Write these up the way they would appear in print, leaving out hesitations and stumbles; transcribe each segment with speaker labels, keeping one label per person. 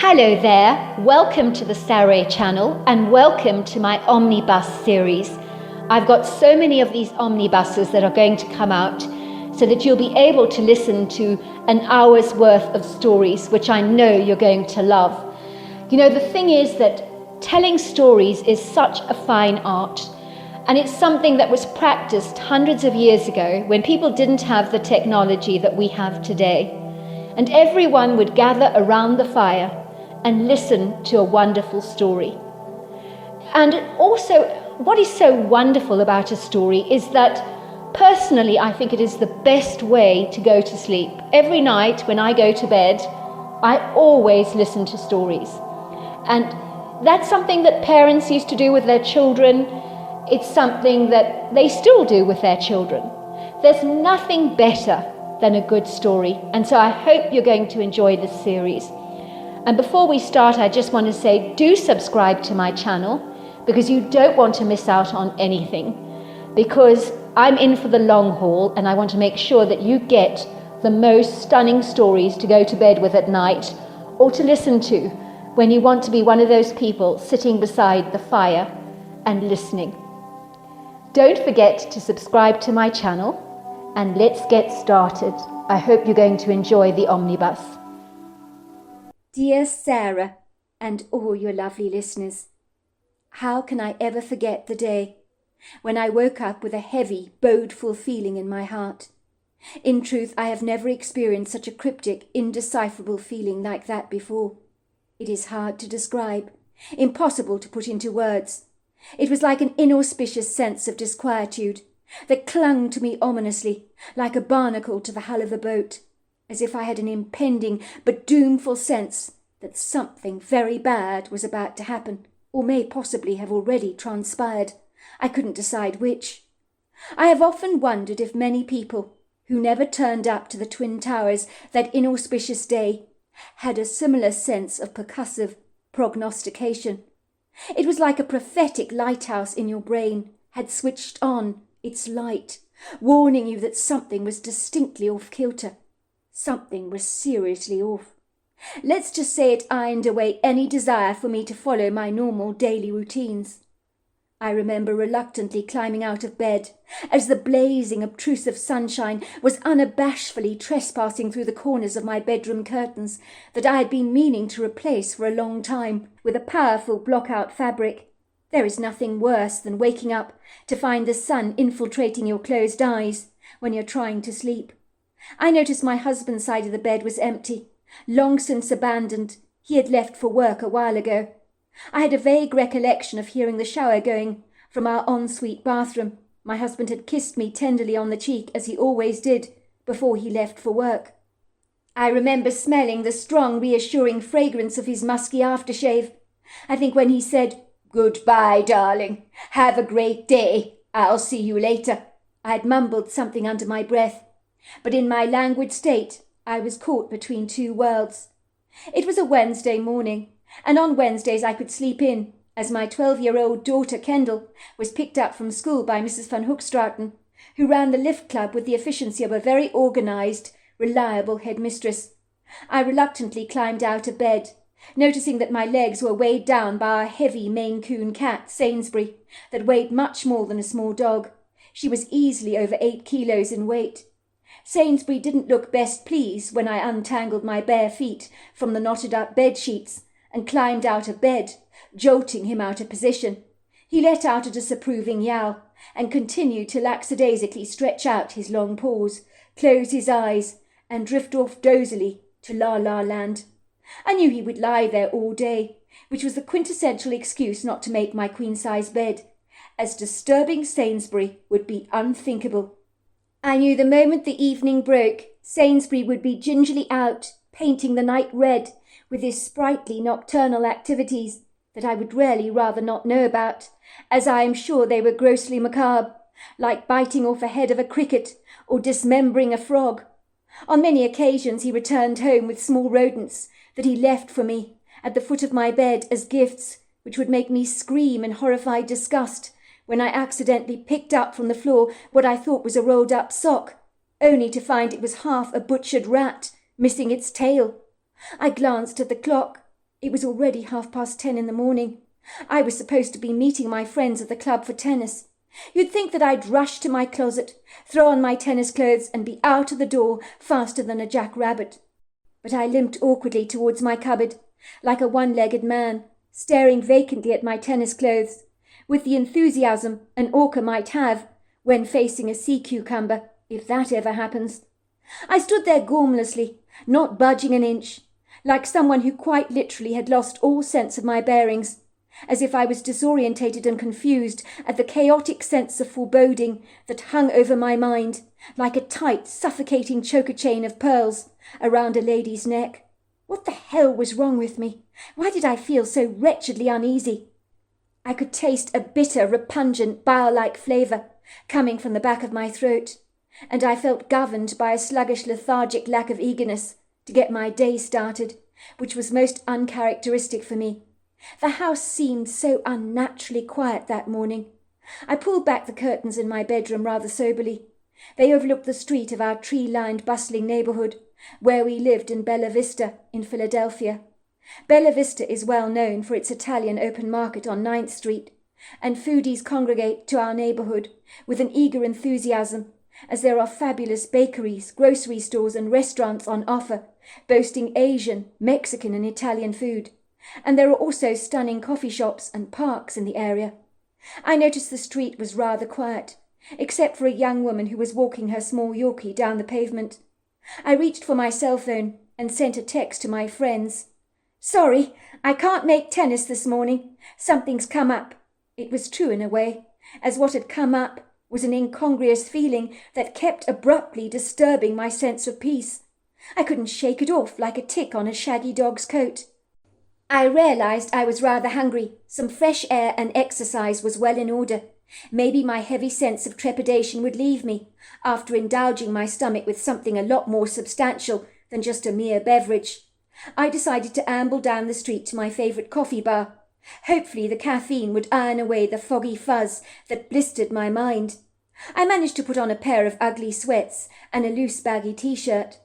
Speaker 1: Hello there, welcome to the Saroy channel and welcome to my Omnibus series. I've got so many of these omnibuses that are going to come out so that you'll be able to listen to an hour's worth of stories, which I know you're going to love. You know, the thing is that telling stories is such a fine art, and it's something that was practiced hundreds of years ago when people didn't have the technology that we have today. And everyone would gather around the fire and listen to a wonderful story. And also, what is so wonderful about a story is that personally, I think it is the best way to go to sleep. Every night when I go to bed, I always listen to stories. And that's something that parents used to do with their children. It's something that they still do with their children. There's nothing better than a good story. And so I hope you're going to enjoy this series. And before we start, I just want to say, do subscribe to my channel because you don't want to miss out on anything. Because I'm in for the long haul and I want to make sure that you get the most stunning stories to go to bed with at night or to listen to when you want to be one of those people sitting beside the fire and listening. Don't forget to subscribe to my channel and let's get started. I hope you're going to enjoy the omnibus.
Speaker 2: Dear Sarah and all your lovely listeners, how can I ever forget the day when I woke up with a heavy, bodeful feeling in my heart? In truth, I have never experienced such a cryptic, indecipherable feeling like that before. It is hard to describe, impossible to put into words. It was like an inauspicious sense of disquietude that clung to me ominously, like a barnacle to the hull of a boat, as if I had an impending but doomful sense that something very bad was about to happen, or may possibly have already transpired. I couldn't decide which. I have often wondered if many people who never turned up to the Twin Towers that inauspicious day had a similar sense of percussive prognostication. It was like a prophetic lighthouse in your brain had switched on its light, warning you that something was distinctly off-kilter. Something was seriously off. Let's just say it ironed away any desire for me to follow my normal daily routines. I remember reluctantly climbing out of bed as the blazing, obtrusive sunshine was unabashedly trespassing through the corners of my bedroom curtains that I had been meaning to replace for a long time with a powerful block-out fabric. There is nothing worse than waking up to find the sun infiltrating your closed eyes when you're trying to sleep. I noticed my husband's side of the bed was empty, long since abandoned. He had left for work a while ago. I had a vague recollection of hearing the shower going from our ensuite bathroom. My husband had kissed me tenderly on the cheek, as he always did, before he left for work. I remember smelling the strong, reassuring fragrance of his musky aftershave. I think when he said, "Goodbye, darling. Have a great day. I'll see you later," I had mumbled something under my breath. But in my languid state, I was caught between two worlds. It was a Wednesday morning, and on Wednesdays I could sleep in, as my 12-year-old daughter Kendall was picked up from school by Mrs. van Hoekstraten, who ran the lift club with the efficiency of a very organised, reliable headmistress. I reluctantly climbed out of bed, noticing that my legs were weighed down by our heavy Maine Coon cat, Sainsbury, that weighed much more than a small dog. She was easily over 8 kilos in weight. Sainsbury didn't look best pleased when I untangled my bare feet from the knotted-up bed sheets and climbed out of bed, jolting him out of position. He let out a disapproving yowl and continued to lackadaisically stretch out his long paws, close his eyes, and drift off dozily to La-La Land. I knew he would lie there all day, which was the quintessential excuse not to make my queen-size bed, as disturbing Sainsbury would be unthinkable. I knew the moment the evening broke, Sainsbury would be gingerly out, painting the night red with his sprightly nocturnal activities that I would rarely rather not know about, as I am sure they were grossly macabre, like biting off a head of a cricket or dismembering a frog. On many occasions he returned home with small rodents that he left for me at the foot of my bed as gifts, which would make me scream in horrified disgust when I accidentally picked up from the floor what I thought was a rolled-up sock, only to find it was half a butchered rat, missing its tail. I glanced at the clock. It was already 10:30 in the morning. I was supposed to be meeting my friends at the club for tennis. You'd think that I'd rush to my closet, throw on my tennis clothes, and be out of the door faster than a jackrabbit. But I limped awkwardly towards my cupboard, like a one-legged man, staring vacantly at my tennis clothes, with the enthusiasm an orca might have when facing a sea cucumber, if that ever happens. I stood there gormlessly, not budging an inch, like someone who quite literally had lost all sense of my bearings, as if I was disorientated and confused at the chaotic sense of foreboding that hung over my mind, like a tight, suffocating choker chain of pearls around a lady's neck. What the hell was wrong with me? Why did I feel so wretchedly uneasy? I could taste a bitter, repugnant, bile-like flavour coming from the back of my throat, and I felt governed by a sluggish, lethargic lack of eagerness to get my day started, which was most uncharacteristic for me. The house seemed so unnaturally quiet that morning. I pulled back the curtains in my bedroom rather soberly. They overlooked the street of our tree-lined, bustling neighbourhood, where we lived in Bella Vista in Philadelphia. Bella Vista is well known for its Italian open market on 9th Street, and foodies congregate to our neighbourhood with an eager enthusiasm, as there are fabulous bakeries, grocery stores and restaurants on offer, boasting Asian, Mexican and Italian food. And there are also stunning coffee shops and parks in the area. I noticed the street was rather quiet, except for a young woman who was walking her small Yorkie down the pavement. I reached for my cell phone and sent a text to my friends. "Sorry, I can't make tennis this morning. Something's come up." It was true in a way, as what had come up was an incongruous feeling that kept abruptly disturbing my sense of peace. I couldn't shake it off like a tick on a shaggy dog's coat. I realized I was rather hungry. Some fresh air and exercise was well in order. Maybe my heavy sense of trepidation would leave me after indulging my stomach with something a lot more substantial than just a mere beverage. I decided to amble down the street to my favourite coffee bar. Hopefully the caffeine would iron away the foggy fuzz that blistered my mind. I managed to put on a pair of ugly sweats and a loose baggy t-shirt.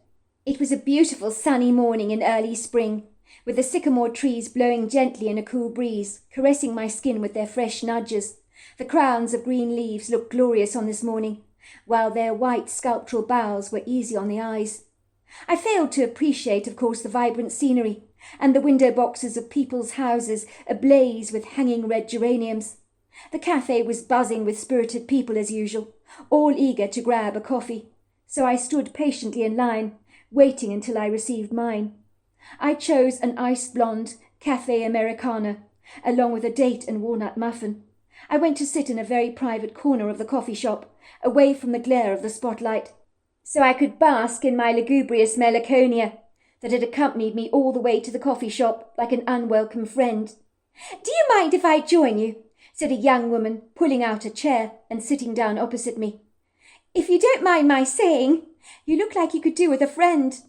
Speaker 2: It was a beautiful sunny morning in early spring, with the sycamore trees blowing gently in a cool breeze, caressing my skin with their fresh nudges. The crowns of green leaves looked glorious on this morning, while their white sculptural boughs were easy on the eyes. I failed to appreciate, of course, the vibrant scenery, and the window boxes of people's houses ablaze with hanging red geraniums. The cafe was buzzing with spirited people as usual, all eager to grab a coffee, so I stood patiently in line, waiting until I received mine. I chose an ice blonde Café Americana, along with a date and walnut muffin. I went to sit in a very private corner of the coffee shop, away from the glare of the spotlight, so I could bask in my lugubrious melancholia that had accompanied me all the way to the coffee shop like an unwelcome friend. "Do you mind if I join you?" said a young woman, pulling out a chair and sitting down opposite me. "If you don't mind my saying, you look like you could do with a friend.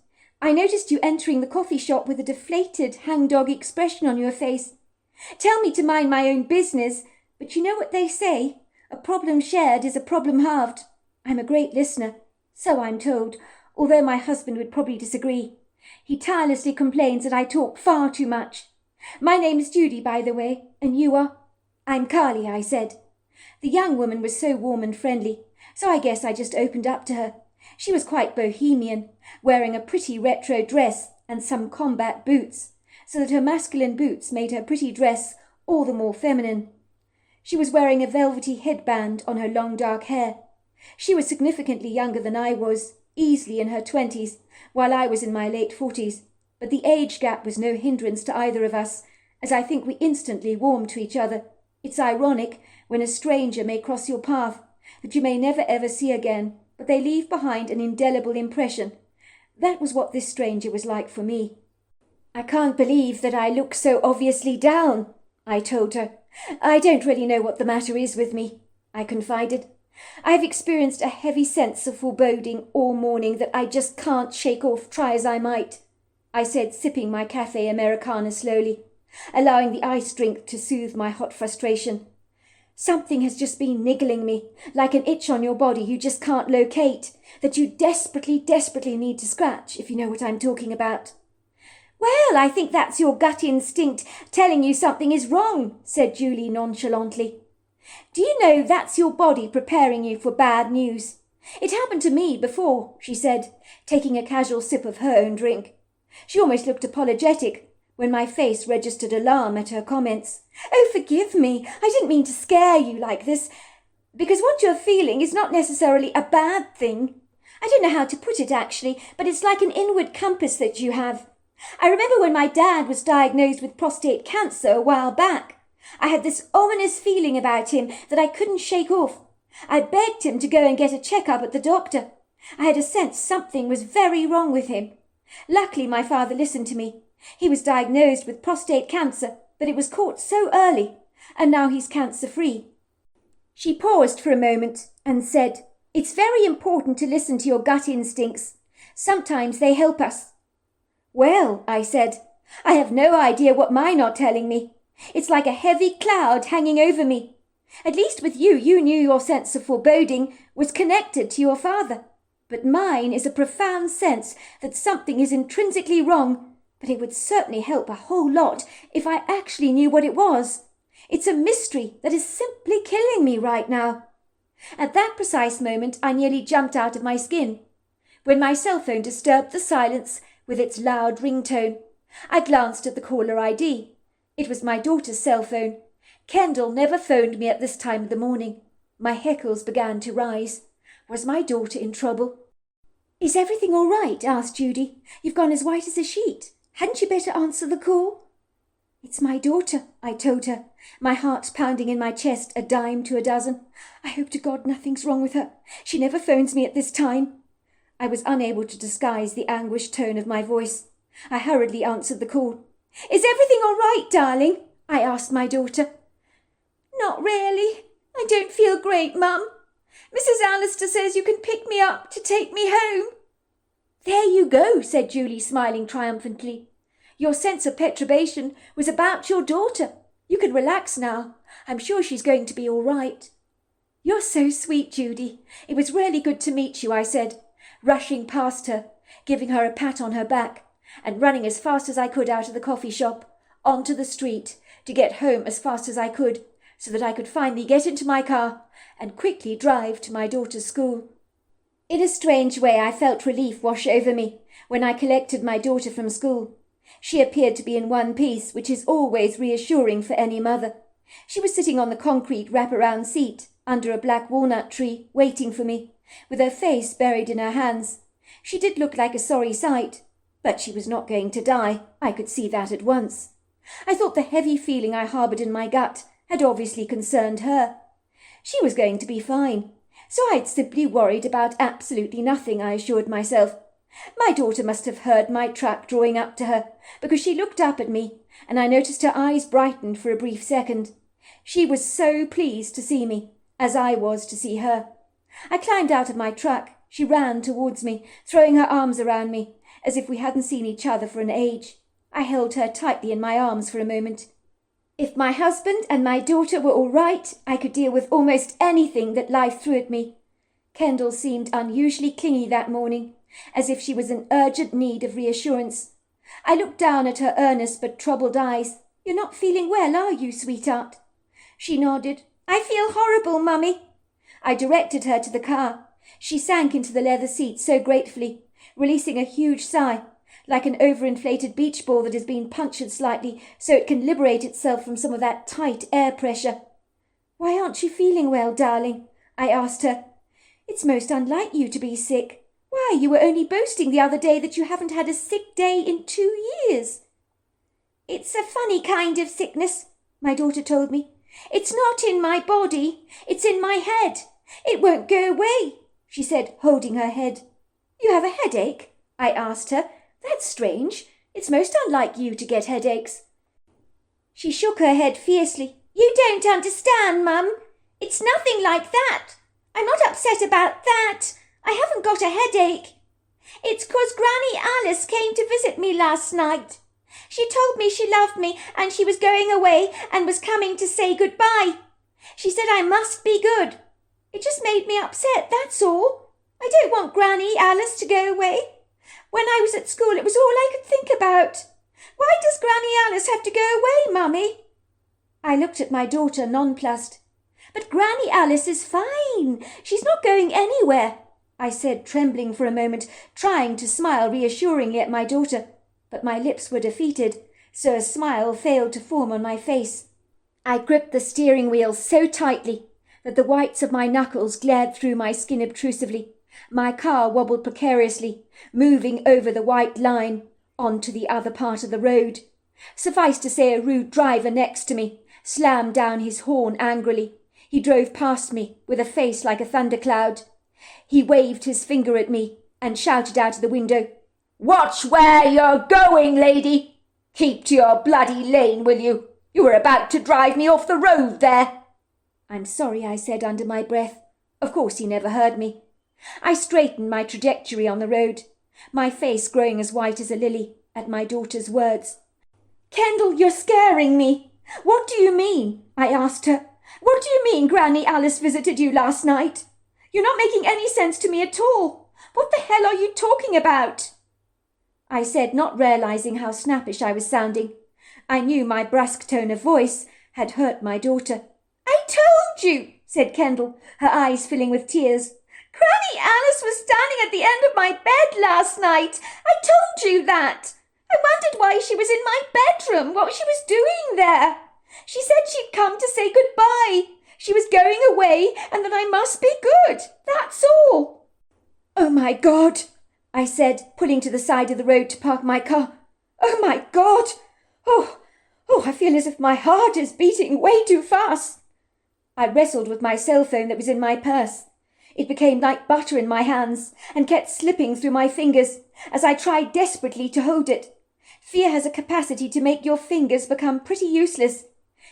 Speaker 2: I noticed you entering the coffee shop with a deflated, hangdog expression on your face. Tell me to mind my own business, but you know what they say, a problem shared is a problem halved. I'm a great listener, so I'm told, although my husband would probably disagree. He tirelessly complains that I talk far too much. My name is Judy, by the way, and you are?" "I'm Carly," I said. The young woman was so warm and friendly, so I guess I just opened up to her. She was quite bohemian, wearing a pretty retro dress and some combat boots, so that her masculine boots made her pretty dress all the more feminine. She was wearing a velvety headband on her long dark hair. She was significantly younger than I was, easily in her 20s, while I was in my late 40s, but the age gap was no hindrance to either of us, as I think we instantly warmed to each other. It's ironic, when a stranger may cross your path, that you may never ever see again, but they leave behind an indelible impression. That was what this stranger was like for me. "I can't believe that I look so obviously down," I told her. "I don't really know what the matter is with me," I confided. "I've experienced a heavy sense of foreboding all morning that I just can't shake off, try as I might," I said, sipping my Café Americana slowly, allowing the ice drink to soothe my hot frustration. "Something has just been niggling me, like an itch on your body you just can't locate, that you desperately need to scratch, if you know what I'm talking about." Well, I think that's your gut instinct telling you something is wrong, said Julie nonchalantly. Do you know that's your body preparing you for bad news? It happened to me before, she said, taking a casual sip of her own drink. She almost looked apologetic when my face registered alarm at her comments. Oh, forgive me. I didn't mean to scare you like this, because what you're feeling is not necessarily a bad thing. I don't know how to put it, actually, but it's like an inward compass that you have. I remember when my dad was diagnosed with prostate cancer a while back. I had this ominous feeling about him that I couldn't shake off. I begged him to go and get a checkup at the doctor. I had a sense something was very wrong with him. Luckily, my father listened to me. He was diagnosed with prostate cancer, but it was caught so early, and now he's cancer-free. She paused for a moment and said, It's very important to listen to your gut instincts. Sometimes they help us. Well, I said, I have no idea what mine are telling me. It's like a heavy cloud hanging over me. At least with you, you knew your sense of foreboding was connected to your father. But mine is a profound sense that something is intrinsically wrong, but it would certainly help a whole lot if I actually knew what it was. It's a mystery that is simply killing me right now. At that precise moment, I nearly jumped out of my skin. When my cell phone disturbed the silence with its loud ringtone, I glanced at the caller ID. It was my daughter's cell phone. Kendall never phoned me at this time of the morning. My heckles began to rise. Was my daughter in trouble? Is everything all right? Asked Judy. You've gone as white as a sheet. Hadn't you better answer the call? It's my daughter, I told her, my heart pounding in my chest a dime to a dozen. I hope to God nothing's wrong with her. She never phones me at this time. I was unable to disguise the anguished tone of my voice. I hurriedly answered the call. Is everything all right, darling? I asked my daughter. Not really. I don't feel great, Mum. Mrs. Allister says you can pick me up to take me home. There you go, said Julie, smiling triumphantly. Your sense of perturbation was about your daughter. You can relax now. I'm sure she's going to be all right. You're so sweet, Judy. It was really good to meet you, I said, rushing past her, giving her a pat on her back, and running as fast as I could out of the coffee shop, onto the street, to get home as fast as I could, so that I could finally get into my car and quickly drive to my daughter's school. In a strange way, I felt relief wash over me when I collected my daughter from school. She appeared to be in one piece, which is always reassuring for any mother. She was sitting on the concrete wraparound seat under a black walnut tree, waiting for me, with her face buried in her hands. She did look like a sorry sight, but she was not going to die. I could see that at once. I thought the heavy feeling I harboured in my gut had obviously concerned her. She was going to be fine, so I'd simply worried about absolutely nothing, I assured myself. My daughter must have heard my truck drawing up to her, because she looked up at me, and I noticed her eyes brightened for a brief second. She was so pleased to see me, as I was to see her. I climbed out of my truck. She ran towards me, throwing her arms around me, as if we hadn't seen each other for an age. I held her tightly in my arms for a moment. If my husband and my daughter were all right, I could deal with almost anything that life threw at me. Kendall seemed unusually clingy that morning, as if she was in urgent need of reassurance. I looked down at her earnest but troubled eyes. You're not feeling well, are you, sweetheart? She nodded. I feel horrible, Mummy. I directed her to the car. She sank into the leather seat so gratefully, releasing a huge sigh, like an overinflated beach ball that has been punctured slightly so it can liberate itself from some of that tight air pressure. Why aren't you feeling well, darling? I asked her. It's most unlike you to be sick. Why, you were only boasting the other day that you haven't had a sick day in 2 years. It's a funny kind of sickness, my daughter told me. It's not in my body, it's in my head. It won't go away, she said, holding her head. You have a headache? I asked her. That's strange. It's most unlike you to get headaches. She shook her head fiercely. You don't understand, Mum. It's nothing like that. I'm not upset about that. I haven't got a headache. It's 'cause Granny Alice came to visit me last night. She told me she loved me and she was going away and was coming to say goodbye. She said I must be good. It just made me upset, that's all. I don't want Granny Alice to go away. When I was at school, it was all I could think about. Why Alice have to go away, Mummy?" I looked at my daughter, nonplussed. "But Granny Alice is fine. She's not going anywhere," I said, trembling for a moment, trying to smile reassuringly at my daughter. But my lips were defeated, so a smile failed to form on my face. I gripped the steering wheel so tightly that the whites of my knuckles glared through my skin obtrusively. My car wobbled precariously, moving over the white line onto the other part of the road. Suffice to say, a rude driver next to me slammed down his horn angrily. He drove past me with a face like a thundercloud. He waved his finger at me and shouted out of the window, "Watch where you're going, lady! Keep to your bloody lane, will you? You were about to drive me off the road there." "I'm sorry," I said under my breath. Of course he never heard me. I straightened my trajectory on the road, my face growing as white as a lily at my daughter's words. "Kendall, you're scaring me. What do you mean?" I asked her. "What do you mean Granny Alice visited you last night? You're not making any sense to me at all. What the hell are you talking about?" I said, not realizing how snappish I was sounding. I knew my brusque tone of voice had hurt my daughter. "I told you," said Kendall, her eyes filling with tears. "Granny Alice was standing at the end of my bed last night. I told you that. I wondered why she was in my bedroom, what she was doing there. She said she'd come to say goodbye. She was going away and that I must be good. That's all." "Oh, my God," I said, pulling to the side of the road to park my car. "Oh, my God. Oh, I feel as if my heart is beating way too fast." I wrestled with my cell phone that was in my purse. It became like butter in my hands and kept slipping through my fingers as I tried desperately to hold it. Fear has a capacity to make your fingers become pretty useless.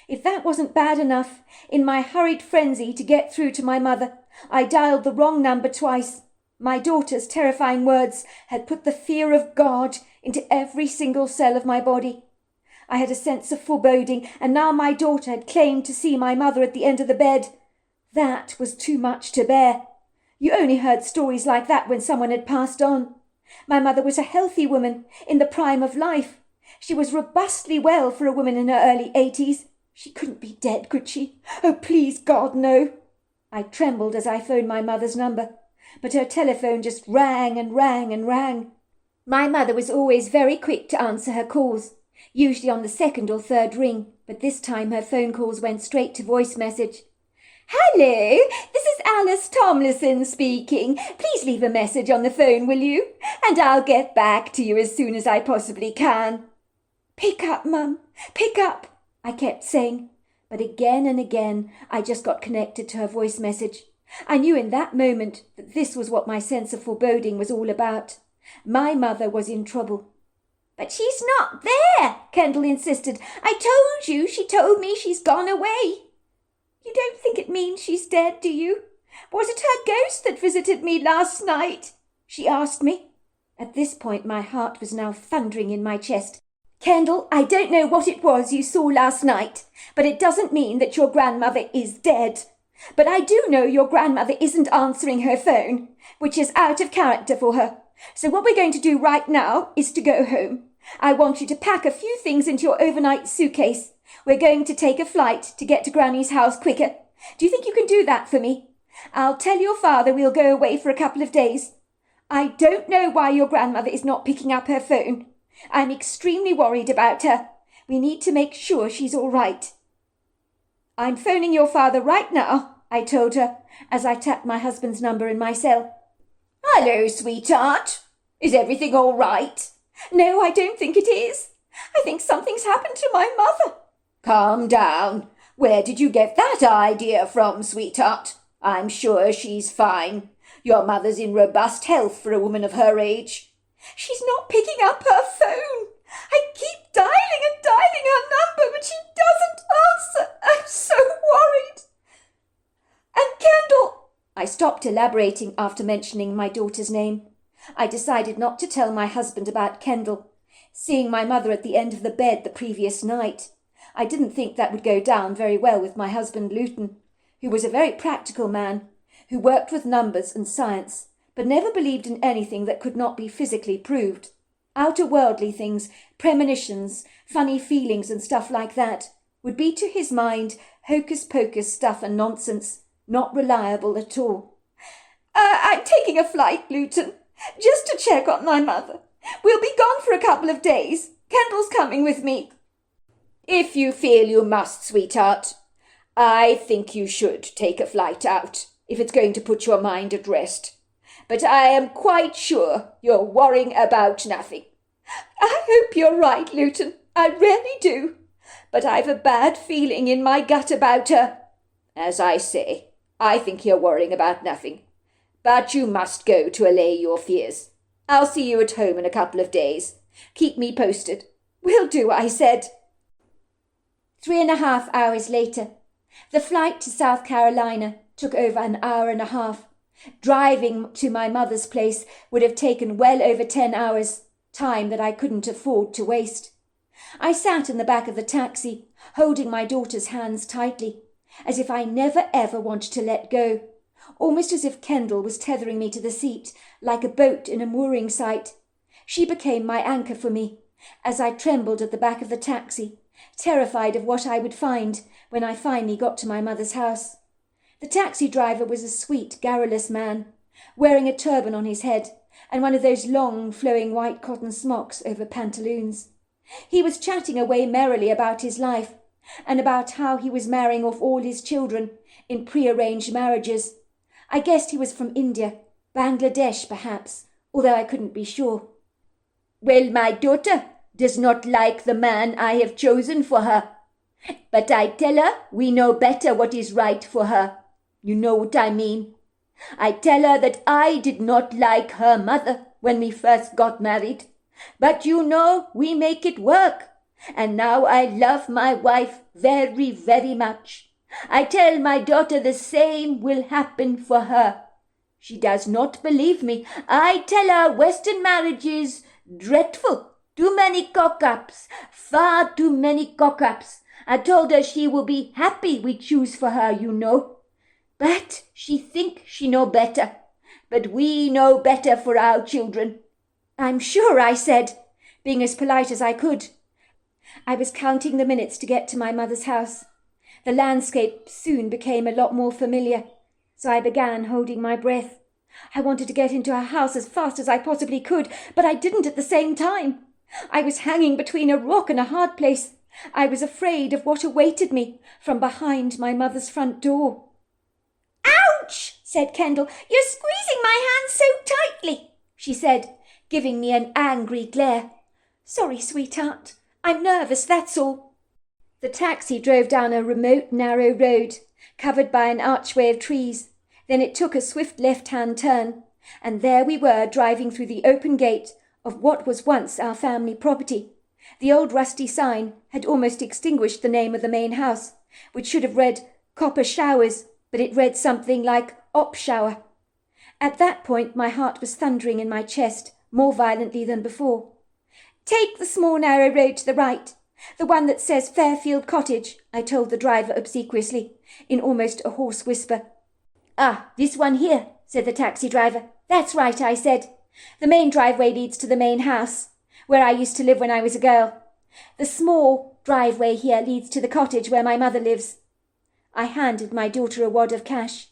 Speaker 2: If that wasn't bad enough, in my hurried frenzy to get through to my mother, I dialed the wrong number twice. My daughter's terrifying words had put the fear of God into every single cell of my body. I had a sense of foreboding, and now my daughter had claimed to see my mother at the end of the bed. That was too much to bear. You only heard stories like that when someone had passed on. My mother was a healthy woman in the prime of life. She was robustly well for a woman in her early 80s. She couldn't be dead, could she? Oh, please, God, no. I trembled as I phoned my mother's number, but her telephone just rang and rang and rang. My mother was always very quick to answer her calls, usually on the second or third ring, but this time her phone calls went straight to voice message. "Hello, this is Alice Tomlinson speaking. Please leave a message on the phone, will you? And I'll get back to you as soon as I possibly can." "Pick up, Mum, pick up," I kept saying, but again and again I just got connected to her voice message. I knew in that moment that this was what my sense of foreboding was all about. My mother was in trouble. "But she's not there," Kendall insisted. "I told you, she told me she's gone away." "You don't think it means she's dead, do you? Was it her ghost that visited me last night?" she asked me. At this point my heart was now thundering in my chest. "Kendall, I don't know what it was you saw last night, but it doesn't mean that your grandmother is dead. But I do know your grandmother isn't answering her phone, which is out of character for her. So what we're going to do right now is to go home. I want you to pack a few things into your overnight suitcase. We're going to take a flight to get to Granny's house quicker. Do you think you can do that for me? I'll tell your father we'll go away for a couple of days. I don't know why your grandmother is not picking up her phone. I'm extremely worried about her. We need to make sure she's all right." "I'm phoning your father right now," I told her, as I tapped my husband's number in my cell. "Hello, sweetheart. Is everything all right?" "No, I don't think it is. I think something's happened to my mother." "Calm down. Where did you get that idea from, sweetheart? I'm sure she's fine. Your mother's in robust health for a woman of her age." "She's not picking up her phone. I keep dialing and dialing her number, but she doesn't answer. I'm so worried. And Kendall—" I stopped elaborating after mentioning my daughter's name. I decided not to tell my husband about Kendall, seeing my mother at the end of the bed the previous night. I didn't think that would go down very well with my husband Luton, who was a very practical man, who worked with numbers and science, but never believed in anything that could not be physically proved. outer-worldly things, premonitions, funny feelings and stuff like that, would be to his mind hocus-pocus stuff and nonsense, not reliable at all. I'm taking a flight, Luton, just to check on my mother. We'll be gone for a couple of days. Kendall's coming with me. If you feel you must, sweetheart, I think you should take a flight out, if it's going to put your mind at rest. But I am quite sure you're worrying about nothing. I hope you're right, Luton. I really do. But I've a bad feeling in my gut about her. As I say, I think you're worrying about nothing. But you must go to allay your fears. I'll see you at home in a couple of days. Keep me posted. Will do, I said. 3.5 hours later, the flight to South Carolina took over an hour and a half. Driving to my mother's place would have taken well over 10 hours, time that I couldn't afford to waste. I sat in the back of the taxi, holding my daughter's hands tightly, as if I never ever wanted to let go, almost as if Kendall was tethering me to the seat, like a boat in a mooring site. She became my anchor for me, as I trembled at the back of the taxi, terrified of what I would find when I finally got to my mother's house. The taxi driver was a sweet, garrulous man, wearing a turban on his head and one of those long, flowing white cotton smocks over pantaloons. He was chatting away merrily about his life and about how he was marrying off all his children in pre-arranged marriages. I guessed he was from India, Bangladesh perhaps, although I couldn't be sure. Well, my daughter does not like the man I have chosen for her. But I tell her we know better what is right for her. You know what I mean. I tell her that I did not like her mother when we first got married. But you know we make it work. And now I love my wife very, very much. I tell my daughter the same will happen for her. She does not believe me. I tell her Western marriage is dreadful. Too many cock-ups. Far too many cock-ups. I told her she will be happy we choose for her, you know. But she think she know better. But we know better for our children. I'm sure, I said, being as polite as I could. I was counting the minutes to get to my mother's house. The landscape soon became a lot more familiar, so I began holding my breath. I wanted to get into her house as fast as I possibly could, but I didn't at the same time. I was hanging between a rock and a hard place. I was afraid of what awaited me from behind my mother's front door. "Ouch!" said Kendall. "You're squeezing my hand so tightly," she said, giving me an angry glare. "Sorry, sweetheart. I'm nervous, that's all." The taxi drove down a remote, narrow road, covered by an archway of trees. Then it took a swift left-hand turn, and there we were driving through the open gate of what was once our family property. The old rusty sign had almost extinguished the name of the main house, which should have read Copper Showers, but it read something like Op Shower. At that point my heart was thundering in my chest, more violently than before. "Take the small narrow road to the right, the one that says Fairfield Cottage," I told the driver obsequiously, in almost a hoarse whisper. "Ah, this one here," said the taxi driver. "That's right," I said. "The main driveway leads to the main house, where I used to live when I was a girl. The small driveway here leads to the cottage where my mother lives." I handed my daughter a wad of cash.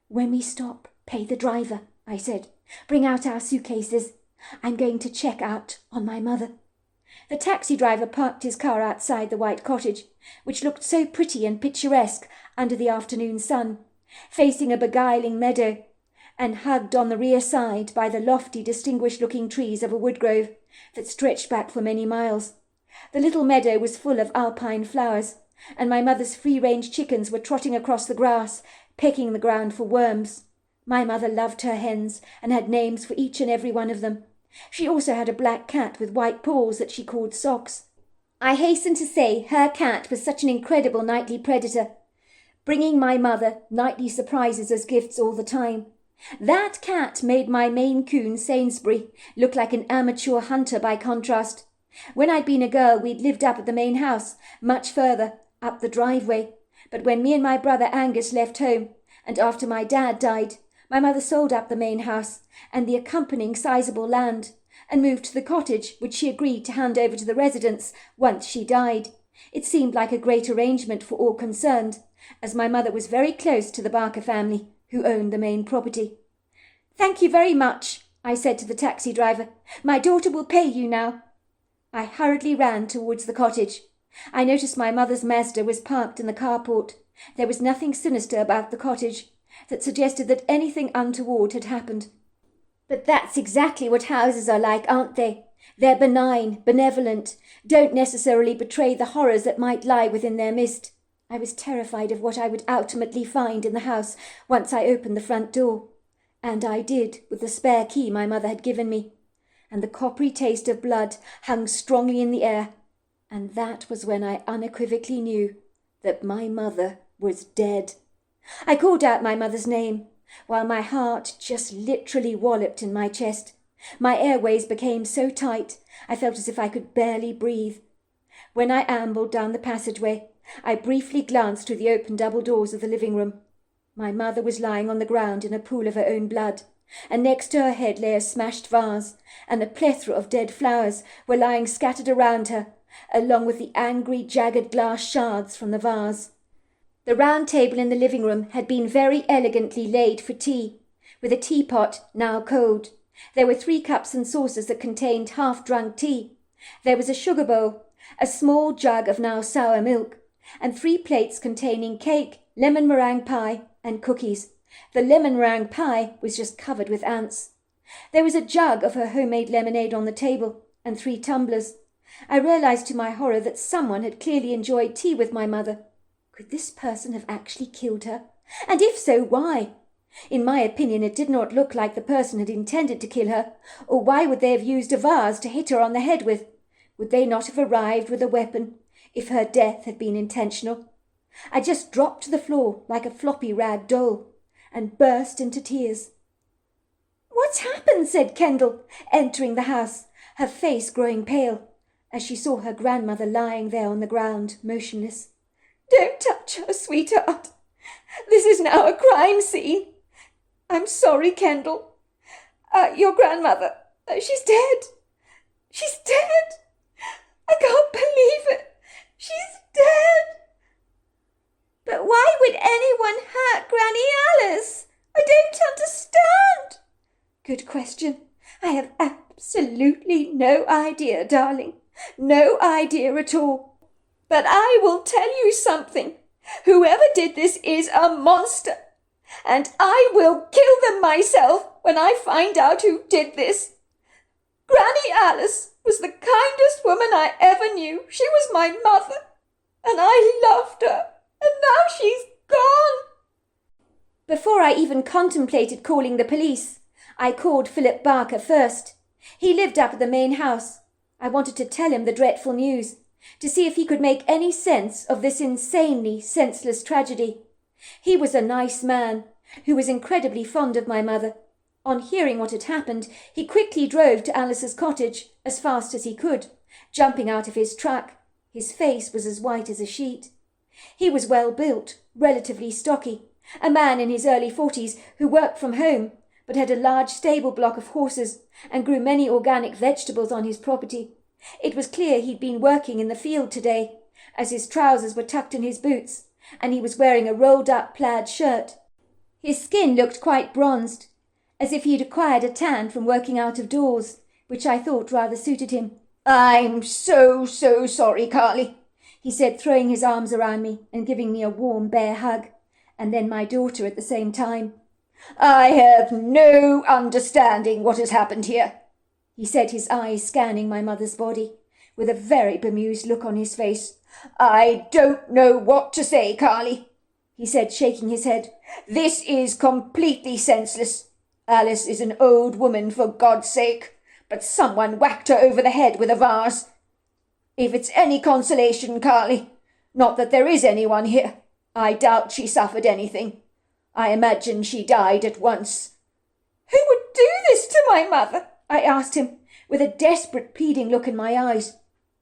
Speaker 2: "When we stop, pay the driver," I said. "Bring out our suitcases. I'm going to check out on my mother." The taxi driver parked his car outside the white cottage, which looked so pretty and picturesque under the afternoon sun, facing a beguiling meadow, and hugged on the rear side by the lofty, distinguished-looking trees of a wood-grove that stretched back for many miles. The little meadow was full of alpine flowers, and my mother's free-range chickens were trotting across the grass, pecking the ground for worms. My mother loved her hens, and had names for each and every one of them. She also had a black cat with white paws that she called Socks. I hasten to say her cat was such an incredible nightly predator, bringing my mother nightly surprises as gifts all the time. That cat made my Maine Coon Sainsbury look like an amateur hunter by contrast. When I'd been a girl, we'd lived up at the main house, much further up the driveway. But when me and my brother Angus left home, and after my dad died, my mother sold up the main house and the accompanying sizable land, and moved to the cottage which she agreed to hand over to the residents once she died. It seemed like a great arrangement for all concerned, as my mother was very close to the Barker family, who owned the main property. "Thank you very much," I said to the taxi driver. "My daughter will pay you now." I hurriedly ran towards the cottage. I noticed my mother's Mazda was parked in the carport. There was nothing sinister about the cottage that suggested that anything untoward had happened. But that's exactly what houses are like, aren't they? They're benign, benevolent, don't necessarily betray the horrors that might lie within their midst. I was terrified of what I would ultimately find in the house once I opened the front door. And I did, with the spare key my mother had given me. And the coppery taste of blood hung strongly in the air. And that was when I unequivocally knew that my mother was dead. I called out my mother's name, while my heart just literally walloped in my chest. My airways became so tight, I felt as if I could barely breathe. When I ambled down the passageway, I briefly glanced through the open double doors of the living room. My mother was lying on the ground in a pool of her own blood, and next to her head lay a smashed vase, and a plethora of dead flowers were lying scattered around her, along with the angry, jagged glass shards from the vase. The round table in the living room had been very elegantly laid for tea, with a teapot now cold. There were 3 cups and saucers that contained half-drunk tea. There was a sugar bowl, a small jug of now sour milk, and 3 plates containing cake, lemon meringue pie, and cookies. The lemon meringue pie was just covered with ants. There was a jug of her homemade lemonade on the table, and 3 tumblers. I realized to my horror that someone had clearly enjoyed tea with my mother. Could this person have actually killed her? And if so, why? In my opinion, it did not look like the person had intended to kill her, or why would they have used a vase to hit her on the head with? Would they not have arrived with a weapon, if her death had been intentional? I just dropped to the floor like a floppy rag doll, and burst into tears. "What's happened?" said Kendall, entering the house, her face growing pale, as she saw her grandmother lying there on the ground, motionless. "Don't touch her, sweetheart. This is now a crime scene. I'm sorry, Kendall. Your grandmother, she's dead. She's dead. I can't believe it. She's dead." "But why would anyone hurt Granny Alice? I don't understand." "Good question. I have absolutely no idea, darling. No idea at all. But I will tell you something. Whoever did this is a monster. And I will kill them myself when I find out who did this. Granny Alice was the kindest woman I ever knew. She was my mother, and I loved her, and now she's gone." Before I even contemplated calling the police, I called Philip Barker first. He lived up at the main house. I wanted to tell him the dreadful news, to see if he could make any sense of this insanely senseless tragedy. He was a nice man, who was incredibly fond of my mother. On hearing what had happened, he quickly drove to Alice's cottage as fast as he could, jumping out of his truck. His face was as white as a sheet. He was well built, relatively stocky, a man in his early 40s who worked from home, but had a large stable block of horses and grew many organic vegetables on his property. It was clear he'd been working in the field today, as his trousers were tucked in his boots, and he was wearing a rolled-up plaid shirt. His skin looked quite bronzed, as if he'd acquired a tan from working out of doors, which I thought rather suited him. "I'm so sorry, Carly," he said, throwing his arms around me and giving me a warm bear hug, and then my daughter at the same time. "I have no understanding what has happened here," he said, his eyes scanning my mother's body, with a very bemused look on his face. "I don't know what to say, Carly," he said, shaking his head. "This is completely senseless. Alice is an old woman, for God's sake, but someone whacked her over the head with a vase. If it's any consolation, Carly, not that there is anyone here, I doubt she suffered anything. I imagine she died at once." "Who would do this to my mother?" I asked him, with a desperate pleading look in my eyes.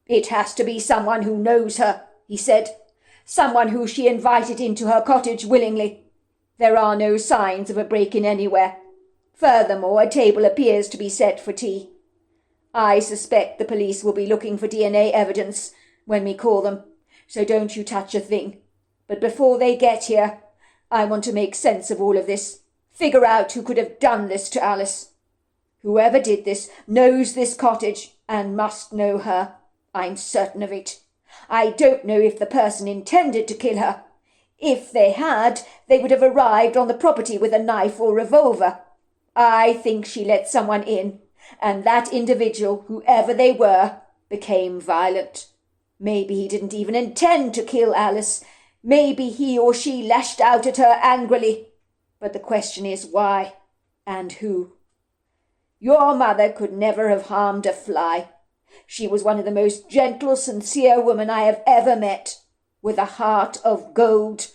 Speaker 2: "It has to be someone who knows her," he said. "Someone who she invited into her cottage willingly. There are no signs of a break-in anywhere. Furthermore, a table appears to be set for tea." I suspect the police will be looking for DNA evidence when we call them, so don't you touch a thing. But before they get here, I want to make sense of all of this, figure out who could have done this to Alice. Whoever did this knows this cottage and must know her. I'm certain of it. I don't know if the person intended to kill her. If they had, they would have arrived on the property with a knife or revolver. I think she let someone in, and that individual, whoever they were, became violent. Maybe he didn't even intend to kill Alice. Maybe he or she lashed out at her angrily. But the question is why and who? Your mother could never have harmed a fly. She was one of the most gentle, sincere women I have ever met, with a heart of gold.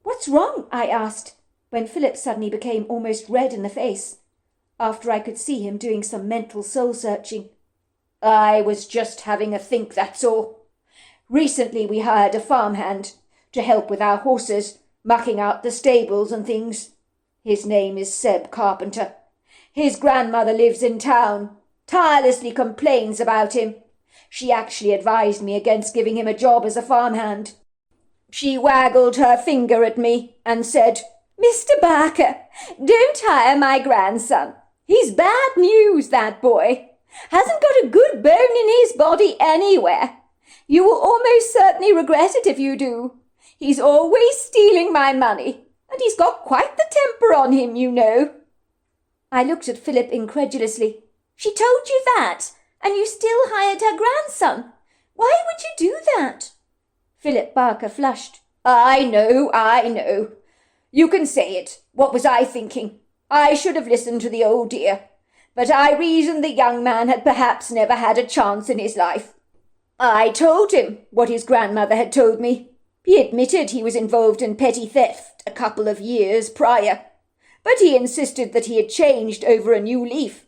Speaker 2: "What's wrong?" I asked, when Philip suddenly became almost red in the face, after I could see him doing some mental soul-searching. "I was just having a think, that's all. Recently we hired a farmhand to help with our horses, mucking out the stables and things. His name is Seb Carpenter. His grandmother lives in town, tirelessly complains about him. She actually advised me against giving him a job as a farmhand. She waggled her finger at me and said, 'Mr. Barker, don't hire my grandson. He's bad news, that boy. Hasn't got a good bone in his body anywhere. You will almost certainly regret it if you do. He's always stealing my money, and he's got quite the temper on him, you know.' I looked at Philip incredulously. "She told you that, and you still hired her grandson? Why would you do that?" Philip Barker flushed. I know. You can say it. What was I thinking? I should have listened to the old dear. But I reasoned the young man had perhaps never had a chance in his life. I told him what his grandmother had told me. He admitted he was involved in petty theft a couple of years prior, but he insisted that he had changed over a new leaf.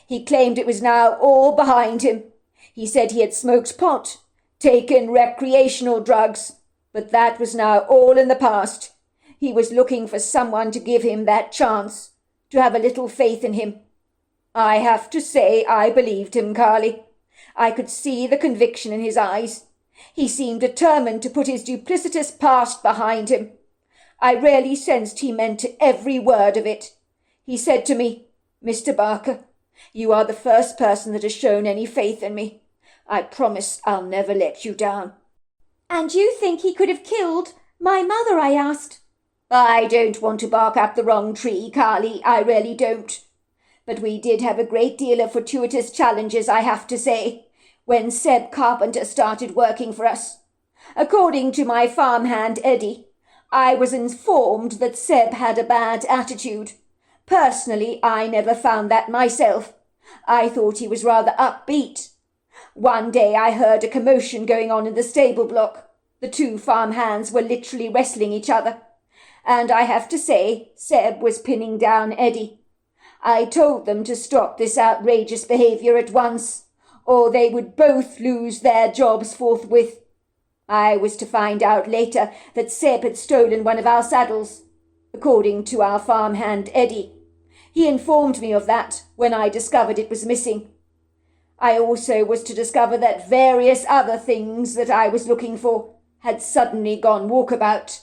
Speaker 2: He claimed it was now all behind him. He said he had smoked pot, taken recreational drugs, but that was now all in the past. He was looking for someone to give him that chance, to have a little faith in him. I have to say I believed him, Carly. I could see the conviction in his eyes. He seemed determined to put his duplicitous past behind him. I really sensed he meant every word of it. He said to me, 'Mr. Barker, you are the first person that has shown any faith in me. I promise I'll never let you down.'" "And you think he could have killed my mother?" I asked. "I don't want to bark up the wrong tree, Carly, I really don't. But we did have a great deal of fortuitous challenges, I have to say, when Seb Carpenter started working for us. According to my farmhand Eddie, I was informed that Seb had a bad attitude. Personally, I never found that myself. I thought he was rather upbeat. One day I heard a commotion going on in the stable block. The two farmhands were literally wrestling each other. And I have to say, Seb was pinning down Eddie. I told them to stop this outrageous behaviour at once, or they would both lose their jobs forthwith. I was to find out later that Seb had stolen one of our saddles, according to our farmhand Eddie. He informed me of that when I discovered it was missing. I also was to discover that various other things that I was looking for had suddenly gone walkabout.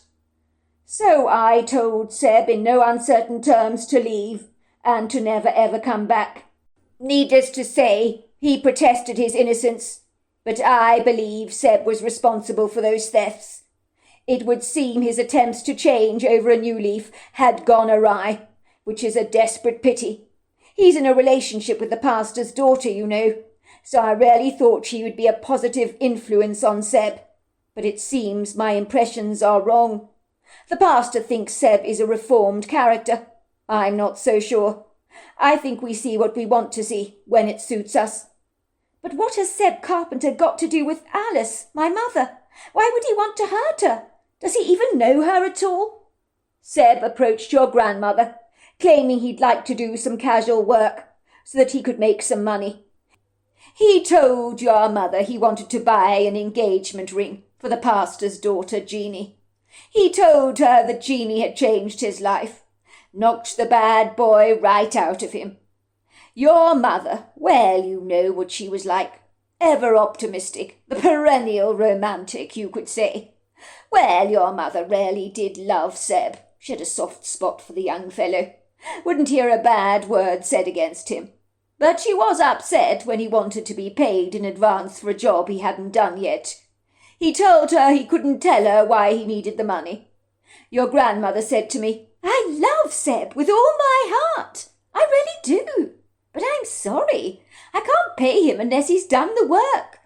Speaker 2: So I told Seb in no uncertain terms to leave and to never ever come back. Needless to say, he protested his innocence, but I believe Seb was responsible for those thefts. It would seem his attempts to change over a new leaf had gone awry, which is a desperate pity. He's in a relationship with the pastor's daughter, you know, so I really thought she would be a positive influence on Seb. But it seems my impressions are wrong. The pastor thinks Seb is a reformed character. I'm not so sure. I think we see what we want to see, when it suits us. But what has Seb Carpenter got to do with Alice, my mother? Why would he want to hurt her? Does he even know her at all? Seb approached your grandmother, claiming he'd like to do some casual work, so that he could make some money. He told your mother he wanted to buy an engagement ring for the pastor's daughter, Jeanie. He told her that Jeanie had changed his life, knocked the bad boy right out of him.
Speaker 3: Your mother, well, you know what she was like. Ever optimistic, the perennial romantic, you could say. Well, your mother really did love Seb. She had a soft spot for the young fellow. Wouldn't hear a bad word said against him. But she was upset when he wanted to be paid in advance for a job he hadn't done yet. He told her he couldn't tell her why he needed the money. Your grandmother said to me, I love Seb with all my heart. I really do. But I'm sorry. I can't pay him unless he's done the work.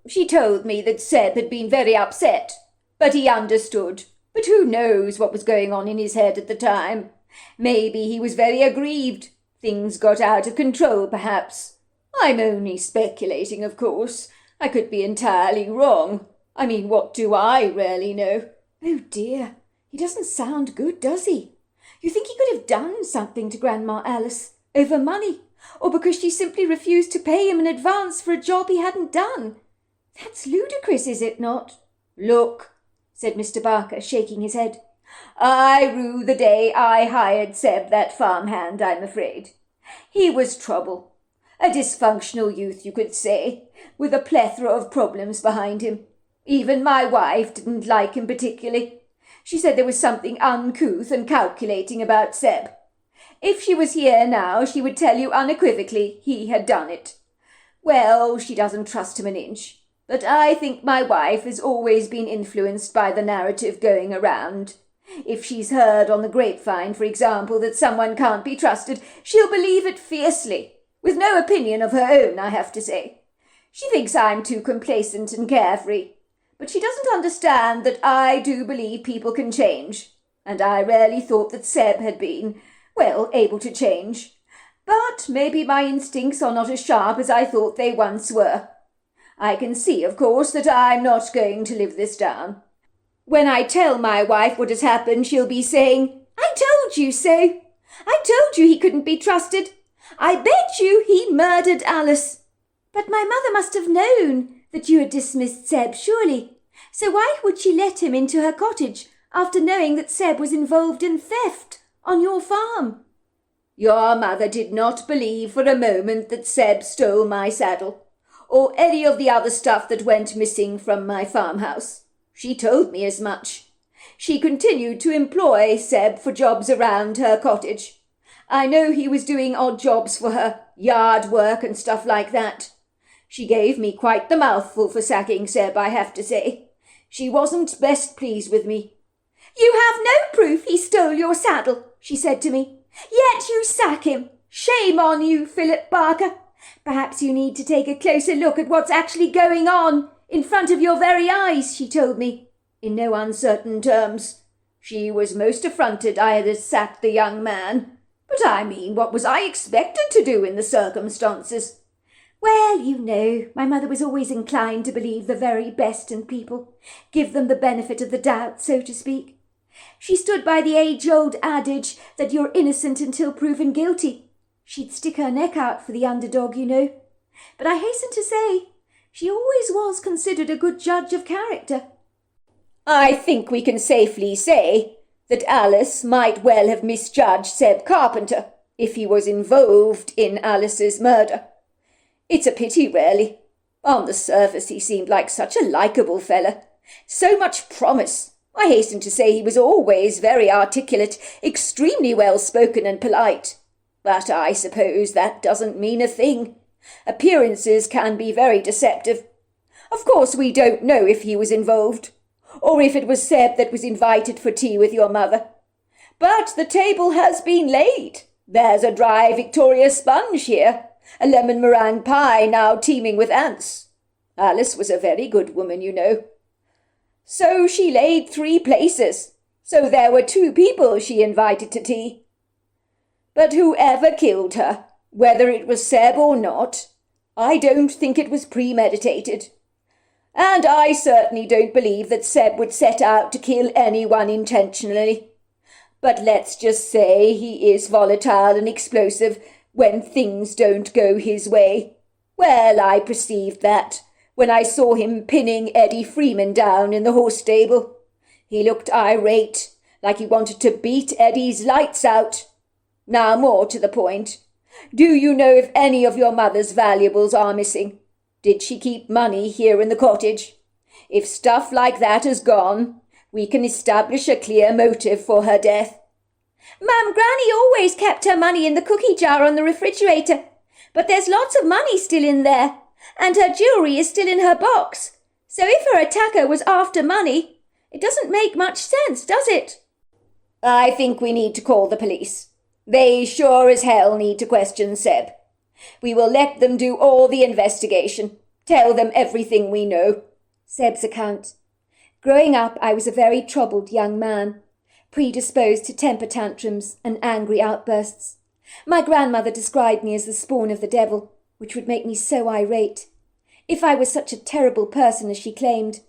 Speaker 3: She told me that Seb had been very upset, but he understood. But who knows what was going on in his head at the time? Maybe he was very aggrieved. Things got out of control, perhaps. I'm only speculating, of course. I could be entirely wrong. I mean, what do I really know?
Speaker 2: Oh dear, he doesn't sound good, does he? You think he could have done something to Grandma Alice over money, or because she simply refused to pay him in advance for a job he hadn't done? That's ludicrous, is it not?
Speaker 3: Look, said Mr. Barker, shaking his head. I rue the day I hired Seb, that farmhand, I'm afraid. He was trouble. A dysfunctional youth, you could say, with a plethora of problems behind him. Even my wife didn't like him particularly. She said there was something uncouth and calculating about Seb. If she was here now, she would tell you unequivocally he had done it. Well, she doesn't trust him an inch. But I think my wife has always been influenced by the narrative going around. If she's heard on the grapevine, for example, that someone can't be trusted, she'll believe it fiercely, with no opinion of her own, I have to say. She thinks I'm too complacent and carefree, but she doesn't understand that I do believe people can change, and I really thought that Seb had been, well, able to change. But maybe my instincts are not as sharp as I thought they once were. I can see, of course, that I'm not going to live this down. When I tell my wife what has happened, she'll be saying, I told you so. I told you he couldn't be trusted. I bet you he murdered Alice.
Speaker 2: But my mother must have known that you had dismissed Seb, surely. So why would she let him into her cottage after knowing that Seb was involved in theft on your farm?
Speaker 3: Your mother did not believe for a moment that Seb stole my saddle, or any of the other stuff that went missing from my farmhouse. She told me as much. She continued to employ Seb for jobs around her cottage. I know he was doing odd jobs for her, yard work and stuff like that. She gave me quite the mouthful for sacking Seb, I have to say. She wasn't best pleased with me.
Speaker 2: You have no proof he stole your saddle, she said to me. Yet you sack him. Shame on you, Philip Barker. Perhaps you need to take a closer look at what's actually going on in front of your very eyes, she told me,
Speaker 3: in no uncertain terms. She was most affronted I had sacked the young man. But I mean, what was I expected to do in the circumstances?
Speaker 2: Well, you know, my mother was always inclined to believe the very best in people, give them the benefit of the doubt, so to speak. She stood by the age-old adage that you're innocent until proven guilty. She'd stick her neck out for the underdog, you know. But I hasten to say, she always was considered a good judge of character.
Speaker 3: I think we can safely say that Alice might well have misjudged Seb Carpenter if he was involved in Alice's murder. It's a pity, really. On the surface he seemed like such a likeable fella. So much promise. I hasten to say he was always very articulate, extremely well-spoken and polite. But I suppose that doesn't mean a thing. Appearances can be very deceptive. Of course, we don't know if he was involved, or if it was Seb that was invited for tea with your mother. But the table has been laid. There's a dry Victoria sponge here, a lemon meringue pie now teeming with ants. Alice was a very good woman, you know. So she laid 3 places, so there were 2 people she invited to tea. But whoever killed her, whether it was Seb or not, I don't think it was premeditated. And I certainly don't believe that Seb would set out to kill anyone intentionally. But let's just say he is volatile and explosive when things don't go his way. Well, I perceived that when I saw him pinning Eddie Freeman down in the horse stable. He looked irate, like he wanted to beat Eddie's lights out. Now, more to the point, Do you know if any of your mother's valuables are missing? Did she keep money here in the cottage? If stuff like that is gone, we can establish a clear motive for her death."
Speaker 2: "Mum, Granny always kept her money in the cookie jar on the refrigerator, but there's lots of money still in there, and her jewellery is still in her box. So if her attacker was after money, it doesn't make much sense, does it?"
Speaker 3: "I think we need to call the police. They sure as hell need to question Seb. We will let them do all the investigation, tell them everything we know."
Speaker 2: Seb's account. Growing up, I was a very troubled young man, predisposed to temper tantrums and angry outbursts. My grandmother described me as the spawn of the devil, which would make me so irate. If I was such a terrible person as she claimed,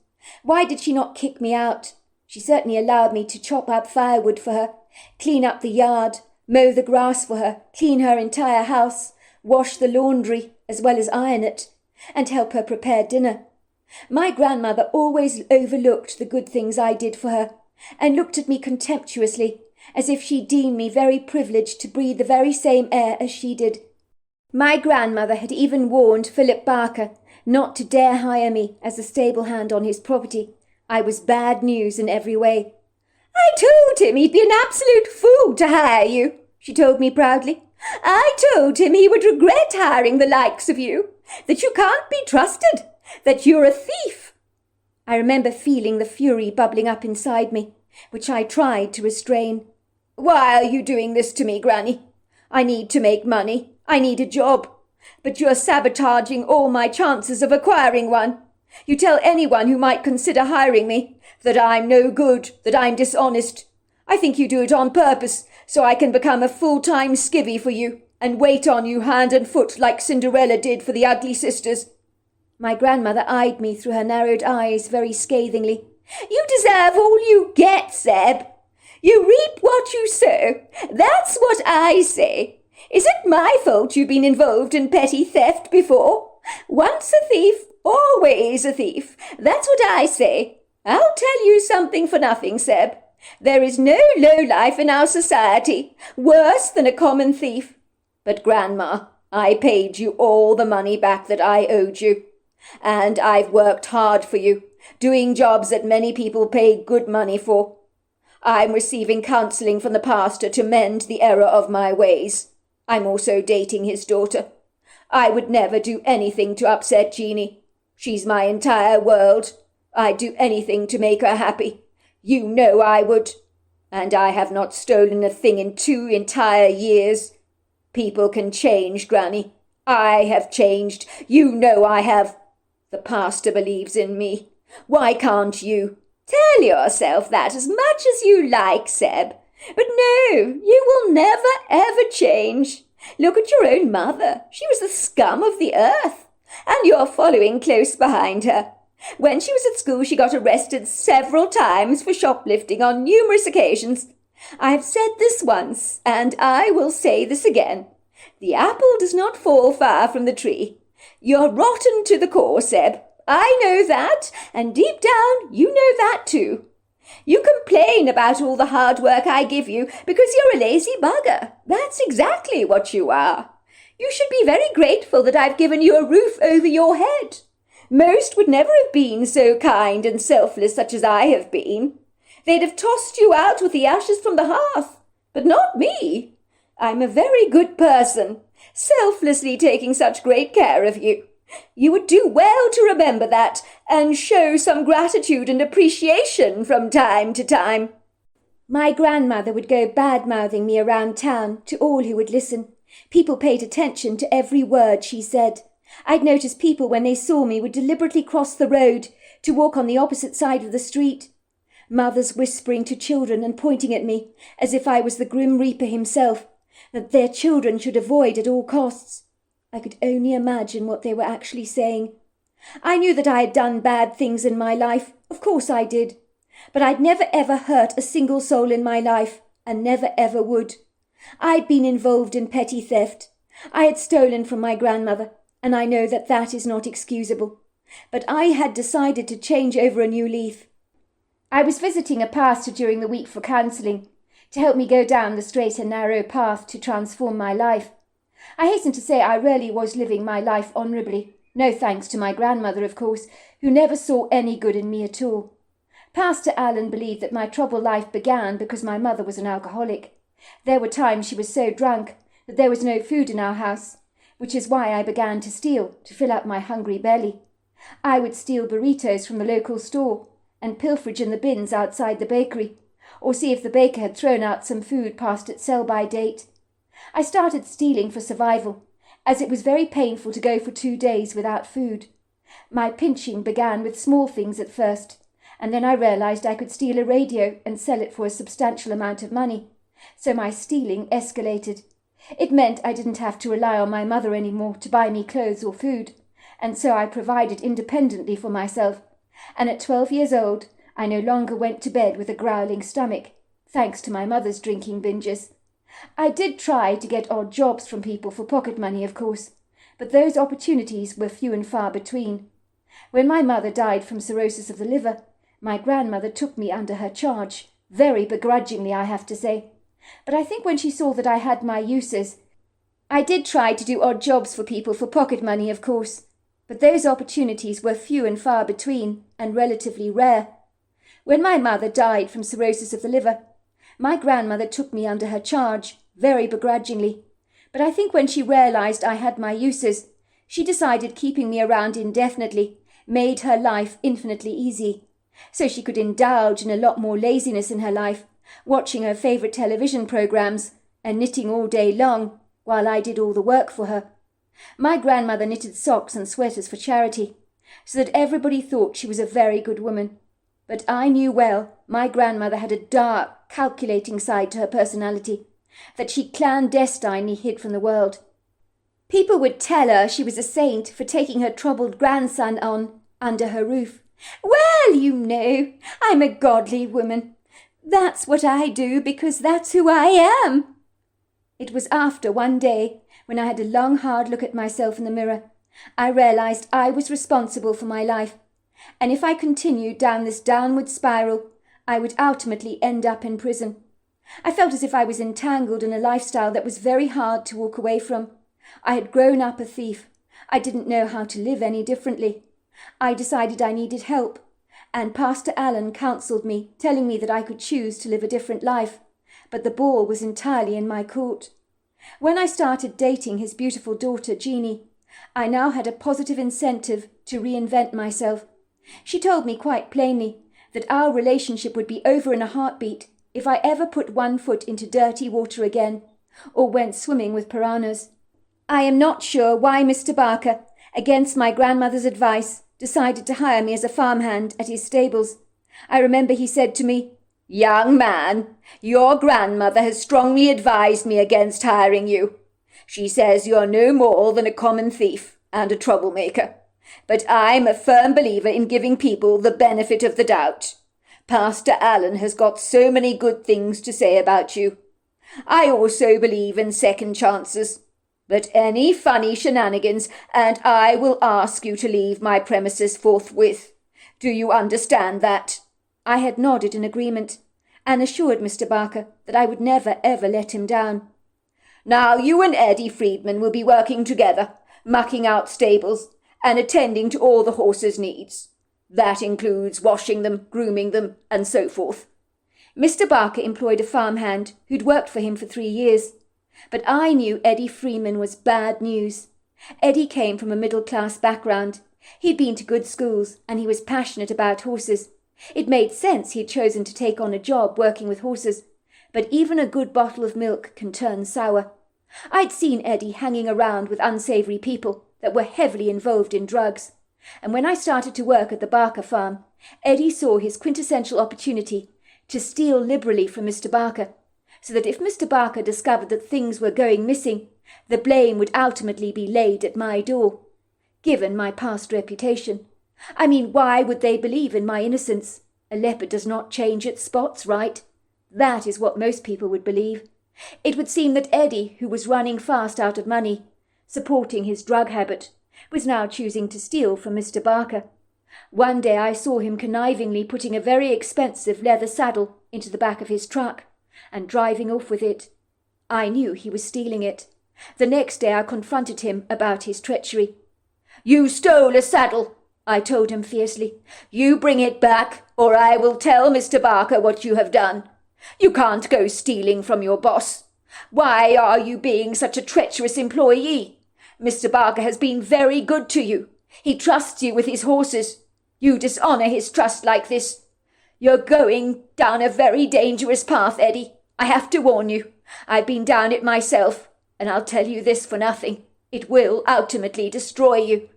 Speaker 2: why did she not kick me out? She certainly allowed me to chop up firewood for her, clean up the yard, mow the grass for her, clean her entire house, wash the laundry as well as iron it, and help her prepare dinner. My grandmother always overlooked the good things I did for her, and looked at me contemptuously, as if she deemed me very privileged to breathe the very same air as she did. My grandmother had even warned Philip Barker not to dare hire me as a stable hand on his property. I was bad news in every way. "I told him he'd be an absolute fool to hire you," she told me proudly. "I told him he would regret hiring the likes of you, that you can't be trusted, that you're a thief." I remember feeling the fury bubbling up inside me, which I tried to restrain.
Speaker 3: "Why are you doing this to me, Granny? I need to make money. I need a job. But you're sabotaging all my chances of acquiring one. You tell anyone who might consider hiring me that I'm no good, that I'm dishonest. I think you do it on purpose, so I can become a full-time skivvy for you and wait on you hand and foot like Cinderella did for the ugly sisters."
Speaker 2: My grandmother eyed me through her narrowed eyes very scathingly. "You deserve all you get, Seb. You reap what you sow. That's what I say. Is it my fault you've been involved in petty theft before? Once a thief, always a thief. That's what I say. I'll tell you something for nothing, Seb. There is no lowlife in our society worse than a common thief. But, Grandma, I paid you all the money back that I owed you. And I've worked hard for you, doing jobs that many people pay good money for. I'm receiving counselling from the pastor to mend the error of my ways. I'm also dating his daughter. I would never do anything to upset Jeannie. She's my entire world. I'd do anything to make her happy. You know I would. And I have not stolen a thing in 2 entire years. People can change, Granny. I have changed. You know I have. The pastor believes in me. Why can't you? Tell yourself that as much as you like, Seb. But no, you will never, ever change. Look at your own mother. She was the scum of the earth. And you're following close behind her. When she was at school, she got arrested several times for shoplifting on numerous occasions. I've said this once, and I will say this again. The apple does not fall far from the tree. You're rotten to the core, Seb. I know that, and deep down you know that too. You complain about all the hard work I give you because you're a lazy bugger. That's exactly what you are. You should be very grateful that I've given you a roof over your head. Most would never have been so kind and selfless such as I have been. They'd have tossed you out with the ashes from the hearth, but not me. I'm a very good person, selflessly taking such great care of you. You would do well to remember that and show some gratitude and appreciation from time to time. My grandmother would go bad-mouthing me around town to all who would listen. People paid attention to every word she said. I'd notice people when they saw me would deliberately cross the road to walk on the opposite side of the street. Mothers whispering to children and pointing at me as if I was the Grim Reaper himself, that their children should avoid at all costs. I could only imagine what they were actually saying. I knew that I had done bad things in my life. Of course I did. But I'd never ever hurt a single soul in my life, and never ever would. I'd been involved in petty theft. I had stolen from my grandmother, and I know that that is not excusable. But I had decided to change over a new leaf. I was visiting a pastor during the week for counselling, to help me go down the straight and narrow path to transform my life. I hasten to say I really was living my life honourably, no thanks to my grandmother, of course, who never saw any good in me at all. Pastor Allen believed that my troubled life began because my mother was an alcoholic. There were times she was so drunk that there was no food in our house, which is why I began to steal to fill up my hungry belly. I would steal burritos from the local store and pilferage in the bins outside the bakery, or see if the baker had thrown out some food past its sell-by date. I started stealing for survival, as it was very painful to go for 2 days without food. My pinching began with small things at first, and then I realized I could steal a radio and sell it for a substantial amount of money. So my stealing escalated. It meant I didn't have to rely on my mother anymore to buy me clothes or food, and so I provided independently for myself. And at 12 years old, I no longer went to bed with a growling stomach, thanks to my mother's drinking binges. I did try to get odd jobs from people for pocket money, of course, but those opportunities were few and far between. When my mother died from cirrhosis of the liver, my grandmother took me under her charge, very begrudgingly, I have to say. But I think when she saw that I had my uses, I did try to do odd jobs for people for pocket money, of course, but those opportunities were few and far between and relatively rare. When my mother died from cirrhosis of the liver, my grandmother took me under her charge, very begrudgingly, but I think when she realized I had my uses, she decided keeping me around indefinitely made her life infinitely easy, so she could indulge in a lot more laziness in her life, watching her favourite television programmes and knitting all day long while I did all the work for her. My grandmother knitted socks and sweaters for charity, so that everybody thought she was a very good woman. But I knew well my grandmother had a dark, calculating side to her personality that she clandestinely hid from the world. People would tell her she was a saint for taking her troubled grandson on under her roof. Well, you know, I'm a godly woman. That's what I do because that's who I am. It was after one day, when I had a long, hard look at myself in the mirror, I realized I was responsible for my life, and if I continued down this downward spiral, I would ultimately end up in prison. I felt as if I was entangled in a lifestyle that was very hard to walk away from. I had grown up a thief. I didn't know how to live any differently. I decided I needed help, and Pastor Allen counselled me, telling me that I could choose to live a different life, but the ball was entirely in my court. When I started dating his beautiful daughter, Jeannie, I now had a positive incentive to reinvent myself. She told me quite plainly that our relationship would be over in a heartbeat if I ever put one foot into dirty water again, or went swimming with piranhas. I am not sure why Mr. Barker, against my grandmother's advice, decided to hire me as a farmhand at his stables. I remember he said to me, "Young man, your grandmother has strongly advised me against hiring you. She says you're no more than a common thief and a troublemaker. But I'm a firm believer in giving people the benefit of the doubt. Pastor Allen has got so many good things to say about you. I also believe in second chances. But any funny shenanigans, and I will ask you to leave my premises forthwith. Do you understand that?" I had nodded in agreement, and assured Mr. Barker that I would never ever let him down. "Now you and Eddie Friedman will be working together, mucking out stables, and attending to all the horses' needs. That includes washing them, grooming them, and so forth." Mr. Barker employed a farmhand who'd worked for him for 3 years. But I knew Eddie Freeman was bad news. Eddie came from a middle-class background. He'd been to good schools, and he was passionate about horses. It made sense he'd chosen to take on a job working with horses, but even a good bottle of milk can turn sour. I'd seen Eddie hanging around with unsavoury people that were heavily involved in drugs, and when I started to work at the Barker farm, Eddie saw his quintessential opportunity to steal liberally from Mr. Barker, so that if Mr. Barker discovered that things were going missing, the blame would ultimately be laid at my door. Given my past reputation, I mean, why would they believe in my innocence? A leopard does not change its spots, right? That is what most people would believe. It would seem that Eddie, who was running fast out of money, supporting his drug habit, was now choosing to steal from Mr. Barker. One day I saw him connivingly putting a very expensive leather saddle into the back of his truck and driving off with it. I knew he was stealing it. The next day I confronted him about his treachery. "You stole a saddle," I told him fiercely. "You bring it back, or I will tell Mr. Barker what you have done. You can't go stealing from your boss. Why are you being such a treacherous employee? Mr. Barker has been very good to you. He trusts you with his horses. You dishonour his trust like this. You're going down a very dangerous path, Eddie. I have to warn you. I've been down it myself, and I'll tell you this for nothing. It will ultimately destroy you."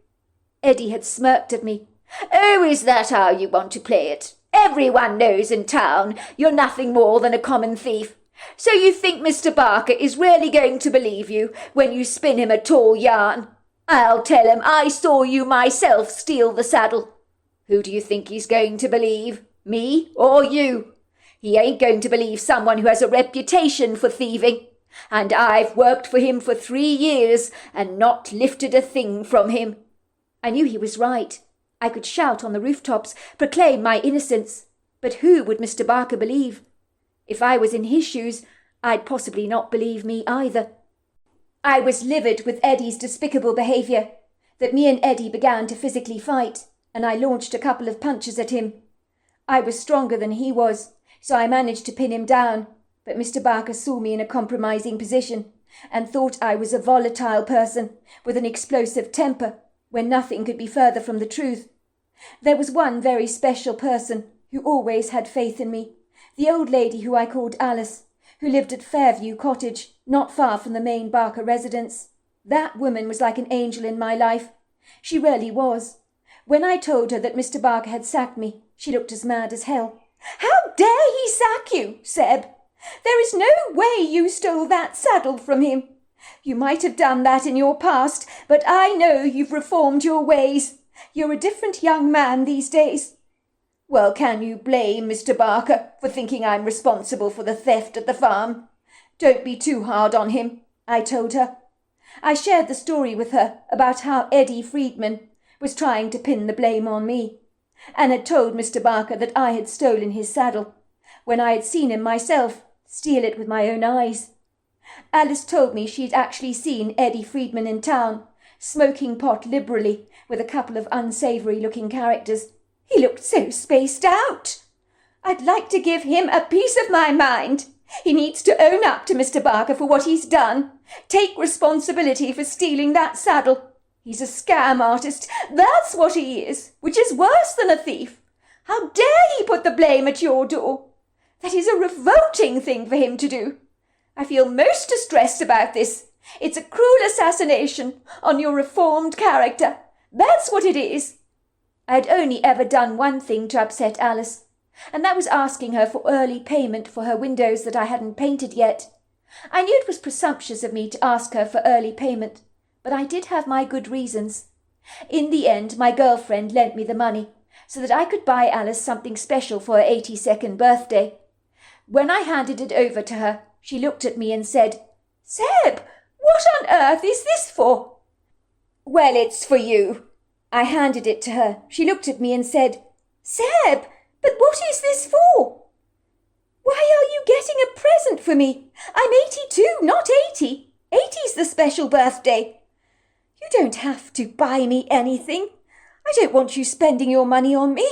Speaker 2: Eddie had smirked at me. "Oh, is that how you want to play it? Everyone knows in town you're nothing more than a common thief. So you think Mr. Barker is really going to believe you when you spin him a tall yarn? I'll tell him I saw you myself steal the saddle. Who do you think he's going to believe? Me or you? He ain't going to believe someone who has a reputation for thieving. And I've worked for him for 3 years and not lifted a thing from him." I knew he was right. I could shout on the rooftops, proclaim my innocence. But who would Mr. Barker believe? If I was in his shoes, I'd possibly not believe me either. I was livid with Eddie's despicable behaviour, that me and Eddie began to physically fight, and I launched a couple of punches at him. I was stronger than he was, so I managed to pin him down, but Mr. Barker saw me in a compromising position and thought I was a volatile person with an explosive temper, when nothing could be further from the truth. There was one very special person who always had faith in me, the old lady who I called Alice, who lived at Fairview Cottage, not far from the main Barker residence. That woman was like an angel in my life. She really was. When I told her that Mr. Barker had sacked me, she looked as mad as hell. "How dare he sack you, Seb? There is no way you stole that saddle from him. You might have done that in your past, but I know you've reformed your ways. You're a different young man these days." "Well, can you blame Mr. Barker for thinking I'm responsible for the theft at the farm? Don't be too hard on him," I told her. I shared the story with her about how Eddie Friedman was trying to pin the blame on me, and had told Mr. Barker that I had stolen his saddle, when I had seen him myself steal it with my own eyes. Alice told me she'd actually seen Eddie Friedman in town, smoking pot liberally with a couple of unsavoury-looking characters. He looked so spaced out. I'd like to give him a piece of my mind. He needs to own up to Mr. Barker for what he's done. Take responsibility for stealing that saddle. He's a scam artist, that's what he is, which is worse than a thief. How dare he put the blame at your door? That is a revolting thing for him to do. I feel most distressed about this. It's a cruel assassination on your reformed character. That's what it is. I had only ever done one thing to upset Alice, and that was asking her for early payment for her windows that I hadn't painted yet. I knew it was presumptuous of me to ask her for early payment, but I did have my good reasons. In the end, my girlfriend lent me the money so that I could buy Alice something special for her 82nd birthday. When I handed it over to her, she looked at me and said, "Seb, what on earth is this for?" "Well, it's for you." I handed it to her. She looked at me and said, "Seb, but what is this for?" "Why are you getting a present for me? I'm 82, not 80. 80's the special birthday." "You don't have to buy me anything. I don't want you spending your money on me.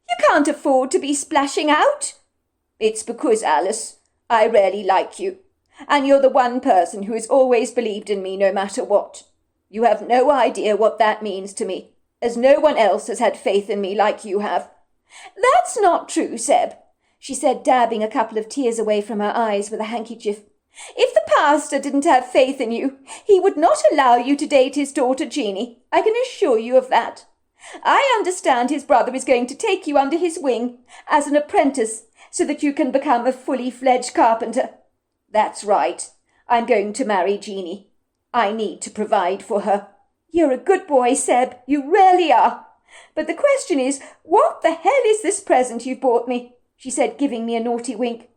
Speaker 2: You can't afford to be splashing out." "It's because, Alice, I really like you, and you're the one person who has always believed in me no matter what. You have no idea what that means to me, as no one else has had faith in me like you have." "That's not true, Seb," she said, dabbing a couple of tears away from her eyes with a handkerchief. "If the pastor didn't have faith in you, he would not allow you to date his daughter Jeannie. I can assure you of that. I understand his brother is going to take you under his wing as an apprentice so that you can become a fully-fledged carpenter." "That's right. I'm going to marry Jeannie. I need to provide for her." "You're a good boy, Seb. You really are. But the question is, what the hell is this present you've bought me?" she said, giving me a naughty wink.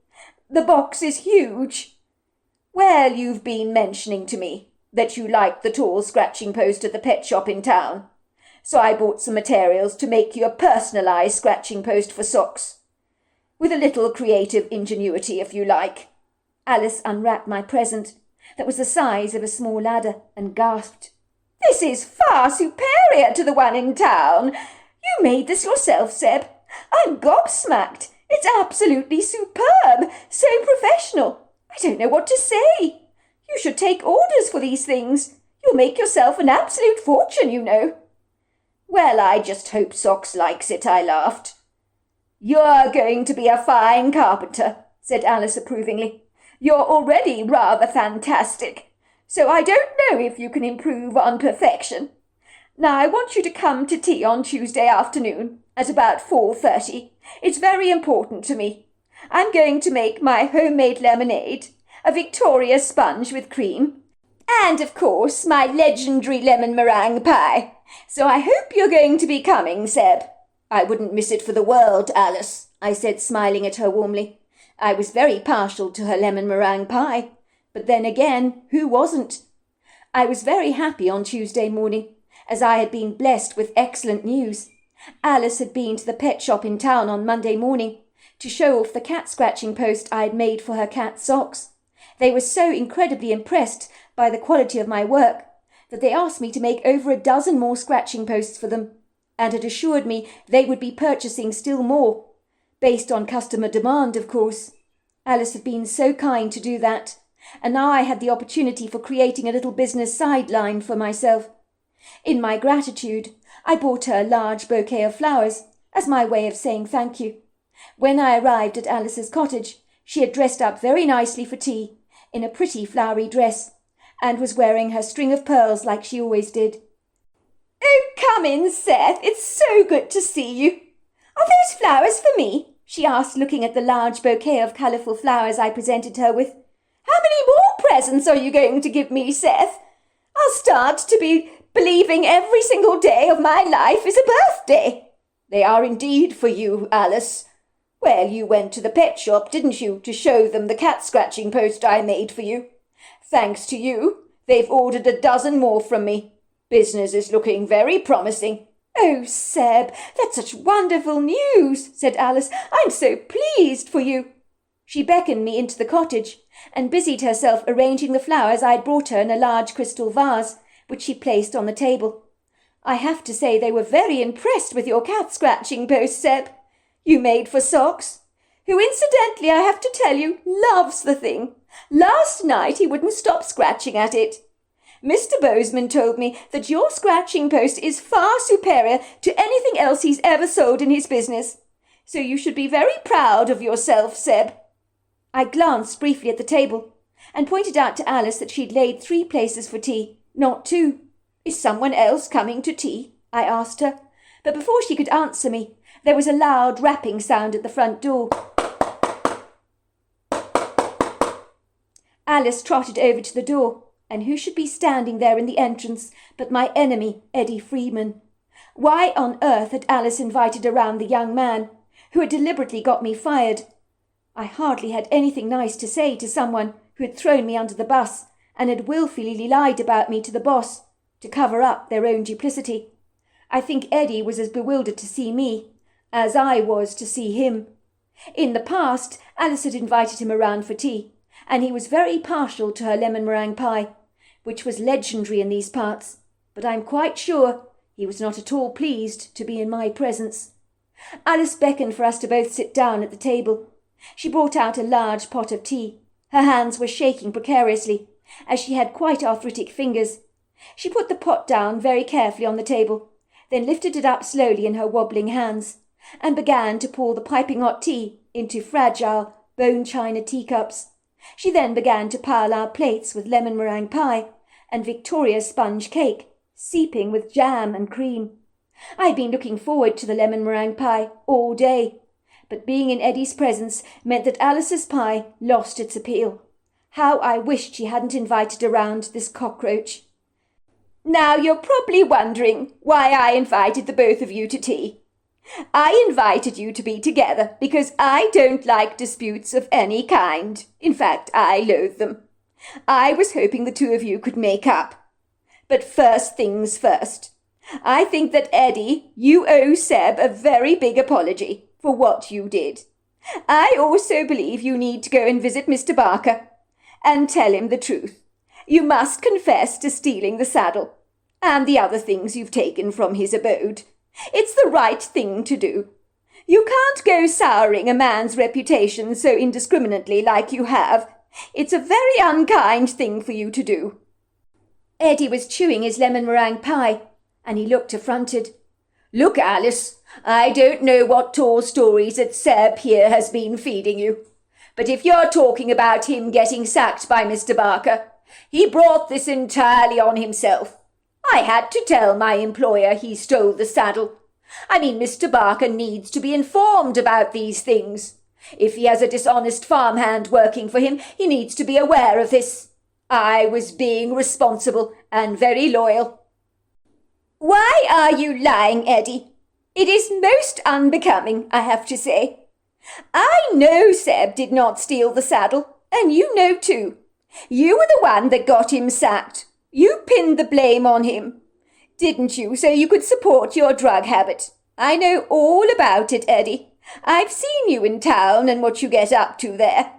Speaker 2: "The box is huge." "Well, you've been mentioning to me that you like the tall scratching post at the pet shop in town. So I bought some materials to make you a personalised scratching post for socks. With a little creative ingenuity, if you like." Alice unwrapped my present. that was the size of a small ladder, and gasped, "This is far superior to the one in town. You made this yourself, Seb. I'm gobsmacked. It's absolutely superb, so professional. I don't know what to say. You should take orders for these things. You'll make yourself an absolute fortune, you know."
Speaker 3: "Well, I just hope Socks likes it," I laughed. "You're going to be a fine carpenter," said Alice approvingly. "You're already rather fantastic, so I don't know if you can improve on perfection. Now I want you to come to tea on Tuesday afternoon at about 4:30. It's very important to me. I'm going to make my homemade lemonade, a Victoria sponge with cream, and, of course, my legendary lemon meringue pie. So I hope you're going to be coming, Seb." "I wouldn't miss it for the world, Alice," I said, smiling at her warmly. I was very partial to her lemon meringue pie, but then again, who wasn't? I was very happy on Tuesday morning, as I had been blessed with excellent news. Alice had been to the pet shop in town on Monday morning to show off the cat scratching post I had made for her cat Socks. They were so incredibly impressed by the quality of my work that they asked me to make over a dozen more scratching posts for them, and had assured me they would be purchasing still more, based on customer demand, of course. Alice had been so kind to do that, and now I had the opportunity for creating a little business sideline for myself. In my gratitude, I bought her a large bouquet of flowers as my way of saying thank you. When I arrived at Alice's cottage, she had dressed up very nicely for tea, in a pretty flowery dress, and was wearing her string of pearls like she always did. "Oh, come in, Seth. It's so good to see you. Are those flowers for me?" she asked, looking at the large bouquet of colourful flowers I presented her with. "How many more presents are you going to give me, Seth? I'll start to be believing every single day of my life is a birthday." "They are indeed for you, Alice. Well, you went to the pet shop, didn't you, to show them the cat scratching post I made for you? Thanks to you, they've ordered a dozen more from me. Business is looking very promising." "Oh, Seb, that's such wonderful news," said Alice. "I'm so pleased for you." She beckoned me into the cottage and busied herself arranging the flowers I had brought her in a large crystal vase, which she placed on the table. "I have to say they were very impressed with your cat scratching post, Seb, you made for Socks, who incidentally, I have to tell you, loves the thing. Last night he wouldn't stop scratching at it. Mr. Bozeman told me that your scratching post is far superior to anything else he's ever sold in his business. So you should be very proud of yourself, Seb." I glanced briefly at the table and pointed out to Alice that she'd laid 3 places for tea, not 2. "Is someone else coming to tea?" I asked her, but before she could answer me, there was a loud rapping sound at the front door. Alice trotted over to the door, and who should be standing there in the entrance but my enemy, Eddie Freeman. Why on earth had Alice invited around the young man who had deliberately got me fired? I hardly had anything nice to say to someone who had thrown me under the bus and had wilfully lied about me to the boss to cover up their own duplicity. I think Eddie was as bewildered to see me as I was to see him. In the past, Alice had invited him around for tea, and he was very partial to her lemon meringue pie, which was legendary in these parts, but I'm quite sure he was not at all pleased to be in my presence. Alice beckoned for us to both sit down at the table. She brought out a large pot of tea. Her hands were shaking precariously, as she had quite arthritic fingers. She put the pot down very carefully on the table, then lifted it up slowly in her wobbling hands, and began to pour the piping hot tea into fragile bone china teacups. She then began to pile our plates with lemon meringue pie and Victoria sponge cake, seeping with jam and cream. I had been looking forward to the lemon meringue pie all day, but being in Eddie's presence meant that Alice's pie lost its appeal. How I wished she hadn't invited around this cockroach. Now you're probably wondering why I invited the both of you to tea. I invited you to be together because I don't like disputes of any kind. In fact, I loathe them. I was hoping the 2 of you could make up. But first things first. I think that, Eddie, you owe Seb a very big apology for what you did. I also believe you need to go and visit Mr. Barker and tell him the truth. You must confess to stealing the saddle, and the other things you've taken from his abode. It's the right thing to do. You can't go souring a man's reputation so indiscriminately like you have. It's a very unkind thing for you to do."
Speaker 2: Eddie was chewing his lemon meringue pie, and he looked affronted.
Speaker 3: "Look, Alice, I don't know what tall stories that Seb here has been feeding you. But if you're talking about him getting sacked by Mr. Barker, he brought this entirely on himself. I had to tell my employer he stole the saddle. I mean, Mr. Barker needs to be informed about these things. If he has a dishonest farmhand working for him, he needs to be aware of this. I was being responsible and very loyal."
Speaker 2: "Why are you lying, Eddie? It is most unbecoming, I have to say. I know Seb did not steal the saddle, and you know too. You were the one that got him sacked. You pinned the blame on him, didn't you, so you could support your drug habit? I know all about it, Eddie. I've seen you in town and what you get up to there.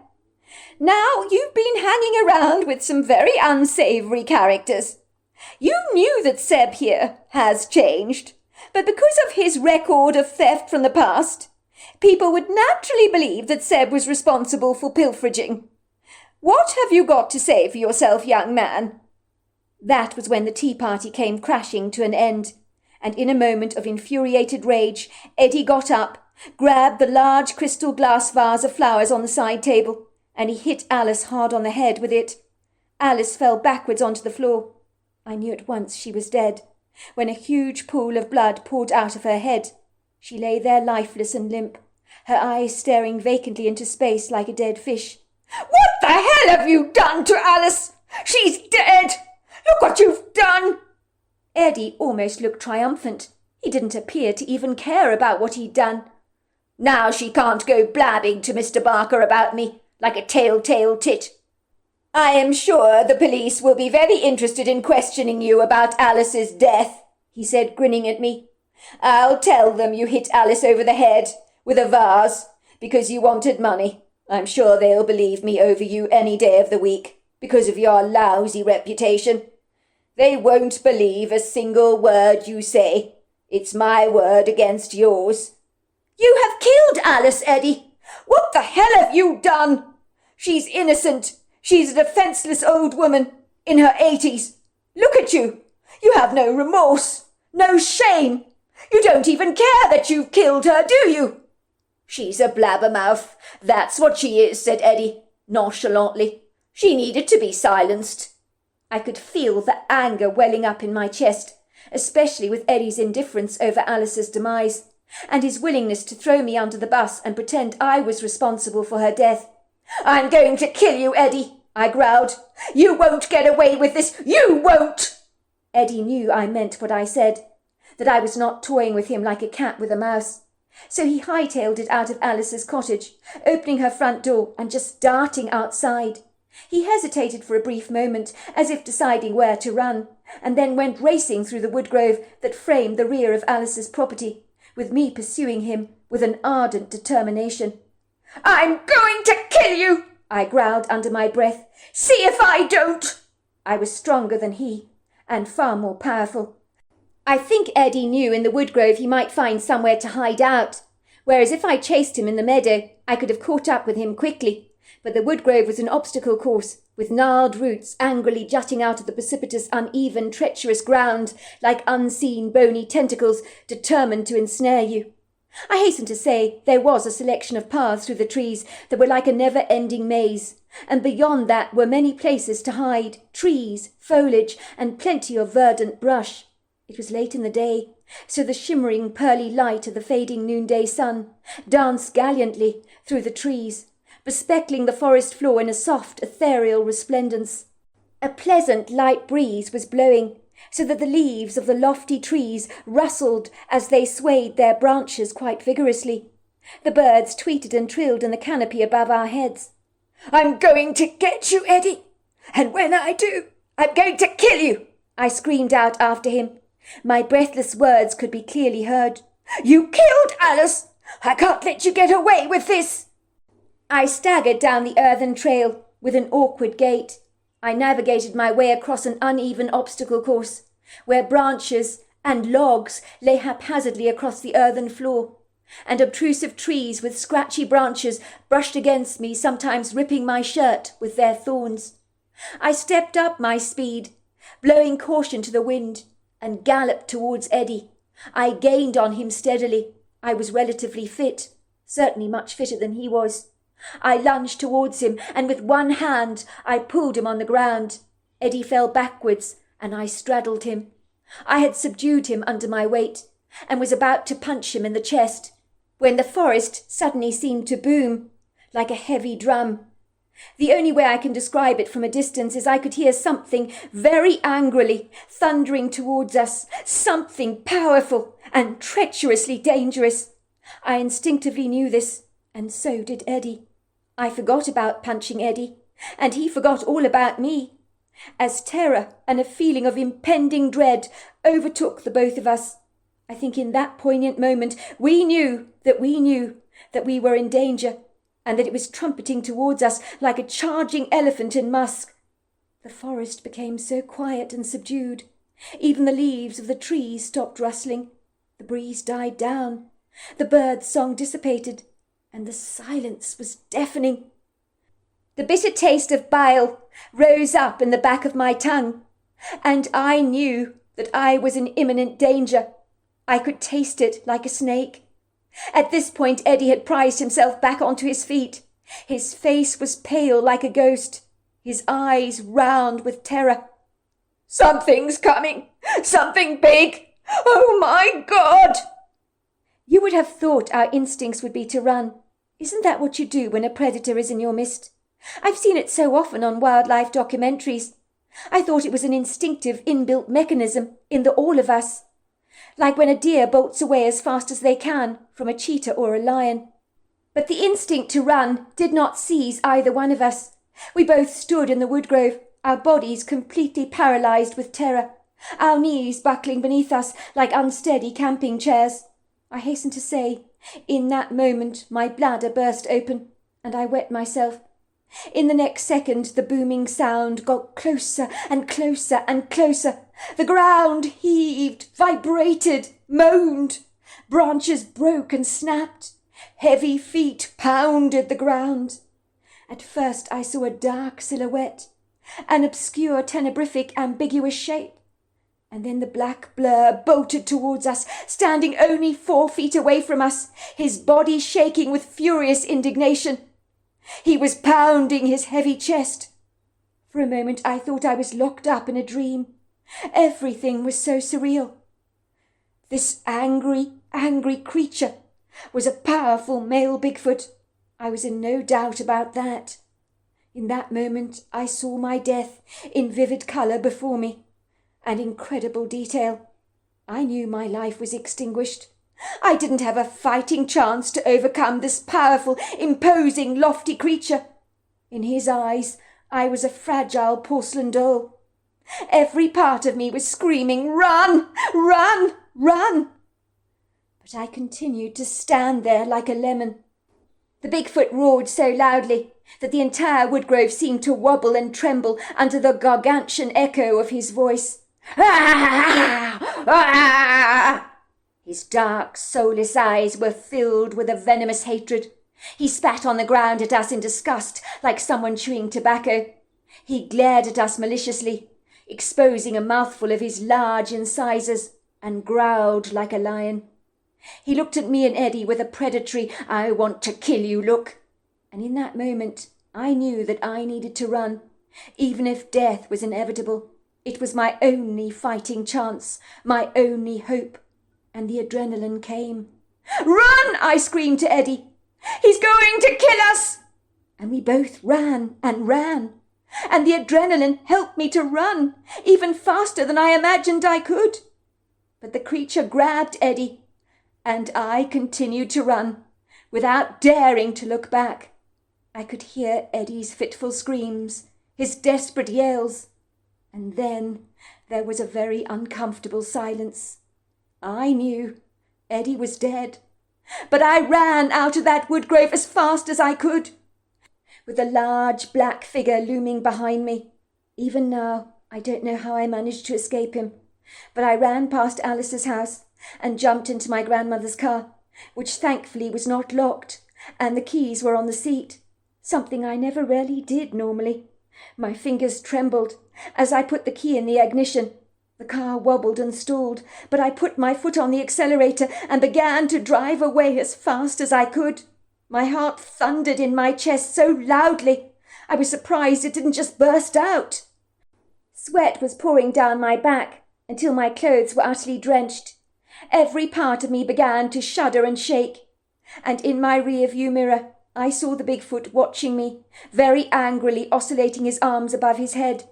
Speaker 2: Now, you've been hanging around with some very unsavoury characters. You knew that Seb here has changed, but because of his record of theft from the past, people would naturally believe that Seb was responsible for pilfering. What have you got to say for yourself, young man?" That was when the tea party came crashing to an end, and in a moment of infuriated rage, Eddie got up, grabbed the large crystal glass vase of flowers on the side table, and he hit Alice hard on the head with it. Alice fell backwards onto the floor. I knew at once she was dead, when a huge pool of blood poured out of her head. She lay there lifeless and limp, her eyes staring vacantly into space like a dead fish.
Speaker 3: "What the hell have you done to Alice? She's dead! Look what you've done!"
Speaker 2: Eddie almost looked triumphant. He didn't appear to even care about what he'd done.
Speaker 3: "Now she can't go blabbing to Mr. Barker about me like a tell-tale tit. I am sure the police will be very interested in questioning you about Alice's death," he said, grinning at me. "I'll tell them you hit Alice over the head with a vase because you wanted money. I'm sure they'll believe me over you any day of the week because of your lousy reputation. They won't believe a single word you say. It's my word against yours." "You have killed Alice, Eddie. What the hell have you done? She's innocent. She's a defenseless old woman in her 80s. Look at you. You have no remorse, no shame. You don't even care that you've killed her, do you?" "She's a blabbermouth. That's what she is," said Eddie, nonchalantly. "She needed to be silenced." I could feel the anger welling up in my chest, especially with Eddie's indifference over Alice's demise, and his willingness to throw me under the bus and pretend I was responsible for her death. "I'm going to kill you, Eddie," I growled. "You won't get away with this. You won't." Eddie knew I meant what I said, that I was not toying with him like a cat with a mouse. So he hightailed it out of Alice's cottage, opening her front door and just darting outside. He hesitated for a brief moment, as if deciding where to run, and then went racing through the wood grove that framed the rear of Alice's property, with me pursuing him with an ardent determination. "I'm going to kill you," I growled under my breath. "See if I don't." I was stronger than he, and far more powerful. I think Eddie knew in the wood grove he might find somewhere to hide out, whereas if I chased him in the meadow, I could have caught up with him quickly. But the wood grove was an obstacle course, with gnarled roots angrily jutting out of the precipitous, uneven, treacherous ground, like unseen, bony tentacles determined to ensnare you. I hasten to say there was a selection of paths through the trees that were like a never-ending maze, and beyond that were many places to hide, trees, foliage, and plenty of verdant brush. It was late in the day, so the shimmering pearly light of the fading noonday sun danced gallantly through the trees, bespeckling the forest floor in a soft, ethereal resplendence. A pleasant light breeze was blowing, so that the leaves of the lofty trees rustled as they swayed their branches quite vigorously. The birds tweeted and trilled in the canopy above our heads. "I'm going to get you, Eddie, and when I do, I'm going to kill you," I screamed out after him. My breathless words could be clearly heard. "You killed Alice! I can't let you get away with this!" I staggered down the earthen trail with an awkward gait.
Speaker 2: I navigated my way across an uneven obstacle course, where branches and logs lay haphazardly across the earthen floor, and obtrusive trees with scratchy branches brushed against me, sometimes ripping my shirt with their thorns. I stepped up my speed, blowing caution to the wind, and galloped towards Eddie. I gained on him steadily. I was relatively fit, certainly much fitter than he was. I lunged towards him, and with one hand I pulled him on the ground. Eddie fell backwards, and I straddled him. I had subdued him under my weight, and was about to punch him in the chest, when the forest suddenly seemed to boom, like a heavy drum. The only way I can describe it from a distance is I could hear something very angrily thundering towards us, something powerful and treacherously dangerous. I instinctively knew this, and so did Eddie. I forgot about punching Eddie, and he forgot all about me, as terror and a feeling of impending dread overtook the both of us. I think in that poignant moment we knew that we were in danger, and that it was trumpeting towards us like a charging elephant in musk. The forest became so quiet and subdued. Even the leaves of the trees stopped rustling. The breeze died down. The birds' song dissipated, and the silence was deafening. The bitter taste of bile rose up in the back of my tongue, and I knew that I was in imminent danger. I could taste it like a snake. At this point Eddie had prized himself back onto his feet. His face was pale like a ghost, his eyes round with terror. "Something's coming! Something big! Oh, my God!" You would have thought our instincts would be to run. Isn't that what you do when a predator is in your midst? I've seen it so often on wildlife documentaries. I thought it was an instinctive inbuilt mechanism in the all of us, like when a deer bolts away as fast as they can from a cheetah or a lion. But the instinct to run did not seize either one of us. We both stood in the woodgrove, our bodies completely paralyzed with terror, our knees buckling beneath us like unsteady camping chairs. I hasten to say, in that moment my bladder burst open, and I wet myself. In the next second the booming sound got closer and closer and closer. The ground heaved, vibrated, moaned. Branches broke and snapped. Heavy feet pounded the ground. At first I saw a dark silhouette, an obscure, tenebrific, ambiguous shape. And then the black blur bolted towards us, standing only 4 feet away from us, his body shaking with furious indignation. He was pounding his heavy chest. For a moment I thought I was locked up in a dream. Everything was so surreal. This angry creature was a powerful male Bigfoot. I was in no doubt about that. In that moment I saw my death in vivid colour before me, and incredible detail. I knew my life was extinguished. I didn't have a fighting chance to overcome this powerful, imposing, lofty creature. In his eyes I was a fragile porcelain doll. Every part of me was screaming, "Run! Run! Run!" But I continued to stand there like a lemon. The Bigfoot roared so loudly that the entire woodgrove seemed to wobble and tremble under the gargantuan echo of his voice. "Ah! Ah!" His dark, soulless eyes were filled with a venomous hatred. He spat on the ground at us in disgust, like someone chewing tobacco. He glared at us maliciously, exposing a mouthful of his large incisors, and growled like a lion. He looked at me and Eddie with a predatory, "I want to kill you" look. And in that moment I knew that I needed to run, even if death was inevitable. It was my only fighting chance, my only hope. And the adrenaline came. "Run!" I screamed to Eddie. "He's going to kill us!" And we both ran and ran. And the adrenaline helped me to run, even faster than I imagined I could. But the creature grabbed Eddie, and I continued to run, without daring to look back. I could hear Eddie's fitful screams, his desperate yells, and then there was a very uncomfortable silence. I knew Eddie was dead, but I ran out of that woodgrove as fast as I could, with a large black figure looming behind me. Even now, I don't know how I managed to escape him, but I ran past Alice's house and jumped into my grandmother's car, which thankfully was not locked, and the keys were on the seat, something I never really did normally. My fingers trembled as I put the key in the ignition. The car wobbled and stalled, but I put my foot on the accelerator and began to drive away as fast as I could. My heart thundered in my chest so loudly, I was surprised it didn't just burst out. Sweat was pouring down my back until my clothes were utterly drenched. Every part of me began to shudder and shake, and in my rear-view mirror I saw the Bigfoot watching me, very angrily oscillating his arms above his head.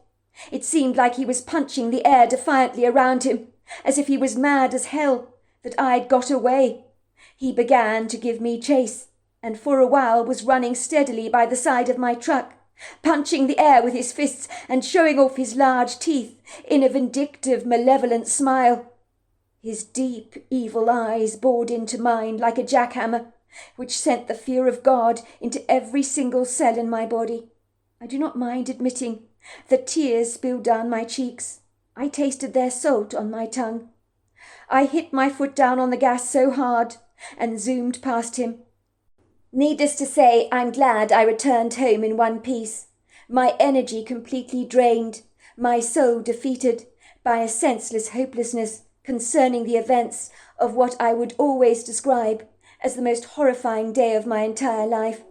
Speaker 2: It seemed like he was punching the air defiantly around him, as if he was mad as hell that I'd got away. He began to give me chase, and for a while was running steadily by the side of my truck, punching the air with his fists and showing off his large teeth in a vindictive, malevolent smile. His deep, evil eyes bored into mine like a jackhammer, which sent the fear of God into every single cell in my body. I do not mind admitting that tears spilled down my cheeks. I tasted their salt on my tongue. I hit my foot down on the gas so hard and zoomed past him. Needless to say, I'm glad I returned home in one piece, my energy completely drained, my soul defeated by a senseless hopelessness concerning the events of what I would always describe as the most horrifying day of my entire life.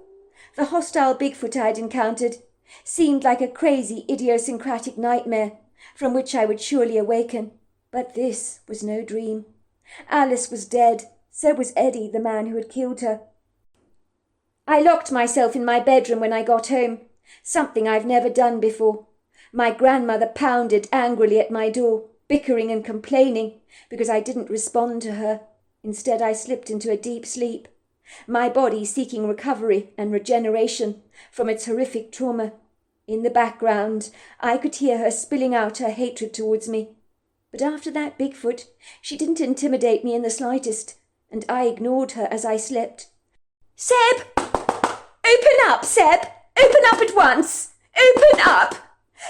Speaker 2: The hostile Bigfoot I'd encountered seemed like a crazy, idiosyncratic nightmare from which I would surely awaken. But this was no dream. Alice was dead. So was Eddie, the man who had killed her. I locked myself in my bedroom when I got home, something I've never done before. My grandmother pounded angrily at my door, bickering and complaining because I didn't respond to her. Instead, I slipped into a deep sleep, my body seeking recovery and regeneration from its horrific trauma. In the background, I could hear her spilling out her hatred towards me. But after that Bigfoot, she didn't intimidate me in the slightest, and I ignored her as I slept. "Seb! Open up, Seb! Open up at once! Open up!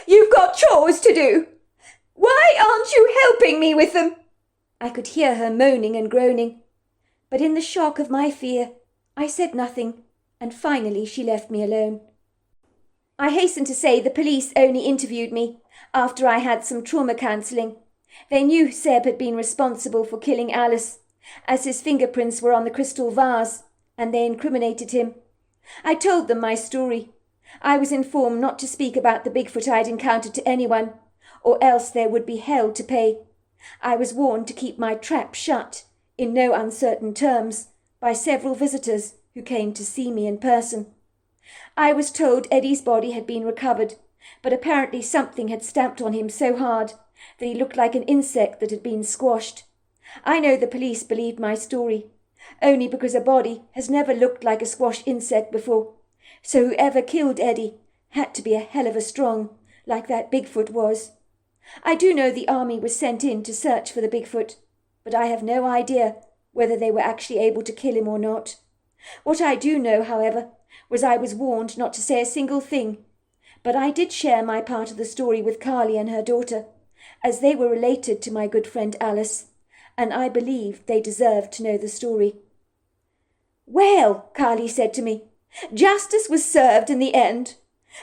Speaker 2: You've got chores to do! Why aren't you helping me with them?" I could hear her moaning and groaning, but in the shock of my fear, I said nothing, and finally she left me alone. I hasten to say the police only interviewed me after I had some trauma counselling. They knew Seb had been responsible for killing Alice, as his fingerprints were on the crystal vase, and they incriminated him. I told them my story. I was informed not to speak about the Bigfoot I'd encountered to anyone, or else there would be hell to pay. I was warned to keep my trap shut, in no uncertain terms, by several visitors who came to see me in person. I was told Eddie's body had been recovered, but apparently something had stamped on him so hard that he looked like an insect that had been squashed. I know the police believed my story, only because a body has never looked like a squashed insect before, so whoever killed Eddie had to be a hell of a strong, like that Bigfoot was. I do know the army was sent in to search for the Bigfoot, but I have no idea whether they were actually able to kill him or not. What I do know, however, was I was warned not to say a single thing, but I did share my part of the story with Carly and her daughter, as they were related to my good friend Alice, and I believed they deserved to know the story. "Well," Carly said to me, "justice was served in the end.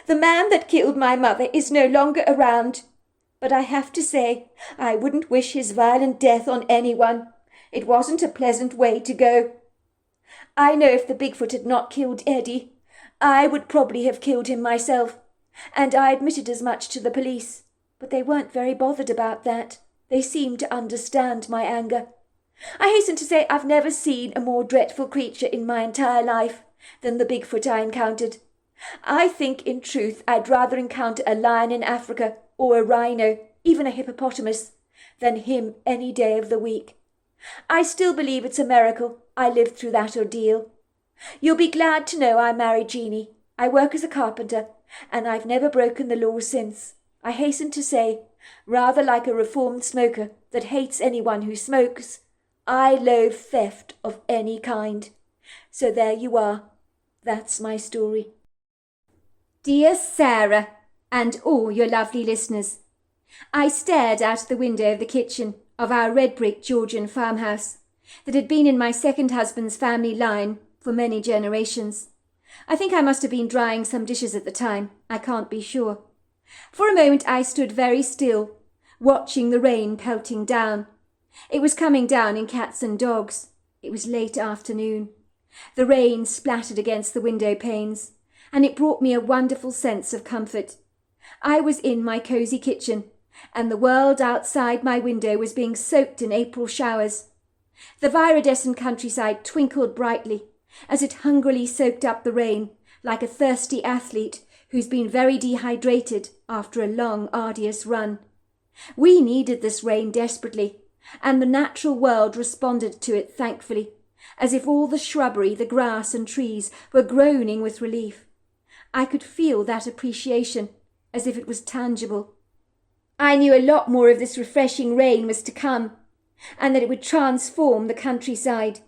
Speaker 2: The man that killed my mother is no longer around. But I have to say, I wouldn't wish his violent death on anyone. It wasn't a pleasant way to go. I know if the Bigfoot had not killed Eddie, I would probably have killed him myself, and I admitted as much to the police, but they weren't very bothered about that. They seemed to understand my anger. I hasten to say I've never seen a more dreadful creature in my entire life than the Bigfoot I encountered. I think, in truth, I'd rather encounter a lion in Africa, or a rhino, even a hippopotamus, than him any day of the week. I still believe it's a miracle I lived through that ordeal. You'll be glad to know I married Jeannie. I work as a carpenter, and I've never broken the law since. I hasten to say, rather like a reformed smoker that hates anyone who smokes, I loathe theft of any kind. So there you are. That's my story. Dear Sarah, and all your lovely listeners. I stared out the window of the kitchen of our red brick Georgian farmhouse that had been in my second husband's family line for many generations. I think I must have been drying some dishes at the time. I can't be sure. For a moment I stood very still, watching the rain pelting down. It was coming down in cats and dogs. It was late afternoon. The rain splattered against the window panes, and it brought me a wonderful sense of comfort. I was in my cosy kitchen, and the world outside my window was being soaked in April showers. The viridescent countryside twinkled brightly as it hungrily soaked up the rain, like a thirsty athlete who's been very dehydrated after a long, arduous run. We needed this rain desperately, and the natural world responded to it thankfully, as if all the shrubbery, the grass and trees were groaning with relief. I could feel that appreciation, as if it was tangible. I knew a lot more of this refreshing rain was to come, and that it would transform the countryside,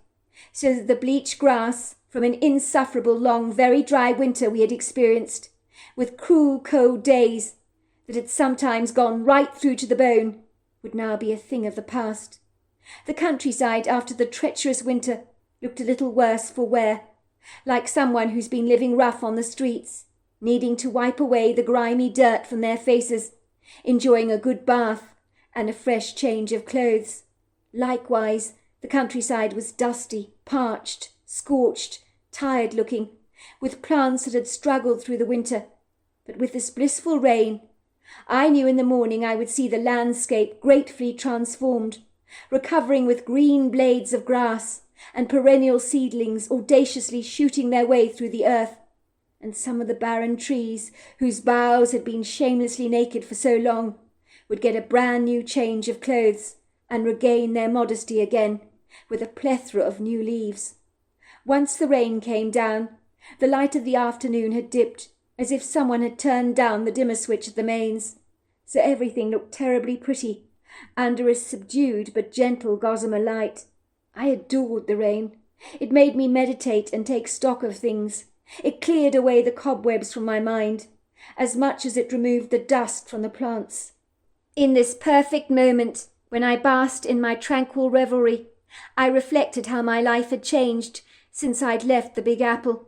Speaker 2: so that the bleached grass, from an insufferable long, very dry winter we had experienced, with cruel cold days that had sometimes gone right through to the bone, would now be a thing of the past. The countryside, after the treacherous winter, looked a little worse for wear, like someone who's been living rough on the streets, needing to wipe away the grimy dirt from their faces, enjoying a good bath and a fresh change of clothes. Likewise, the countryside was dusty, parched, scorched, tired-looking, with plants that had struggled through the winter. But with this blissful rain, I knew in the morning I would see the landscape gratefully transformed, recovering with green blades of grass and perennial seedlings audaciously shooting their way through the earth, and some of the barren trees, whose boughs had been shamelessly naked for so long, would get a brand new change of clothes and regain their modesty again with a plethora of new leaves. Once the rain came down, the light of the afternoon had dipped, as if someone had turned down the dimmer switch at the mains, so everything looked terribly pretty under a subdued but gentle gossamer light. I adored the rain. It made me meditate and take stock of things. It cleared away the cobwebs from my mind, as much as it removed the dust from the plants. In this perfect moment, when I basked in my tranquil revelry, I reflected how my life had changed since I'd left the Big Apple.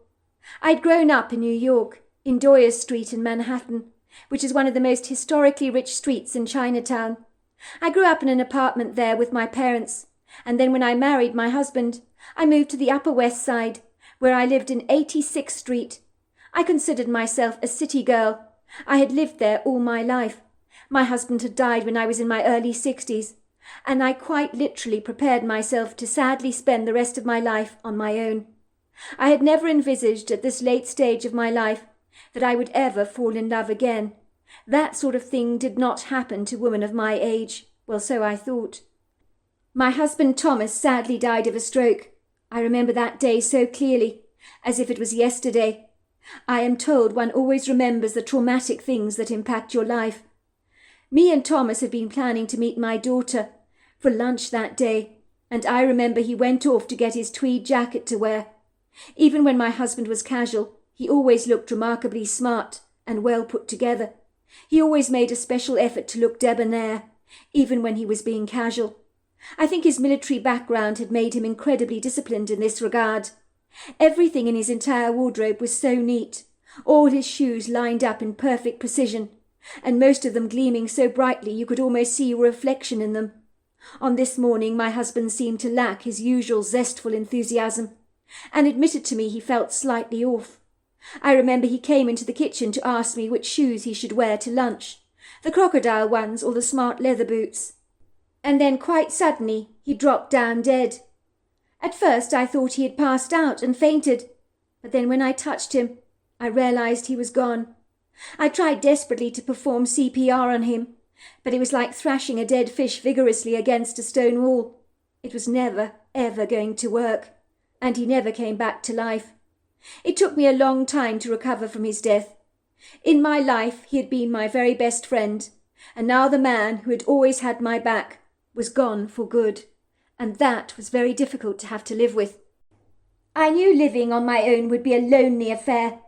Speaker 2: I'd grown up in New York, in Doyer Street in Manhattan, which is one of the most historically rich streets in Chinatown. I grew up in an apartment there with my parents, and then when I married my husband, I moved to the Upper West Side, where I lived in 86th Street. I considered myself a city girl. I had lived there all my life. My husband had died when I was in my early 60s, and I quite literally prepared myself to sadly spend the rest of my life on my own. I had never envisaged at this late stage of my life that I would ever fall in love again. That sort of thing did not happen to women of my age. Well, so I thought. My husband Thomas sadly died of a stroke. I remember that day so clearly, as if it was yesterday. I am told one always remembers the traumatic things that impact your life. Me and Thomas had been planning to meet my daughter for lunch that day, and I remember he went off to get his tweed jacket to wear. Even when my husband was casual, he always looked remarkably smart and well put together. He always made a special effort to look debonair, even when he was being casual. I think his military background had made him incredibly disciplined in this regard. Everything in his entire wardrobe was so neat, all his shoes lined up in perfect precision, and most of them gleaming so brightly you could almost see your reflection in them. On this morning my husband seemed to lack his usual zestful enthusiasm, and admitted to me he felt slightly off. I remember he came into the kitchen to ask me which shoes he should wear to lunch, the crocodile ones or the smart leather boots. And then quite suddenly he dropped down dead. At first I thought he had passed out and fainted, but then when I touched him, I realized he was gone. I tried desperately to perform CPR on him, but it was like thrashing a dead fish vigorously against a stone wall. It was never, ever going to work, and he never came back to life. It took me a long time to recover from his death. In my life he had been my very best friend, and now the man who had always had my back was gone for good, and that was very difficult to have to live with. I knew living on my own would be a lonely affair.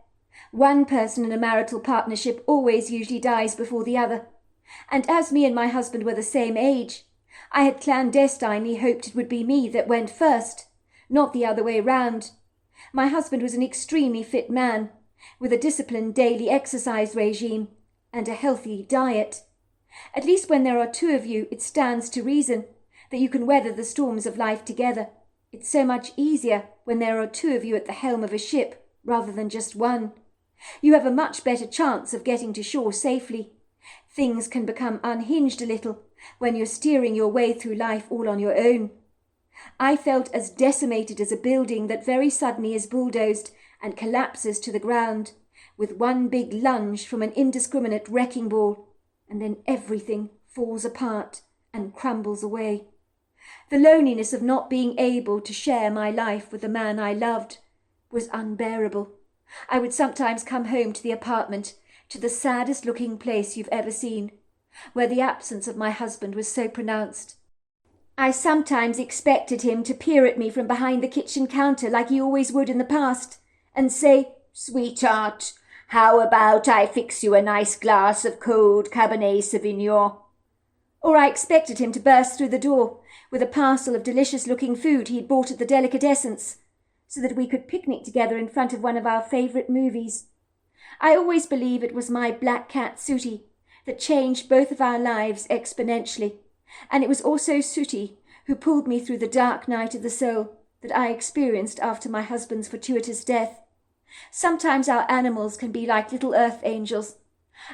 Speaker 2: One person in a marital partnership always usually dies before the other, and as me and my husband were the same age, I had clandestinely hoped it would be me that went first, not the other way round. My husband was an extremely fit man, with a disciplined daily exercise regime and a healthy diet. At least when there are two of you, it stands to reason that you can weather the storms of life together. It's so much easier when there are two of you at the helm of a ship rather than just one. You have a much better chance of getting to shore safely. Things can become unhinged a little when you're steering your way through life all on your own. I felt as decimated as a building that very suddenly is bulldozed and collapses to the ground with one big lunge from an indiscriminate wrecking ball, and then everything falls apart and crumbles away. The loneliness of not being able to share my life with the man I loved was unbearable. I would sometimes come home to the apartment, to the saddest-looking place you've ever seen, where the absence of my husband was so pronounced. I sometimes expected him to peer at me from behind the kitchen counter like he always would in the past, and say, "Sweetheart, how about I fix you a nice glass of cold Cabernet Sauvignon?" Or I expected him to burst through the door with a parcel of delicious-looking food he'd bought at the Delicatessence, so that we could picnic together in front of one of our favourite movies. I always believe it was my black cat Sooty that changed both of our lives exponentially, and it was also Sooty who pulled me through the dark night of the soul that I experienced after my husband's fortuitous death. Sometimes our animals can be like little earth angels.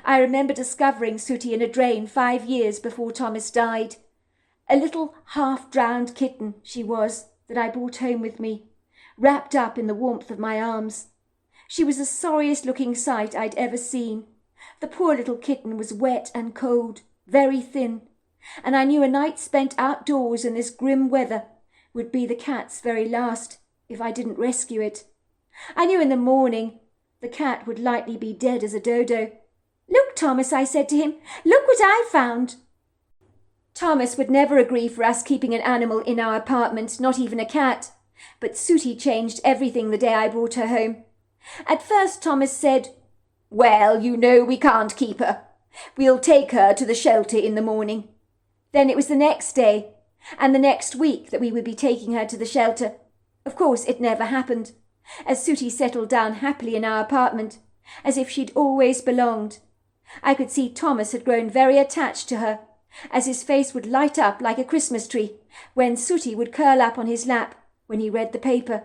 Speaker 2: I remember discovering Sooty in a drain 5 years before Thomas died. A little half-drowned kitten she was that I brought home with me, wrapped up in the warmth of my arms. She was the sorriest-looking sight I'd ever seen. The poor little kitten was wet and cold, very thin, and I knew a night spent outdoors in this grim weather would be the cat's very last if I didn't rescue it. I knew in the morning the cat would likely be dead as a dodo. "Look, Thomas," I said to him, "look what I found." Thomas would never agree for us keeping an animal in our apartment, not even a cat, but Sooty changed everything the day I brought her home. At first Thomas said, "Well, you know we can't keep her. We'll take her to the shelter in the morning." Then it was the next day and the next week that we would be taking her to the shelter. Of course, it never happened, as Sooty settled down happily in our apartment, as if she'd always belonged. I could see Thomas had grown very attached to her, as his face would light up like a Christmas tree when Sooty would curl up on his lap when he read the paper.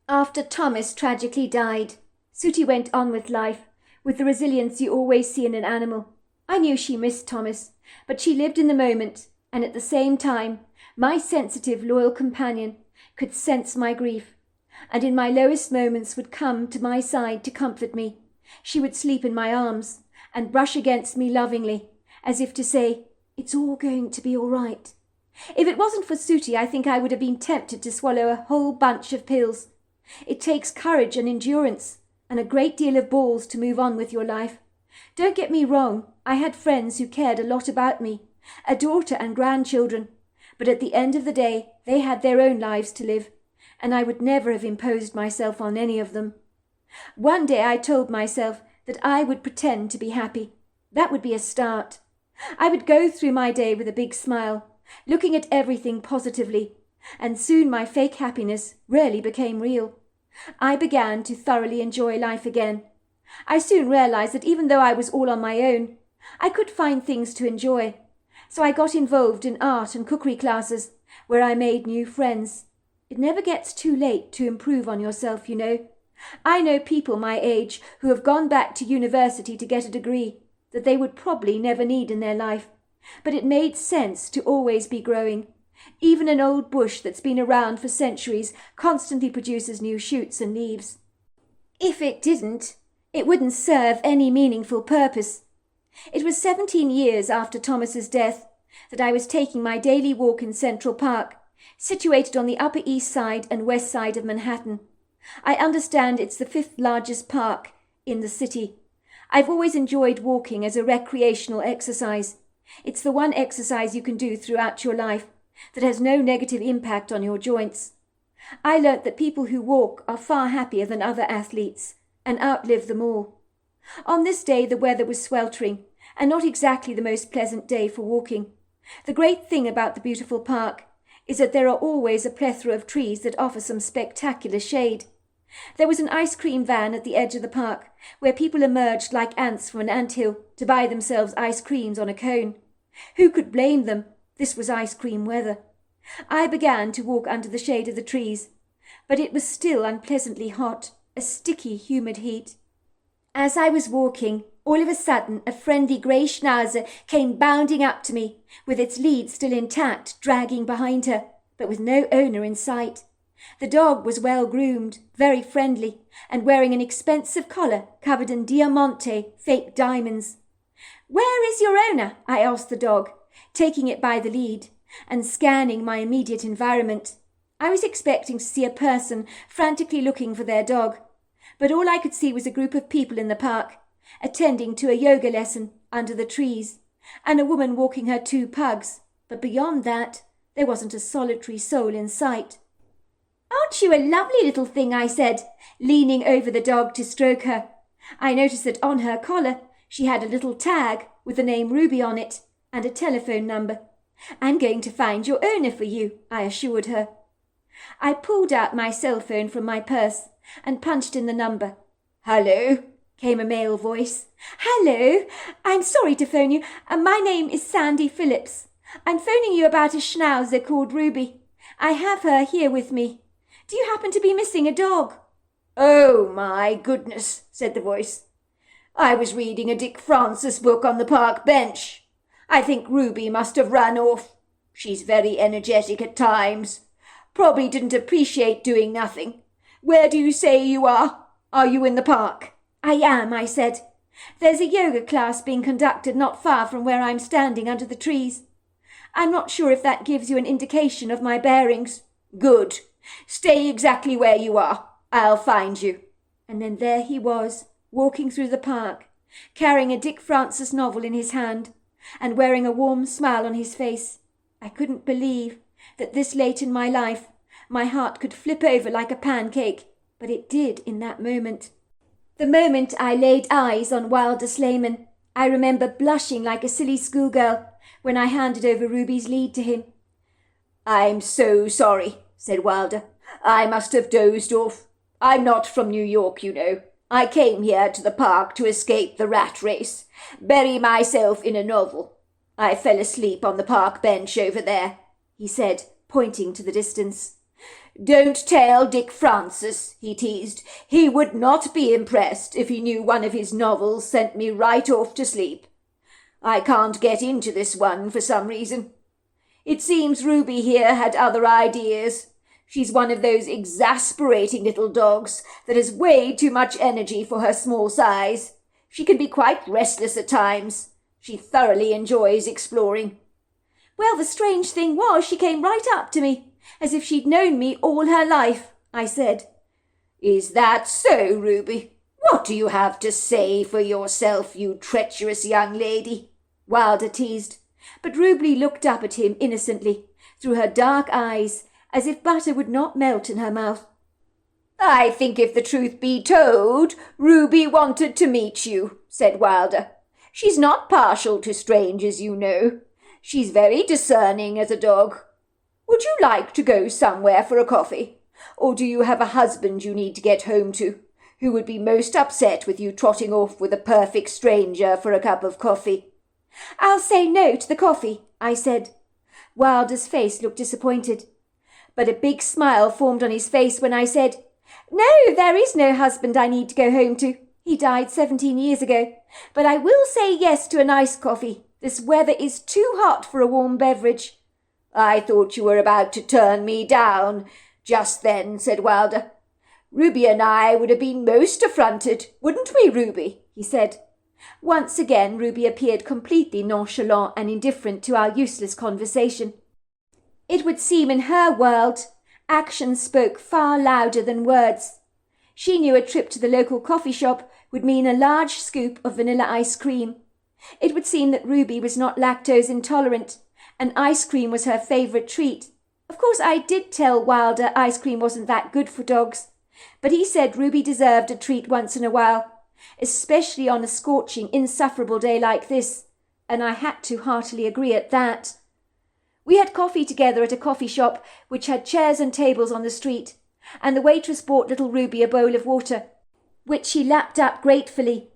Speaker 2: After Thomas tragically died, Sooty went on with life, with the resilience you always see in an animal. I knew she missed Thomas, but she lived in the moment, and at the same time, my sensitive, loyal companion could sense my grief, and in my lowest moments would come to my side to comfort me. She would sleep in my arms and brush against me lovingly, as if to say, "It's all going to be all right." If it wasn't for Sooty, I think I would have been tempted to swallow a whole bunch of pills. It takes courage and endurance, and a great deal of balls to move on with your life. Don't get me wrong, I had friends who cared a lot about me, a daughter and grandchildren, but at the end of the day they had their own lives to live, and I would never have imposed myself on any of them. One day I told myself that I would pretend to be happy. That would be a start. I would go through my day with a big smile, looking at everything positively, and soon my fake happiness really became real. I began to thoroughly enjoy life again. I soon realized that even though I was all on my own, I could find things to enjoy. So I got involved in art and cookery classes, where I made new friends. It never gets too late to improve on yourself, you know. I know people my age who have gone back to university to get a degree that they would probably never need in their life, but it made sense to always be growing. Even an old bush that's been around for centuries constantly produces new shoots and leaves. If it didn't, it wouldn't serve any meaningful purpose. It was 17 years after Thomas's death that I was taking my daily walk in Central Park, situated on the Upper East Side and West Side of Manhattan. I understand it's the 5th largest park in the city. I've always enjoyed walking as a recreational exercise. It's the one exercise you can do throughout your life that has no negative impact on your joints. I learnt that people who walk are far happier than other athletes, and outlive them all. On this day the weather was sweltering, and not exactly the most pleasant day for walking. The great thing about the beautiful park is that there are always a plethora of trees that offer some spectacular shade. There was an ice cream van at the edge of the park, where people emerged like ants from an anthill to buy themselves ice creams on a cone. Who could blame them? This was ice cream weather. I began to walk under the shade of the trees, but it was still unpleasantly hot, a sticky, humid heat. As I was walking, all of a sudden a friendly grey schnauzer came bounding up to me, with its lead still intact, dragging behind her, but with no owner in sight. The dog was well groomed, very friendly, and wearing an expensive collar covered in diamante, fake diamonds. "Where is your owner?" I asked the dog, taking it by the lead and scanning my immediate environment. I was expecting to see a person frantically looking for their dog, but all I could see was a group of people in the park, attending to a yoga lesson under the trees, and a woman walking her 2 pugs, but beyond that there wasn't a solitary soul in sight. "Aren't you a lovely little thing?" I said, leaning over the dog to stroke her. I noticed that on her collar she had a little tag with the name Ruby on it and a telephone number. "I'm going to find your owner for you," I assured her. I pulled out my cell phone from my purse and punched in the number. "Hello," came a male voice. "Hello, I'm sorry to phone you. My name is Sandy Phillips. I'm phoning you about a schnauzer called Ruby. I have her here with me. Do you happen to be missing a dog?" "Oh, my goodness," said the voice. "I was reading a Dick Francis book on the park bench. I think Ruby must have run off. She's very energetic at times. Probably didn't appreciate doing nothing. Where do you say you are? Are you in the park?" "I am," I said. "There's a yoga class being conducted not far from where I'm standing under the trees. I'm not sure if that gives you an indication of my bearings." "Good. Stay exactly where you are. I'll find you." And then there he was, walking through the park, carrying a Dick Francis novel in his hand, and wearing a warm smile on his face. I couldn't believe that this late in my life my heart could flip over like a pancake, but it did in that moment. The moment I laid eyes on Wilder Slayman, I remember blushing like a silly schoolgirl when I handed over Ruby's lead to him. "I'm so sorry," said Wilder. "I must have dozed off. I'm not from New York, you know. I came here to the park to escape the rat race, bury myself in a novel. I fell asleep on the park bench over there," he said, pointing to the distance. "Don't tell Dick Francis," he teased. "He would not be impressed if he knew one of his novels sent me right off to sleep. I can't get into this one for some reason. It seems Ruby here had other ideas. She's one of those exasperating little dogs that has way too much energy for her small size. She can be quite restless at times. She thoroughly enjoys exploring." "Well, the strange thing was she came right up to me, as if she'd known me all her life," I said. "Is that so, Ruby? What do you have to say for yourself, you treacherous young lady?" Wilder teased, but Ruby looked up at him innocently, through her dark eyes, as if butter would not melt in her mouth. "I think if the truth be told, Ruby wanted to meet you," said Wilder. "She's not partial to strangers, you know. She's very discerning as a dog. Would you like to go somewhere for a coffee? Or do you have a husband you need to get home to, who would be most upset with you trotting off with a perfect stranger for a cup of coffee?" "I'll say no to the coffee," I said. Wilder's face looked disappointed, but a big smile formed on his face when I said, "No, there is no husband I need to go home to. He died 17 years ago. But I will say yes to a nice coffee. This weather is too hot for a warm beverage." "I thought you were about to turn me down just then," said Wilder. "Ruby and I would have been most affronted, wouldn't we, Ruby?" he said. Once again Ruby appeared completely nonchalant and indifferent to our useless conversation. It would seem in her world, actions spoke far louder than words. She knew a trip to the local coffee shop would mean a large scoop of vanilla ice cream. It would seem that Ruby was not lactose intolerant, and ice cream was her favourite treat. Of course I did tell Wilder ice cream wasn't that good for dogs, But he said Ruby deserved a treat once in a while, especially on a scorching, insufferable day like this, and I had to heartily agree at that. We had coffee together at a coffee shop which had chairs and tables on the street, and the waitress brought little Ruby a bowl of water, which she lapped up gratefully,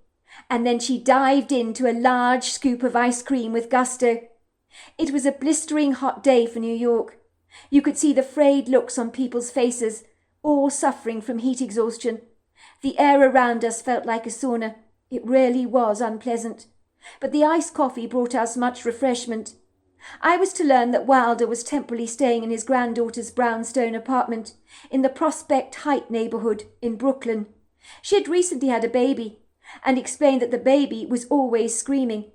Speaker 2: and then she dived into a large scoop of ice cream with gusto. It was a blistering hot day for New York. You could see the frayed looks on people's faces, all suffering from heat exhaustion. The air around us felt like a sauna. It really was unpleasant. But the iced coffee brought us much refreshment. I was to learn that Wilder was temporarily staying in his granddaughter's brownstone apartment in the Prospect Heights neighborhood in Brooklyn. She had recently had a baby, and explained that the baby was always screaming.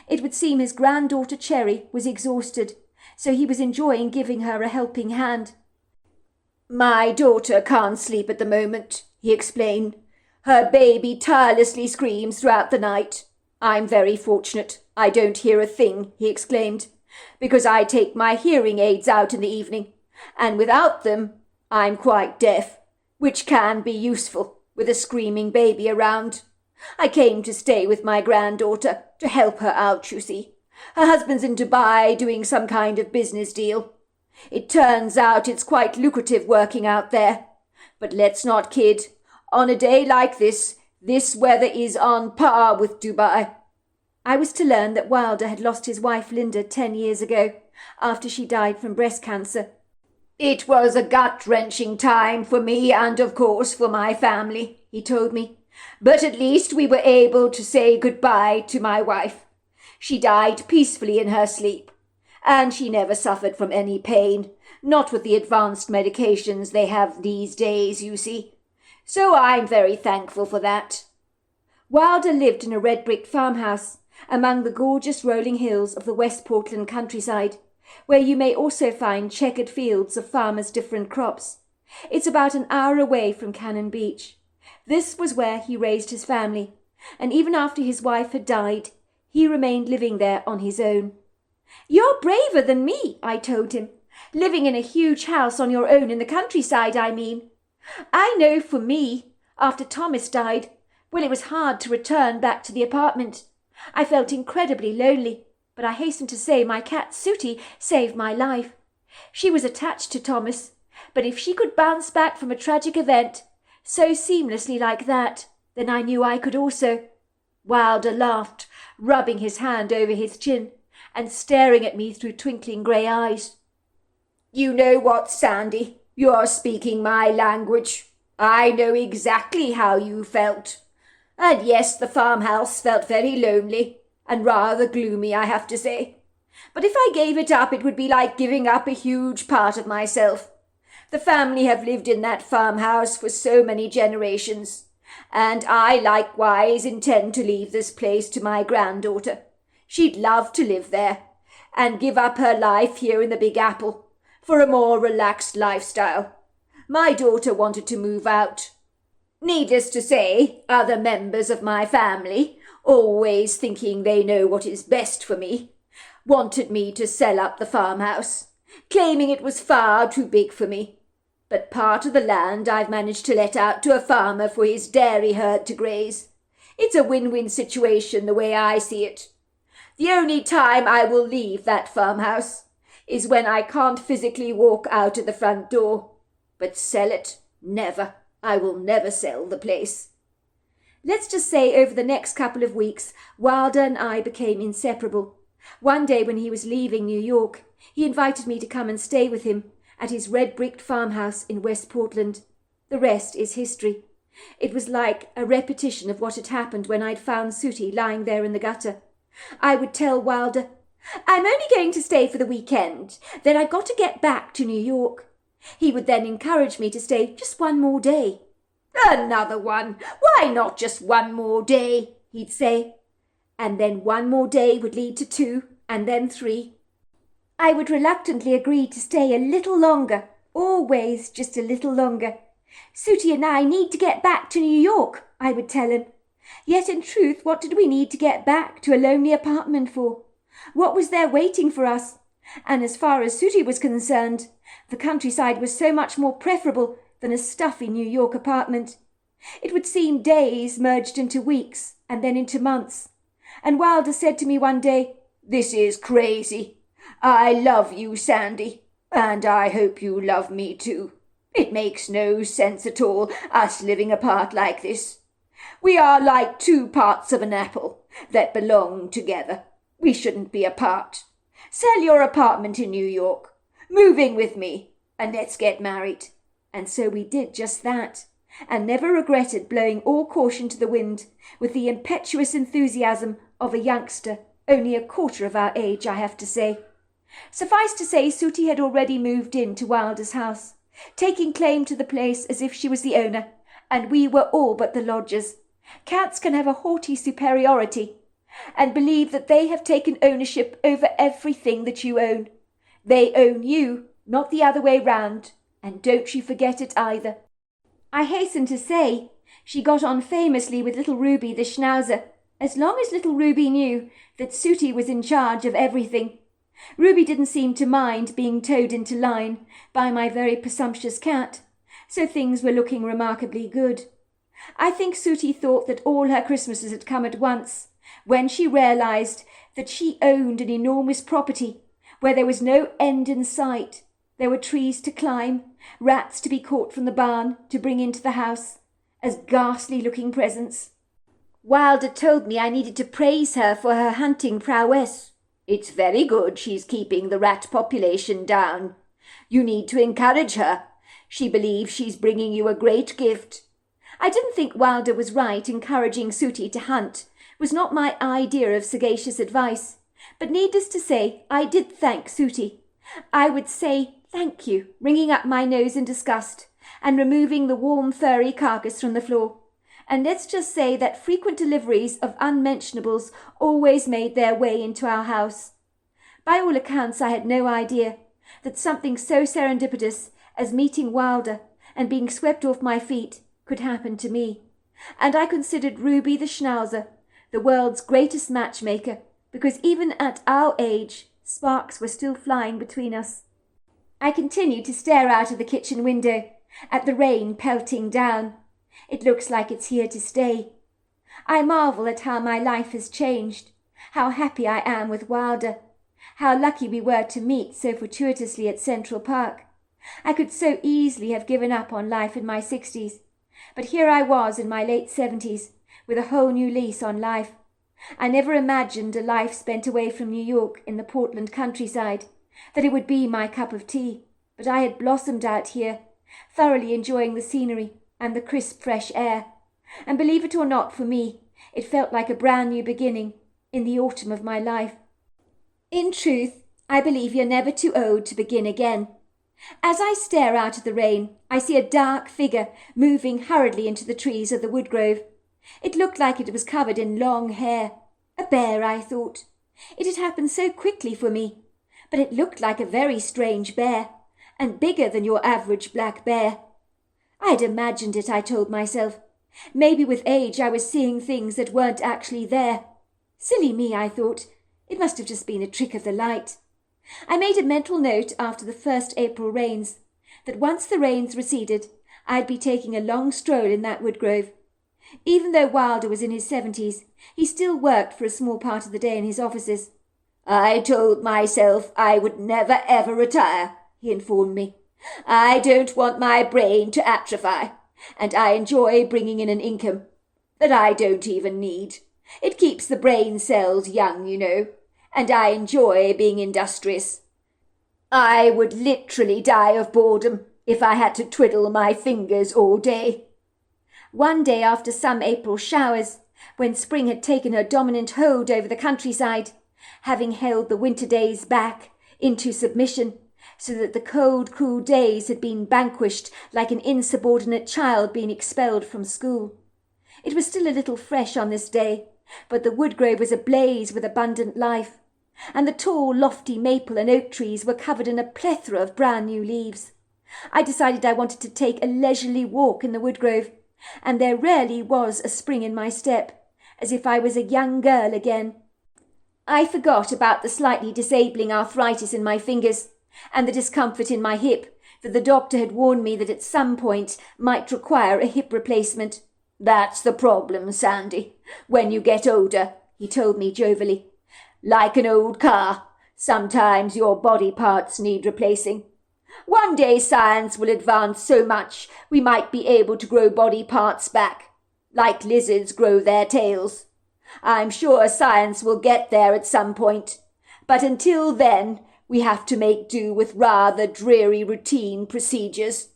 Speaker 2: It would seem his granddaughter Cherry was exhausted, so he was enjoying giving her a helping hand.
Speaker 3: "My daughter can't sleep at the moment," he explained. "Her baby tirelessly screams throughout the night. I'm very fortunate. I don't hear a thing," he exclaimed, "because I take my hearing aids out in the evening, and without them I'm quite deaf, which can be useful with a screaming baby around. I came to stay with my granddaughter to help her out, you see. Her husband's in Dubai doing some kind of business deal. It turns out it's quite lucrative working out there. But let's not kid. On a day like this weather is on par with Dubai."
Speaker 2: I was to learn that Wilder had lost his wife Linda 10 years ago, after she died from breast cancer.
Speaker 3: "It was a gut-wrenching time for me and, of course, for my family," he told me. "But at least we were able to say goodbye to my wife. She died peacefully in her sleep, and she never suffered from any pain, not with the advanced medications they have these days, you see. So I'm very thankful for that."
Speaker 2: Wilder lived in a red-brick farmhouse among the gorgeous rolling hills of the West Portland countryside, where you may also find checkered fields of farmers' different crops. It's about an hour away from Cannon Beach. This was where he raised his family, and even after his wife had died, he remained living there on his own. "You're braver than me," I told him. "Living in a huge house on your own in the countryside, I mean. I know for me, after Thomas died, well, it was hard to return back to the apartment. I felt incredibly lonely, but I hasten to say my cat Sooty saved my life. She was attached to Thomas, but if she could bounce back from a tragic event so seamlessly like that, then I knew I could also." Wilder laughed, rubbing his hand over his chin and staring at me through twinkling grey eyes.
Speaker 3: "You know what, Sandy? You're speaking my language. I know exactly how you felt. And yes, the farmhouse felt very lonely and rather gloomy, I have to say. But if I gave it up, it would be like giving up a huge part of myself. The family have lived in that farmhouse for so many generations, and I likewise intend to leave this place to my granddaughter. She'd love to live there and give up her life here in the Big Apple for a more relaxed lifestyle. My daughter wanted to move out. Needless to say, other members of my family, always thinking they know what is best for me, wanted me to sell up the farmhouse, claiming it was far too big for me. But part of the land I've managed to let out to a farmer for his dairy herd to graze. It's a win-win situation the way I see it. The only time I will leave that farmhouse is when I can't physically walk out of the front door. But sell it? Never. I will never sell the place."
Speaker 2: Let's just say over the next couple of weeks, Wilder and I became inseparable. One day when he was leaving New York, he invited me to come and stay with him at his red-bricked farmhouse in West Portland. The rest is history. It was like a repetition of what had happened when I'd found Sooty lying there in the gutter. I would tell Wilder, "I'm only going to stay for the weekend, then I've got to get back to New York." He would then encourage me to stay just one more day.
Speaker 3: "Another one? Why not just one more day?" he'd say.
Speaker 2: And then one more day would lead to 2, and then 3. I would reluctantly agree to stay a little longer, always just a little longer. "Sooty and I need to get back to New York," I would tell him. Yet in truth, what did we need to get back to a lonely apartment for? What was there waiting for us? And as far as Sooty was concerned, the countryside was so much more preferable than a stuffy New York apartment. It would seem days merged into weeks and then into months. And Wilder said to me one day, "This is crazy. I love you, Sandy, and I hope you love me too. It makes no sense at all, us living apart like this. We are like two parts of an apple that belong together. We shouldn't be apart. Sell your apartment in New York, move in with me, and let's get married." And so we did just that, and never regretted blowing all caution to the wind with the impetuous enthusiasm of a youngster, only a quarter of our age, I have to say. Suffice to say, Sooty had already moved into Wilder's house, taking claim to the place as if she was the owner, and we were all but the lodgers. Cats can have a haughty superiority, and believe that they have taken ownership over everything that you own. They own you, not the other way round, and don't you forget it either. I hasten to say, she got on famously with little Ruby the Schnauzer, as long as little Ruby knew that Sooty was in charge of everything. Ruby didn't seem to mind being towed into line by my very presumptuous cat, so things were looking remarkably good. I think Sooty thought that all her Christmases had come at once, when she realized that she owned an enormous property where there was no end in sight. There were trees to climb, rats to be caught from the barn to bring into the house, as ghastly-looking presents. Wilder told me I needed to praise her for her hunting prowess. "It's very good she's keeping the rat population down. You need to encourage her. She believes she's bringing you a great gift." I didn't think Wilder was right. Encouraging Sooty to hunt was not my idea of sagacious advice, but needless to say, I did thank Sooty. I would say thank you, wringing up my nose in disgust and removing the warm furry carcass from the floor. And let's just say that frequent deliveries of unmentionables always made their way into our house. By all accounts, I had no idea that something so serendipitous as meeting Wilder and being swept off my feet could happen to me. And I considered Ruby the Schnauzer the world's greatest matchmaker, because even at our age, sparks were still flying between us. I continued to stare out of the kitchen window at the rain pelting down. It looks like it's here to stay. I marvel at how my life has changed, how happy I am with Wilder, how lucky we were to meet so fortuitously at Central Park. I could so easily have given up on life in my 60s, but here I was in my late 70s, with a whole new lease on life. I never imagined a life spent away from New York in the Portland countryside, that it would be my cup of tea, but I had blossomed out here, thoroughly enjoying the scenery and the crisp fresh air, and believe it or not, for me, it felt like a brand new beginning in the autumn of my life. In truth, I believe you're never too old to begin again. As I stare out at the rain, I see a dark figure moving hurriedly into the trees of the wood grove. It looked like it was covered in long hair. A bear, I thought. It had happened so quickly for me, but it looked like a very strange bear, and bigger than your average black bear. I had imagined it, I told myself. Maybe with age I was seeing things that weren't actually there. Silly me, I thought. It must have just been a trick of the light. I made a mental note after the first April rains, that once the rains receded, I'd be taking a long stroll in that wood grove. Even though Wilder was in his 70s, he still worked for a small part of the day in his offices. "I told myself I would never ever retire," he informed me. "I don't want my brain to atrophy, and I enjoy bringing in an income that I don't even need. It keeps the brain cells young, you know, and I enjoy being industrious. I would literally die of boredom if I had to twiddle my fingers all day." One day after some April showers, when spring had taken her dominant hold over the countryside, having held the winter days back into submission, so that the cold, cool days had been vanquished like an insubordinate child being expelled from school. It was still a little fresh on this day, but the wood grove was ablaze with abundant life, and the tall, lofty maple and oak trees were covered in a plethora of brand new leaves. I decided I wanted to take a leisurely walk in the wood grove, and there rarely was a spring in my step, as if I was a young girl again. I forgot about the slightly disabling arthritis in my fingers and the discomfort in my hip that the doctor had warned me that at some point might require a hip replacement.
Speaker 3: That's the problem, Sandy. When you get older, he told me jovially. Like an old car, sometimes your body parts need replacing. One day science will advance so much we might be able to grow body parts back, like lizards grow their tails. I'm sure science will get there at some point, but until then we have to make do with rather dreary routine procedures.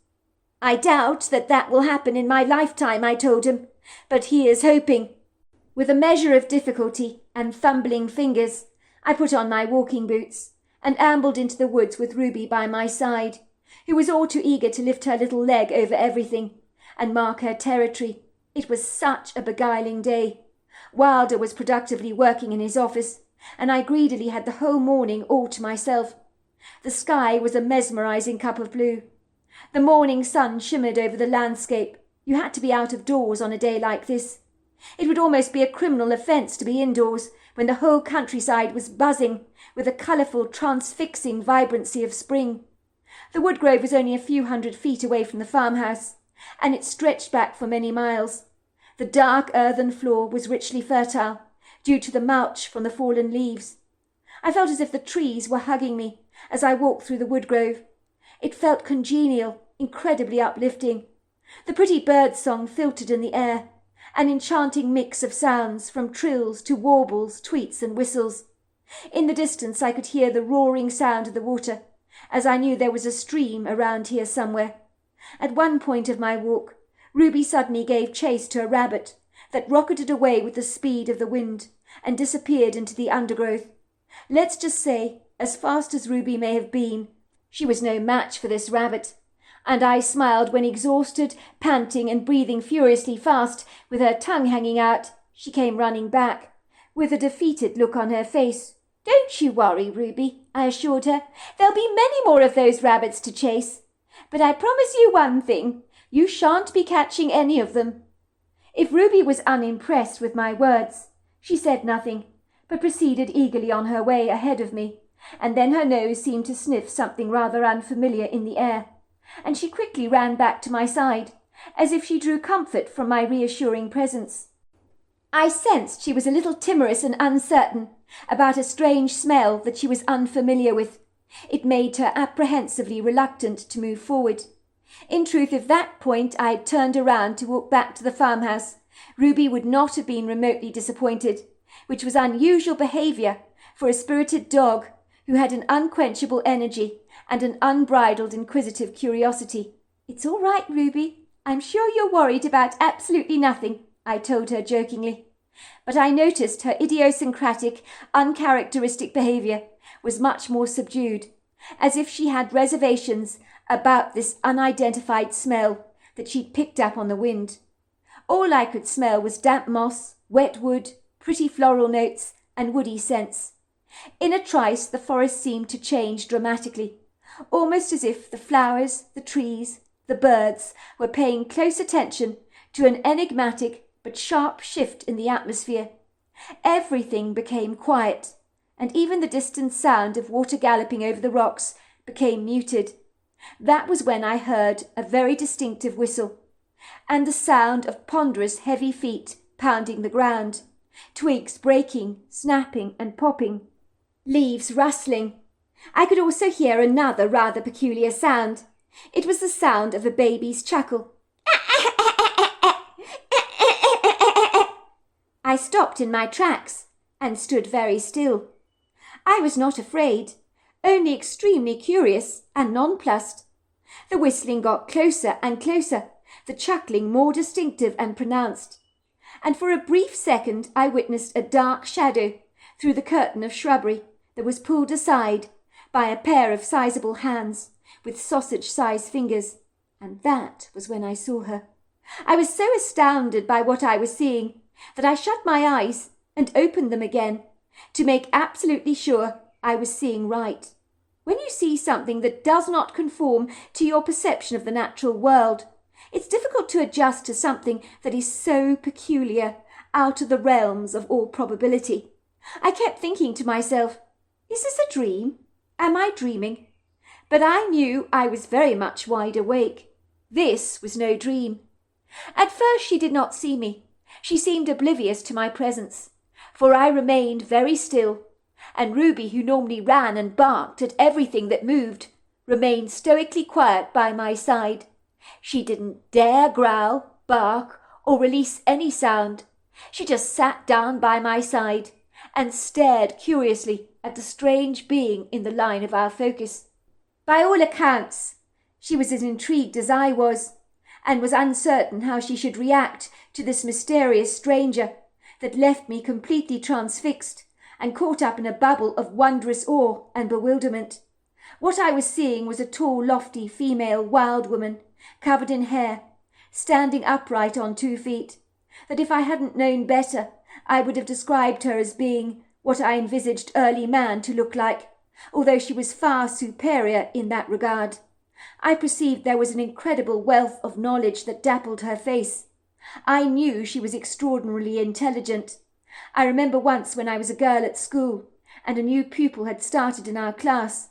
Speaker 2: I doubt that will happen in my lifetime, I told him, but he is hoping. With a measure of difficulty and fumbling fingers, I put on my walking boots and ambled into the woods with Ruby by my side, who was all too eager to lift her little leg over everything and mark her territory. It was such a beguiling day. Wilder was productively working in his office, and I greedily had the whole morning all to myself. The sky was a mesmerizing cup of blue. The morning sun shimmered over the landscape. You had to be out of doors on a day like this. It would almost be a criminal offence to be indoors when the whole countryside was buzzing with the colourful, transfixing vibrancy of spring. The woodgrove was only a few hundred feet away from the farmhouse, and it stretched back for many miles. The dark earthen floor was richly fertile, due to the mulch from the fallen leaves. I felt as if the trees were hugging me as I walked through the woodgrove. It felt congenial, incredibly uplifting. The pretty bird song filtered in the air, an enchanting mix of sounds, from trills to warbles, tweets and whistles. In the distance I could hear the roaring sound of the water, as I knew there was a stream around here somewhere. At one point of my walk, Ruby suddenly gave chase to a rabbit that rocketed away with the speed of the wind and disappeared into the undergrowth. Let's just say, as fast as Ruby may have been, she was no match for this rabbit, and I smiled when, exhausted, panting and breathing furiously fast, with her tongue hanging out, she came running back, with a defeated look on her face. "Don't you worry, Ruby," I assured her. "There'll be many more of those rabbits to chase. But I promise you one thing, you shan't be catching any of them." If Ruby was unimpressed with my words, she said nothing, but proceeded eagerly on her way ahead of me, and then her nose seemed to sniff something rather unfamiliar in the air, and she quickly ran back to my side, as if she drew comfort from my reassuring presence. I sensed she was a little timorous and uncertain about a strange smell that she was unfamiliar with. It made her apprehensively reluctant to move forward. In truth, if that point I had turned around to walk back to the farmhouse, Ruby would not have been remotely disappointed, which was unusual behaviour for a spirited dog who had an unquenchable energy and an unbridled inquisitive curiosity. "It's all right, Ruby. I'm sure you're worried about absolutely nothing," I told her jokingly. But I noticed her idiosyncratic, uncharacteristic behaviour was much more subdued, as if she had reservations about this unidentified smell that she'd picked up on the wind. All I could smell was damp moss, wet wood, pretty floral notes, and woody scents. In a trice the forest seemed to change dramatically, almost as if the flowers, the trees, the birds were paying close attention to an enigmatic but sharp shift in the atmosphere. Everything became quiet, and even the distant sound of water galloping over the rocks became muted. That was when I heard a very distinctive whistle, and the sound of ponderous heavy feet pounding the ground, twigs breaking, snapping and popping, leaves rustling. I could also hear another rather peculiar sound. It was the sound of a baby's chuckle. I stopped in my tracks and stood very still. I was not afraid, only extremely curious and nonplussed. The whistling got closer and closer, the chuckling more distinctive and pronounced, and for a brief second I witnessed a dark shadow through the curtain of shrubbery that was pulled aside by a pair of sizable hands with sausage-sized fingers, and that was when I saw her. I was so astounded by what I was seeing that I shut my eyes and opened them again to make absolutely sure I was seeing right. When you see something that does not conform to your perception of the natural world, it's difficult to adjust to something that is so peculiar, out of the realms of all probability. I kept thinking to myself, is this a dream? Am I dreaming? But I knew I was very much wide awake. This was no dream. At first she did not see me. She seemed oblivious to my presence, for I remained very still, and Ruby, who normally ran and barked at everything that moved, remained stoically quiet by my side. She didn't dare growl, bark, or release any sound. She just sat down by my side and stared curiously at the strange being in the line of our focus. By all accounts, she was as intrigued as I was, and was uncertain how she should react to this mysterious stranger that left me completely transfixed and caught up in a bubble of wondrous awe and bewilderment. What I was seeing was a tall, lofty female wild woman, covered in hair, standing upright on 2 feet, that if I hadn't known better, I would have described her as being what I envisaged early man to look like, although she was far superior in that regard. I perceived there was an incredible wealth of knowledge that dappled her face. I knew she was extraordinarily intelligent. I remember once when I was a girl at school, and a new pupil had started in our class.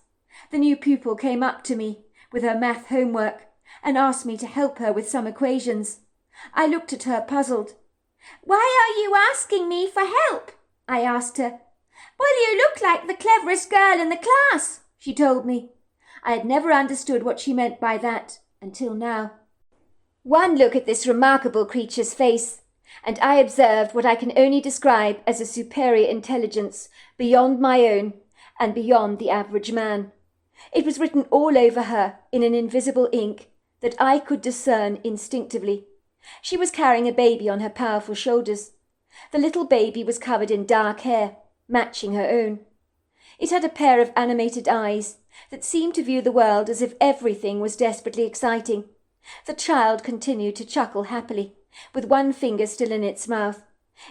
Speaker 2: The new pupil came up to me with her math homework and asked me to help her with some equations. I looked at her puzzled. "Why are you asking me for help?" I asked her. "Well, you look like the cleverest girl in the class," she told me. I had never understood what she meant by that until now. One look at this remarkable creature's face, and I observed what I can only describe as a superior intelligence beyond my own and beyond the average man. It was written all over her in an invisible ink that I could discern instinctively. She was carrying a baby on her powerful shoulders. The little baby was covered in dark hair, matching her own. It had a pair of animated eyes that seemed to view the world as if everything was desperately exciting. The child continued to chuckle happily, with one finger still in its mouth,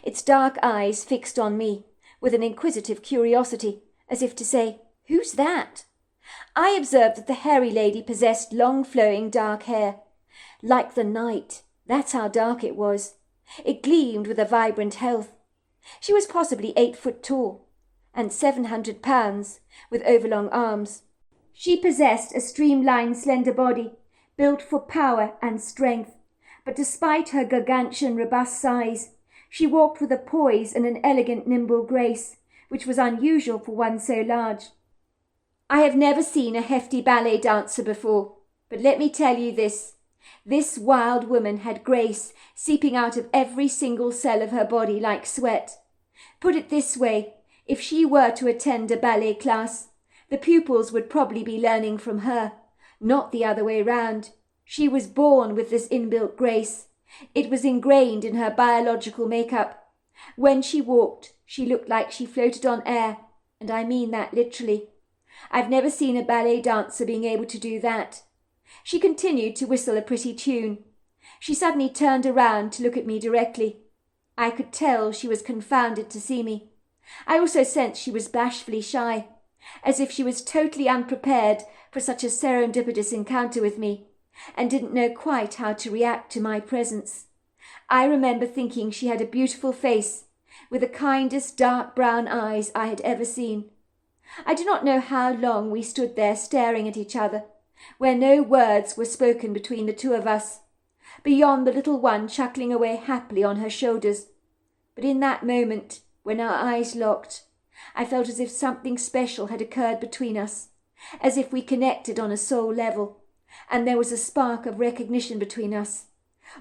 Speaker 2: its dark eyes fixed on me, with an inquisitive curiosity, as if to say, "Who's that?" I observed that the hairy lady possessed long flowing dark hair. Like the night, that's how dark it was. It gleamed with a vibrant health. She was possibly 8 foot tall, and 700 pounds, with overlong arms. She possessed a streamlined, slender body, built for power and strength, but despite her gargantuan, robust size, she walked with a poise and an elegant, nimble grace, which was unusual for one so large. I have never seen a hefty ballet dancer before, but let me tell you this. This wild woman had grace seeping out of every single cell of her body like sweat. Put it this way, if she were to attend a ballet class, the pupils would probably be learning from her, not the other way round. She was born with this inbuilt grace. It was ingrained in her biological makeup. When she walked, she looked like she floated on air, and I mean that literally. I've never seen a ballet dancer being able to do that. She continued to whistle a pretty tune. She suddenly turned around to look at me directly. I could tell she was confounded to see me. I also sensed she was bashfully shy, as if she was totally unprepared for such a serendipitous encounter with me, and didn't know quite how to react to my presence. I remember thinking she had a beautiful face, with the kindest dark brown eyes I had ever seen. I do not know how long we stood there staring at each other, where no words were spoken between the two of us, beyond the little one chuckling away happily on her shoulders. But in that moment, when our eyes locked, I felt as if something special had occurred between us, as if we connected on a soul level, and there was a spark of recognition between us,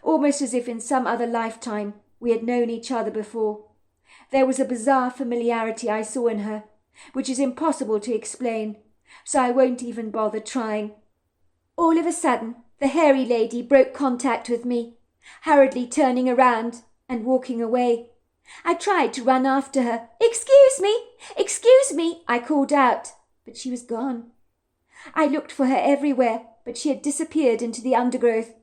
Speaker 2: almost as if in some other lifetime we had known each other before. There was a bizarre familiarity I saw in her, which is impossible to explain, so I won't even bother trying. All of a sudden, the hairy lady broke contact with me, hurriedly turning around and walking away. I tried to run after her. "Excuse me! Excuse me!" I called out, but she was gone. I looked for her everywhere, but she had disappeared into the undergrowth.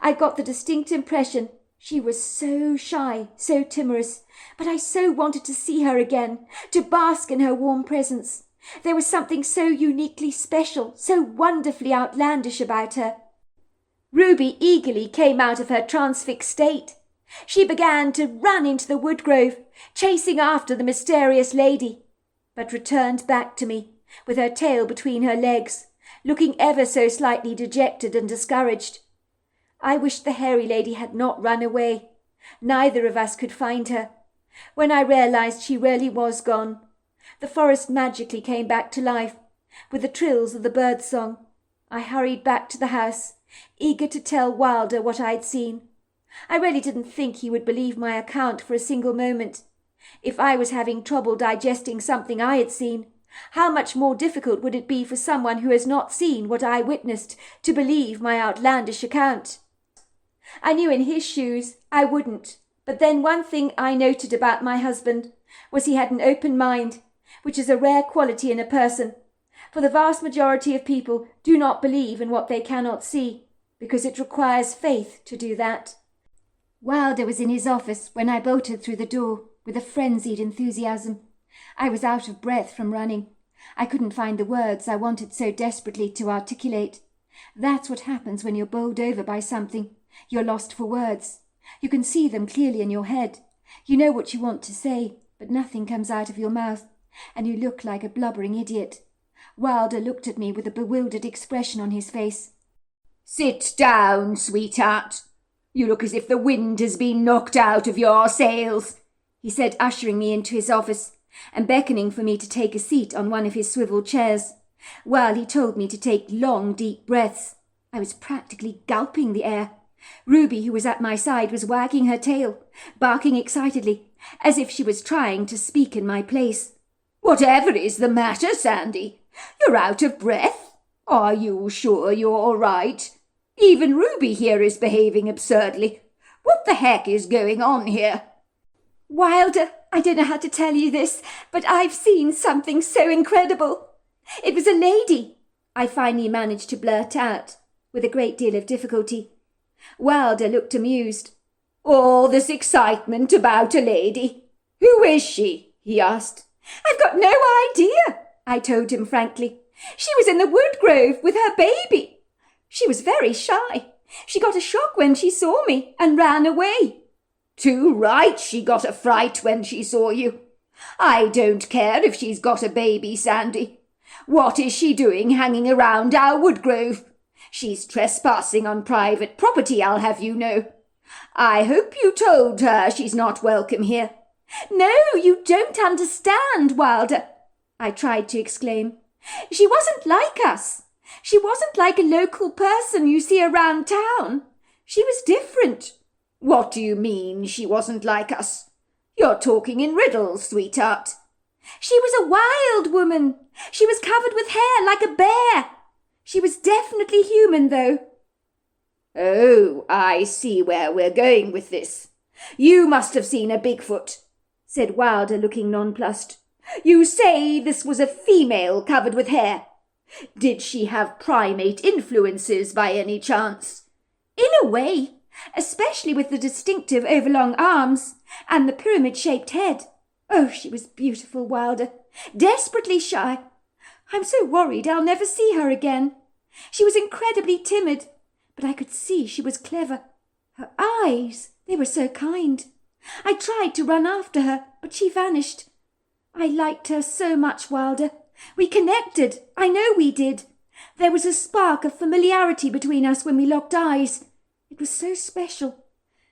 Speaker 2: I got the distinct impression she was so shy, so timorous, but I so wanted to see her again, to bask in her warm presence. There was something so uniquely special, so wonderfully outlandish about her. Ruby eagerly came out of her transfixed state. She began to run into the woodgrove, chasing after the mysterious lady, but returned back to me, with her tail between her legs, looking ever so slightly dejected and discouraged. I wished the hairy lady had not run away. Neither of us could find her. When I realized she really was gone, the forest magically came back to life, with the trills of the bird song. I hurried back to the house, eager to tell Wilder what I had seen. I really didn't think he would believe my account for a single moment. If I was having trouble digesting something I had seen, how much more difficult would it be for someone who has not seen what I witnessed to believe my outlandish account? I knew in his shoes I wouldn't, but then one thing I noted about my husband was he had an open mind, which is a rare quality in a person, for the vast majority of people do not believe in what they cannot see, because it requires faith to do that. Wilder was in his office when I bolted through the door with a frenzied enthusiasm. I was out of breath from running. I couldn't find the words I wanted so desperately to articulate. That's what happens when you're bowled over by something. You're lost for words. You can see them clearly in your head. You know what you want to say, but nothing comes out of your mouth, and you look like a blubbering idiot. Wilder looked at me with a bewildered expression on his face.
Speaker 3: "Sit down, sweetheart. You look as if the wind has been knocked out of your sails," he said, ushering me into his office and beckoning for me to take a seat on one of his swivel chairs, while he told me to take long, deep breaths. I was practically gulping the air. Ruby, who was at my side, was wagging her tail, barking excitedly, as if she was trying to speak in my place. "Whatever is the matter, Sandy? You're out of breath? Are you sure you're all right? Even Ruby here is behaving absurdly. What the heck is going on here?"
Speaker 2: "Wilder, I don't know how to tell you this, but I've seen something so incredible. It was a lady," I finally managed to blurt out, with a great deal of difficulty. Wilder looked amused.
Speaker 3: "All this excitement about a lady? Who is she?" he asked.
Speaker 2: "I've got no idea," I told him frankly. "She was in the wood grove with her baby. She was very shy. She got a shock when she saw me and ran away."
Speaker 3: "Too right she got a fright when she saw you. I don't care if she's got a baby, Sandy. What is she doing hanging around our wood grove? She's trespassing on private property, I'll have you know. I hope you told her she's not welcome here."
Speaker 2: "No, you don't understand, Wilder," I tried to exclaim. "She wasn't like us. She wasn't like a local person you see around town. She was different."
Speaker 3: "What do you mean she wasn't like us? You're talking in riddles, sweetheart."
Speaker 2: "She was a wild woman. She was covered with hair like a bear. She was definitely human, though."
Speaker 3: "Oh, I see where we're going with this. You must have seen a Bigfoot," said Wilder, looking nonplussed. "You say this was a female covered with hair. Did she have primate influences by any chance?"
Speaker 2: "In a way, especially with the distinctive overlong arms and the pyramid-shaped head. Oh, she was beautiful, Wilder. Desperately shy. I'm so worried I'll never see her again. She was incredibly timid, but I could see she was clever. Her eyes, they were so kind. I tried to run after her, but she vanished. I liked her so much, Wilder. We connected. I know we did. There was a spark of familiarity between us when we locked eyes. It was so special.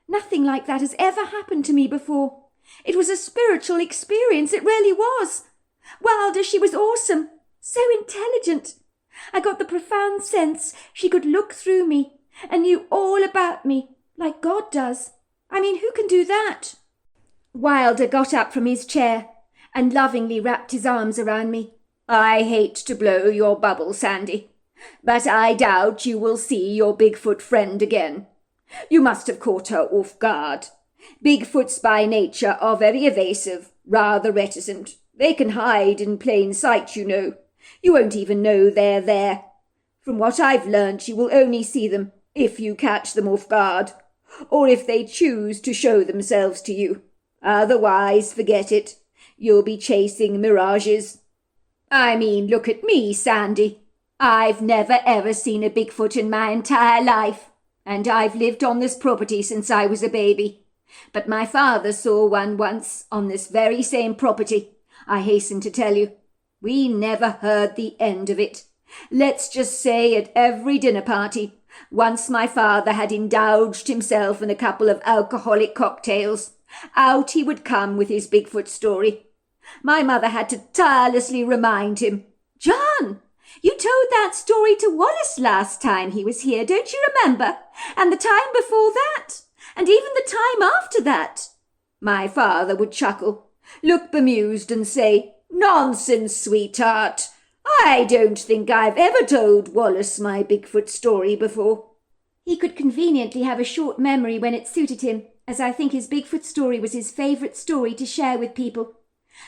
Speaker 2: Nothing like that has ever happened to me before. It was a spiritual experience, it really was. Wilder, she was awesome, so intelligent. I got the profound sense she could look through me and knew all about me, like God does. I mean, who can do that?" Wilder got up from his chair and lovingly wrapped his arms around me.
Speaker 3: "I hate to blow your bubble, Sandy, but I doubt you will see your Bigfoot friend again. You must have caught her off guard. Bigfoots by nature are very evasive, rather reticent. They can hide in plain sight, you know. You won't even know they're there. From what I've learnt, you will only see them if you catch them off guard, or if they choose to show themselves to you. Otherwise, forget it. You'll be chasing mirages. I mean, look at me, Sandy. I've never ever seen a Bigfoot in my entire life, and I've lived on this property since I was a baby. But my father saw one once on this very same property, I hasten to tell you. We never heard the end of it. Let's just say at every dinner party, once my father had indulged himself in a couple of alcoholic cocktails, out he would come with his Bigfoot story. My mother had to tirelessly remind him, "John, you told that story to Wallace last time he was here, don't you remember? And the time before that? And even the time after that?" My father would chuckle, look bemused and say, "Nonsense, sweetheart. I don't think I've ever told Wallace my Bigfoot story before."
Speaker 2: He could conveniently have a short memory when it suited him, as I think his Bigfoot story was his favourite story to share with people.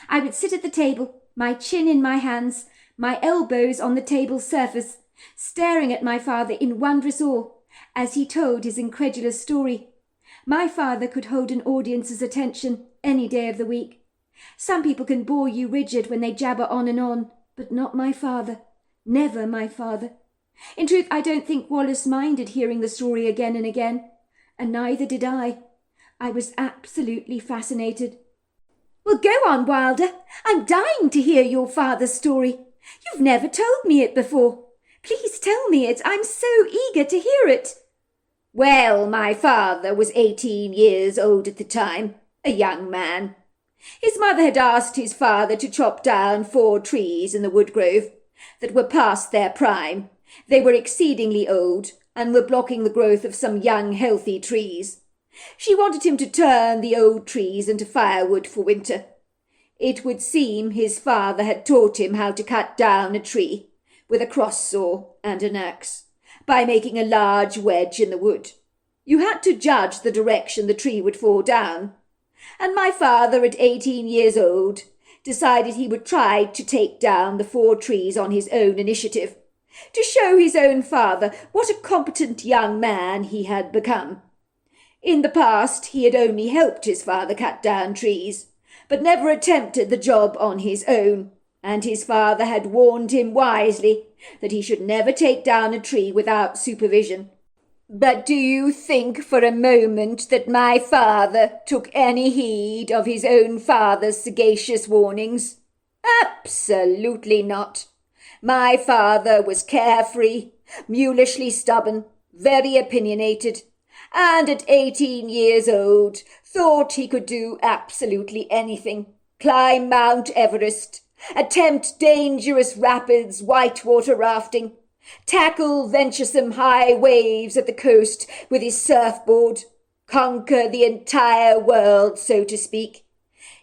Speaker 2: I would sit at the table, my chin in my hands, my elbows on the table's surface, staring at my father in wondrous awe as he told his incredulous story. My father could hold an audience's attention any day of the week. Some people can bore you rigid when they jabber on, but not my father. Never my father. In truth, I don't think Wallace minded hearing the story again and again, and neither did I. I was absolutely fascinated. "Well, go on, Wilder. I'm dying to hear your father's story. You've never told me it before. Please tell me it. I'm so eager to hear it."
Speaker 3: Well, my father was 18 years old at the time, a young man. His mother had asked his father to chop down 4 trees in the wood grove that were past their prime. They were exceedingly old and were blocking the growth of some young, healthy trees. She wanted him to turn the old trees into firewood for winter. It would seem his father had taught him how to cut down a tree with a cross saw and an axe by making a large wedge in the wood. You had to judge the direction the tree would fall down, and my father, at 18 years old, decided he would try to take down the 4 trees on his own initiative, to show his own father what a competent young man he had become. In the past, he had only helped his father cut down trees, but never attempted the job on his own, and his father had warned him wisely that he should never take down a tree without supervision. But do you think for a moment that my father took any heed of his own father's sagacious warnings? Absolutely not. My father was carefree, mulishly stubborn, very opinionated, and at 18 years old thought he could do absolutely anything. Climb Mount Everest, attempt dangerous rapids, whitewater rafting, tackle venturesome high waves at the coast with his surfboard, conquer the entire world, so to speak.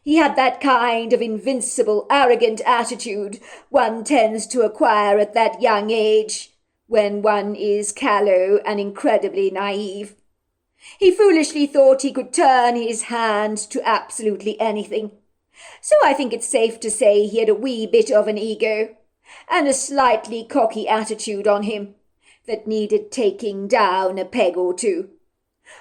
Speaker 3: He had that kind of invincible, arrogant attitude one tends to acquire at that young age, when one is callow and incredibly naive. He foolishly thought he could turn his hand to absolutely anything. So I think it's safe to say he had a wee bit of an ego, and a slightly cocky attitude on him, that needed taking down a peg or two.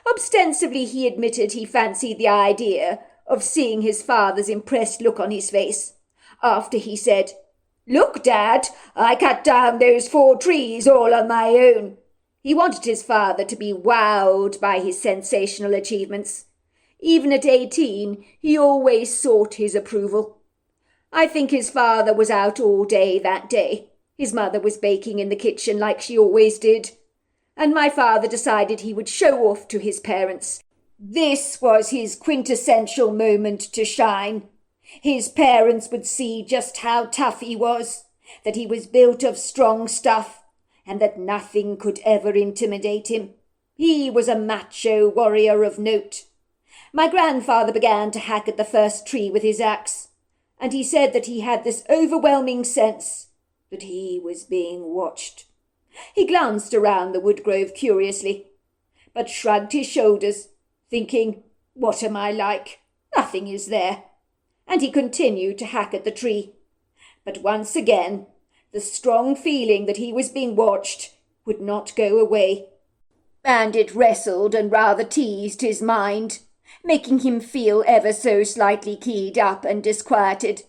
Speaker 3: Ostensibly he admitted he fancied the idea of seeing his father's impressed look on his face, after he said, "Look, Dad, I cut down those 4 trees all on my own." He wanted his father to be wowed by his sensational achievements. Even at 18, he always sought his approval. I think his father was out all day that day. His mother was baking in the kitchen like she always did, and my father decided he would show off to his parents. This was his quintessential moment to shine. His parents would see just how tough he was, that he was built of strong stuff, and that nothing could ever intimidate him. He was a macho warrior of note. My grandfather began to hack at the first tree with his axe, and he said that he had this overwhelming sense that he was being watched. He glanced around the woodgrove curiously, but shrugged his shoulders, thinking, "What am I like? Nothing is there." And he continued to hack at the tree. But once again, the strong feeling that he was being watched would not go away, and it wrestled and rather teased his mind, making him feel ever so slightly keyed up and disquieted.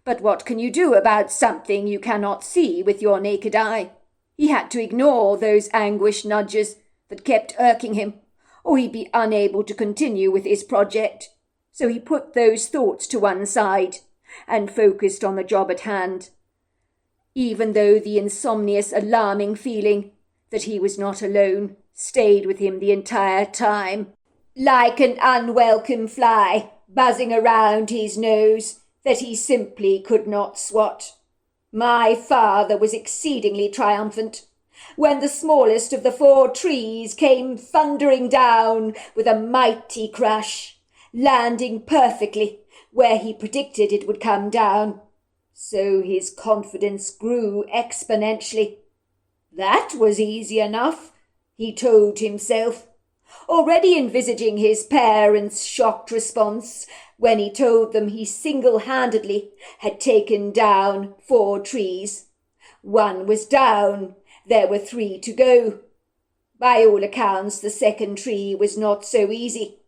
Speaker 3: But what can you do about something you cannot see with your naked eye? He had to ignore those anguished nudges that kept irking him, or he'd be unable to continue with his project. So he put those thoughts to one side and focused on the job at hand. even though the insomnious, alarming feeling that he was not alone stayed with him the entire time, like an unwelcome fly buzzing around his nose that he simply could not swat. My father was exceedingly triumphant when the smallest of the 4 trees came thundering down with a mighty crash, landing perfectly where he predicted it would come down. So his confidence grew exponentially. That was easy enough, he told himself, already envisaging his parents' shocked response when he told them he single-handedly had taken down 4 trees. 1 was down, there were 3 to go. By all accounts, the 2nd tree was not so easy.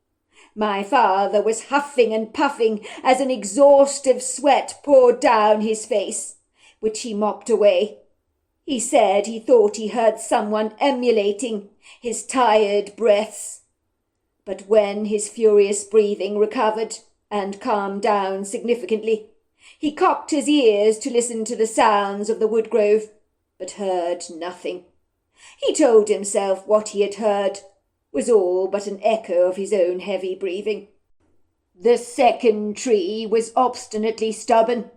Speaker 3: My father was huffing and puffing as an exhaustive sweat poured down his face, which he mopped away. He said he thought he heard someone emulating his tired breaths. But when his furious breathing recovered and calmed down significantly, he cocked his ears to listen to the sounds of the woodgrove, but heard nothing. He told himself what he had heard was all but an echo of his own heavy breathing. The 2nd tree was obstinately stubborn.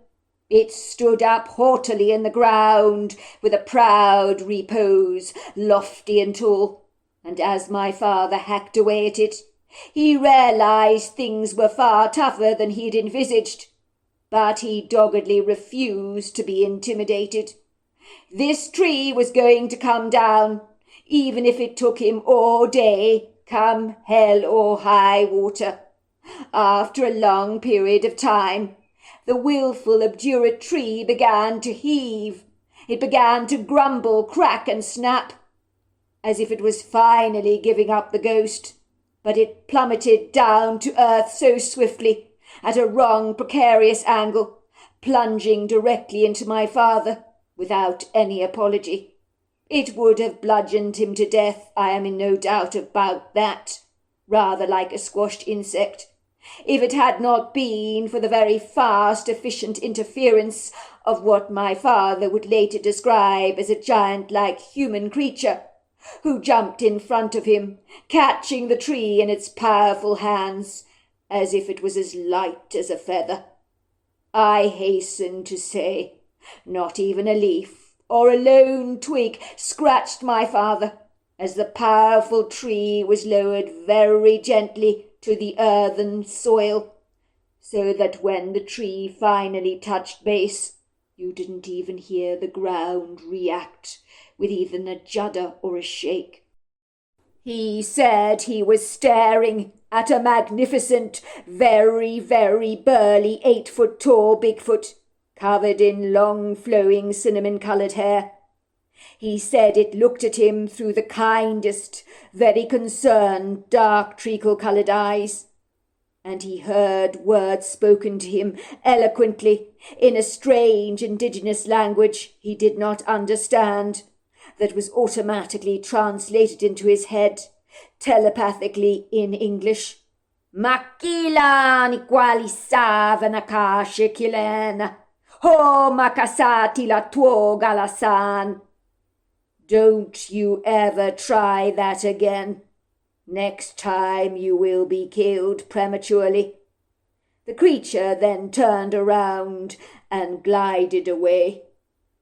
Speaker 3: It stood up haughtily in the ground with a proud repose, lofty and tall, and as my father hacked away at it, he realized things were far tougher than he'd envisaged, but he doggedly refused to be intimidated. This tree was going to come down, even if it took him all day, come hell or high water. After a long period of time, the willful, obdurate tree began to heave. It began to grumble, crack, and snap, as if it was finally giving up the ghost. But it plummeted down to earth so swiftly, at a wrong, precarious angle, plunging directly into my father, without any apology. It would have bludgeoned him to death, I am in no doubt about that, rather like a squashed insect, if it had not been for the very fast, efficient interference of what my father would later describe as a giant-like human creature, who jumped in front of him, catching the tree in its powerful hands, as if it was as light as a feather. I hasten to say, not even a leaf or a lone twig scratched my father, as the powerful tree was lowered very gently to the earthen soil, so that when the tree finally touched base, you didn't even hear the ground react with even a judder or a shake. He said he was staring at a magnificent, very, very burly 8-foot-tall Bigfoot, covered in long, flowing, cinnamon-coloured hair. He said it looked at him through the kindest, very concerned, dark treacle-coloured eyes, and he heard words spoken to him eloquently in a strange indigenous language he did not understand, that was automatically translated into his head, telepathically in English. Makila ni qualisava na kashe kilena, ho makasati la tuo galasan. Don't you ever try that again. Next time you will be killed prematurely. The creature then turned around and glided away.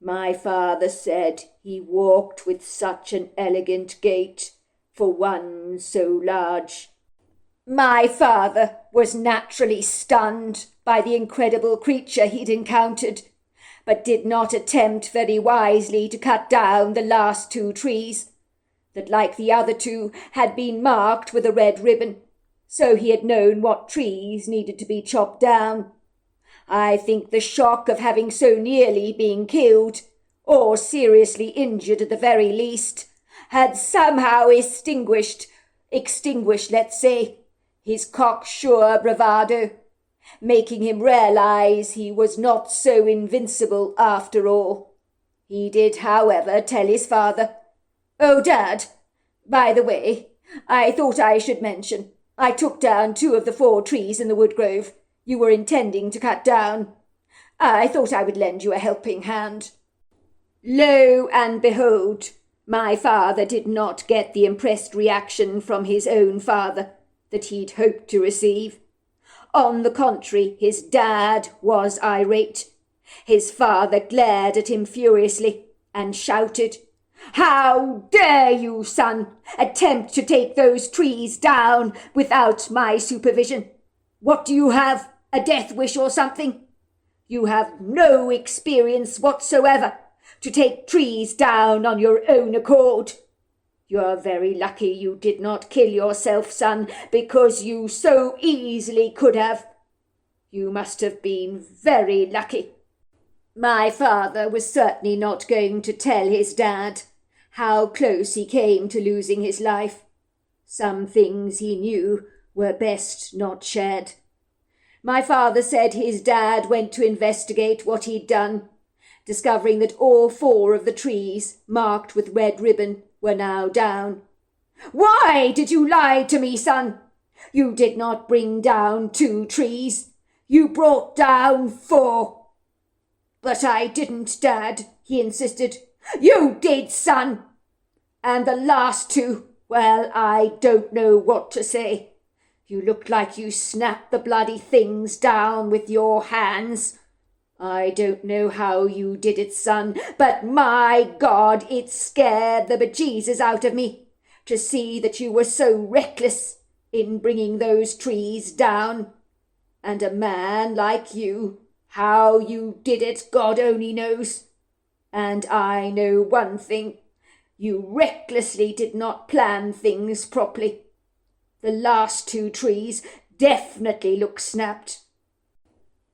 Speaker 3: My father said he walked with such an elegant gait for one so large. My father was naturally stunned by the incredible creature he'd encountered, but did not attempt very wisely to cut down the last 2 trees, that, like the other 2, had been marked with a red ribbon, so he had known what trees needed to be chopped down. I think the shock of having so nearly been killed, or seriously injured at the very least, had somehow extinguished, let's say, his cocksure bravado, making him realize he was not so invincible after all. He did, however, tell his father, "Oh, Dad, by the way, I thought I should mention, I took down 2 of the 4 trees in the wood grove you were intending to cut down. I thought I would lend you a helping hand." Lo and behold, my father did not get the impressed reaction from his own father that he'd hoped to receive. On the contrary, his dad was irate. His father glared at him furiously and shouted, "How dare you, son, attempt to take those trees down without my supervision? What do you have, a death wish or something? You have no experience whatsoever to take trees down on your own accord. You're very lucky you did not kill yourself, son, because you so easily could have. You must have been very lucky." My father was certainly not going to tell his dad how close he came to losing his life. Some things he knew were best not shared. My father said his dad went to investigate what he'd done, discovering that all 4 of the trees marked with red ribbon were now down. "Why did you lie to me, son? You did not bring down 2 trees. You brought down 4. "But I didn't, Dad," he insisted. "You did, son. And the last 2, well, I don't know what to say. You looked like you snapped the bloody things down with your hands. I don't know how you did it, son, but my God, it scared the bejesus out of me to see that you were so reckless in bringing those trees down. And a man like you, how you did it, God only knows. And I know one thing, you recklessly did not plan things properly. The last 2 trees definitely look snapped."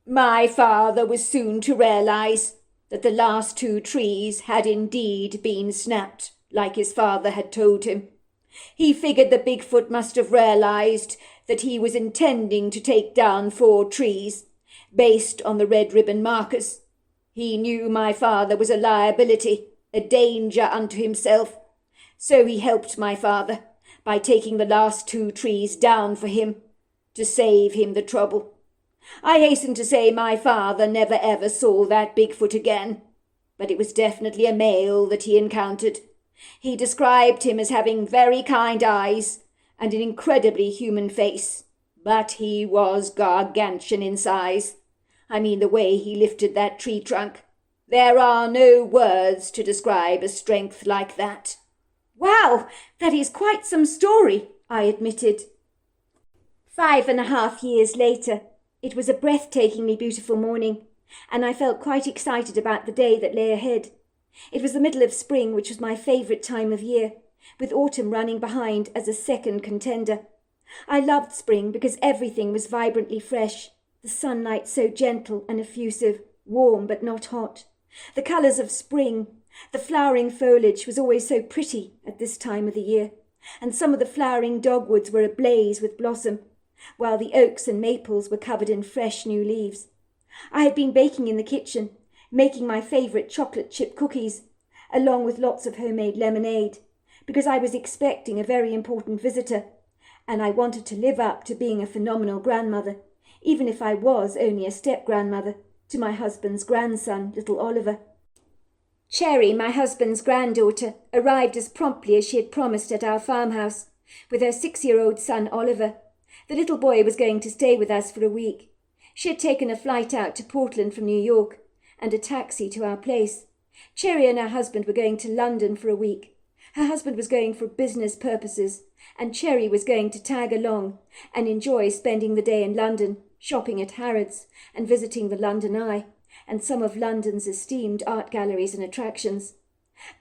Speaker 3: My father was soon to realize that the last 2 trees had indeed been snapped, like his father had told him. He figured the Bigfoot must have realized that he was intending to take down 4 trees, based on the red ribbon markers. He knew my father was a liability, a danger unto himself, so he helped my father by taking the last 2 trees down for him, to save him the trouble. I hasten to say my father never ever saw that Bigfoot again, but it was definitely a male that he encountered. He described him as having very kind eyes and an incredibly human face, but he was gargantuan in size. I mean the way he lifted that tree trunk. There are no words to describe a strength like that.
Speaker 2: "Wow, that is quite some story," I admitted. 5.5 years later, it was a breathtakingly beautiful morning, and I felt quite excited about the day that lay ahead. It was the middle of spring, which was my favourite time of year, with autumn running behind as a second contender. I loved spring because everything was vibrantly fresh, the sunlight so gentle and effusive, warm but not hot. The colours of spring, the flowering foliage was always so pretty at this time of the year, and some of the flowering dogwoods were ablaze with blossom, while the oaks and maples were covered in fresh new leaves. I had been baking in the kitchen, making my favourite chocolate chip cookies, along with lots of homemade lemonade, because I was expecting a very important visitor, and I wanted to live up to being a phenomenal grandmother, even if I was only a step-grandmother, to my husband's grandson, little Oliver. Cherry, my husband's granddaughter, arrived as promptly as she had promised at our farmhouse, with her 6-year-old son Oliver. The little boy was going to stay with us for a week. She had taken a flight out to Portland from New York, and a taxi to our place. Cherry and her husband were going to London for a week. Her husband was going for business purposes, and Cherry was going to tag along and enjoy spending the day in London, shopping at Harrods and visiting the London Eye and some of London's esteemed art galleries and attractions.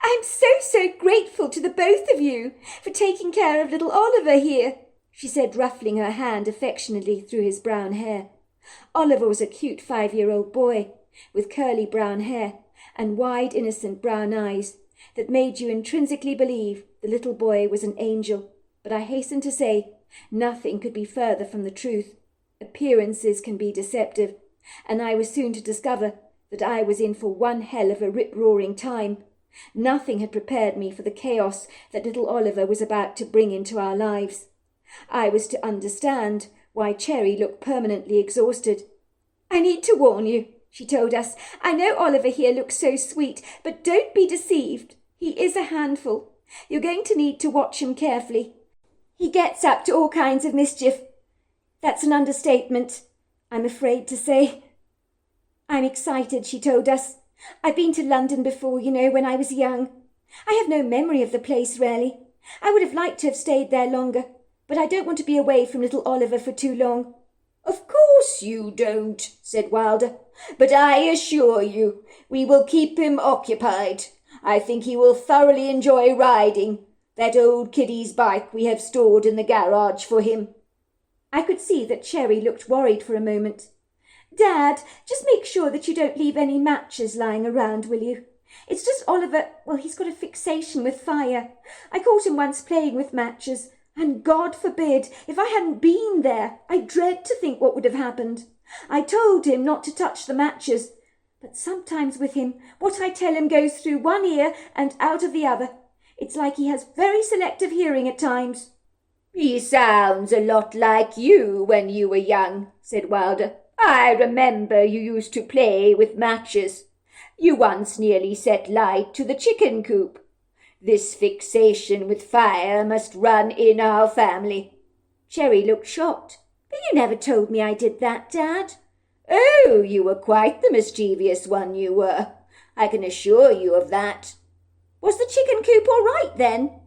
Speaker 2: "I'm so grateful to the both of you for taking care of little Oliver here," she said, ruffling her hand affectionately through his brown hair. Oliver was a cute 5-year-old boy, with curly brown hair and wide, innocent brown eyes that made you intrinsically believe the little boy was an angel. But I hasten to say, nothing could be further from the truth. Appearances can be deceptive, and I was soon to discover that I was in for one hell of a rip-roaring time. Nothing had prepared me for the chaos that little Oliver was about to bring into our lives. I was to understand why Cherry looked permanently exhausted. "I need to warn you," she told us. "I know Oliver here looks so sweet, but don't be deceived. He is a handful. You're going to need to watch him carefully. He gets up to all kinds of mischief. That's an understatement, I'm afraid to say." "I'm excited," she told us. "I've been to London before, when I was young. I have no memory of the place, really. I would have liked to have stayed there longer, but I don't want to be away from little Oliver for too long."
Speaker 3: "Of course you don't," said Wilder, "but I assure you we will keep him occupied. I think he will thoroughly enjoy riding that old kiddie's bike we have stored in the garage for him."
Speaker 2: I could see that Cherry looked worried for a moment. "Dad, just make sure that you don't leave any matches lying around, will you? It's just Oliver, he's got a fixation with fire. I caught him once playing with matches, and God forbid, if I hadn't been there, I dread to think what would have happened. I told him not to touch the matches, but sometimes with him, what I tell him goes through one ear and out of the other. It's like he has very selective hearing at times."
Speaker 3: "He sounds a lot like you when you were young," said Wilder. "I remember you used to play with matches. You once nearly set light to the chicken coop. This fixation with fire must run in our family."
Speaker 2: Cherry looked shocked. "But you never told me I did that, Dad."
Speaker 3: "Oh, you were quite the mischievous one, you were. I can assure you of that."
Speaker 2: "Was the chicken coop all right then?"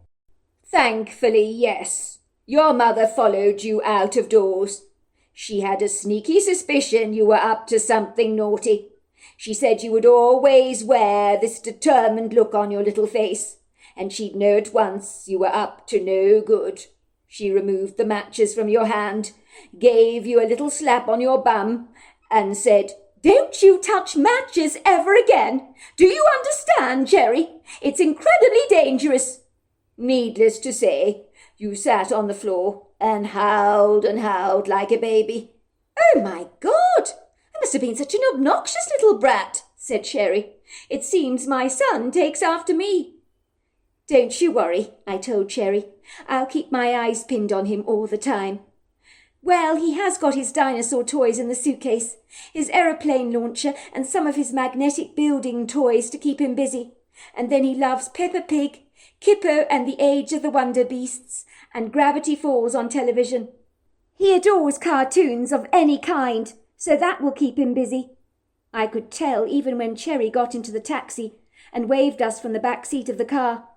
Speaker 3: "Thankfully, yes. Your mother followed you out of doors. She had a sneaky suspicion you were up to something naughty. She said you would always wear this determined look on your little face, and she'd know at once you were up to no good. She removed the matches from your hand, gave you a little slap on your bum, and said, 'Don't you touch matches ever again. Do you understand, Cherry? It's incredibly dangerous.' Needless to say, you sat on the floor and howled like a baby."
Speaker 2: "Oh, my God! I must have been such an obnoxious little brat," said Cherry. "It seems my son takes after me." "Don't you worry," I told Cherry. "I'll keep my eyes pinned on him all the time." "Well, he has got his dinosaur toys in the suitcase, his aeroplane launcher and some of his magnetic building toys to keep him busy. And then he loves Peppa Pig, Kippo and the Age of the Wonder Beasts, and Gravity Falls on television. He adores cartoons of any kind, so that will keep him busy." I could tell even when Cherry got into the taxi and waved us from the back seat of the car,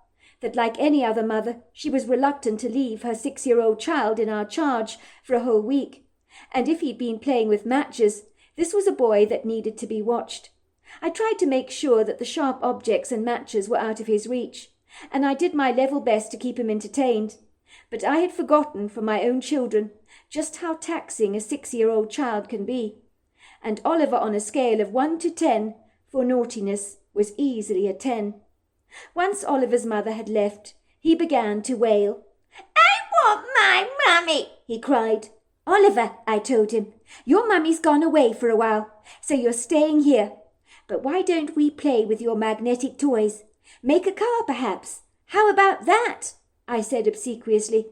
Speaker 2: that like any other mother, she was reluctant to leave her 6-year-old child in our charge for a whole week. And if he'd been playing with matches, this was a boy that needed to be watched. I tried to make sure that the sharp objects and matches were out of his reach, and I did my level best to keep him entertained. But I had forgotten from my own children just how taxing a 6-year-old child can be. And Oliver, on a scale of 1 to 10 for naughtiness, was easily a 10. Once Oliver's mother had left, he began to wail. "I want my mummy," he cried. "Oliver," I told him, "your mummy's gone away for a while, so you're staying here. But why don't we play with your magnetic toys? Make a car, perhaps. How about that?" I said obsequiously.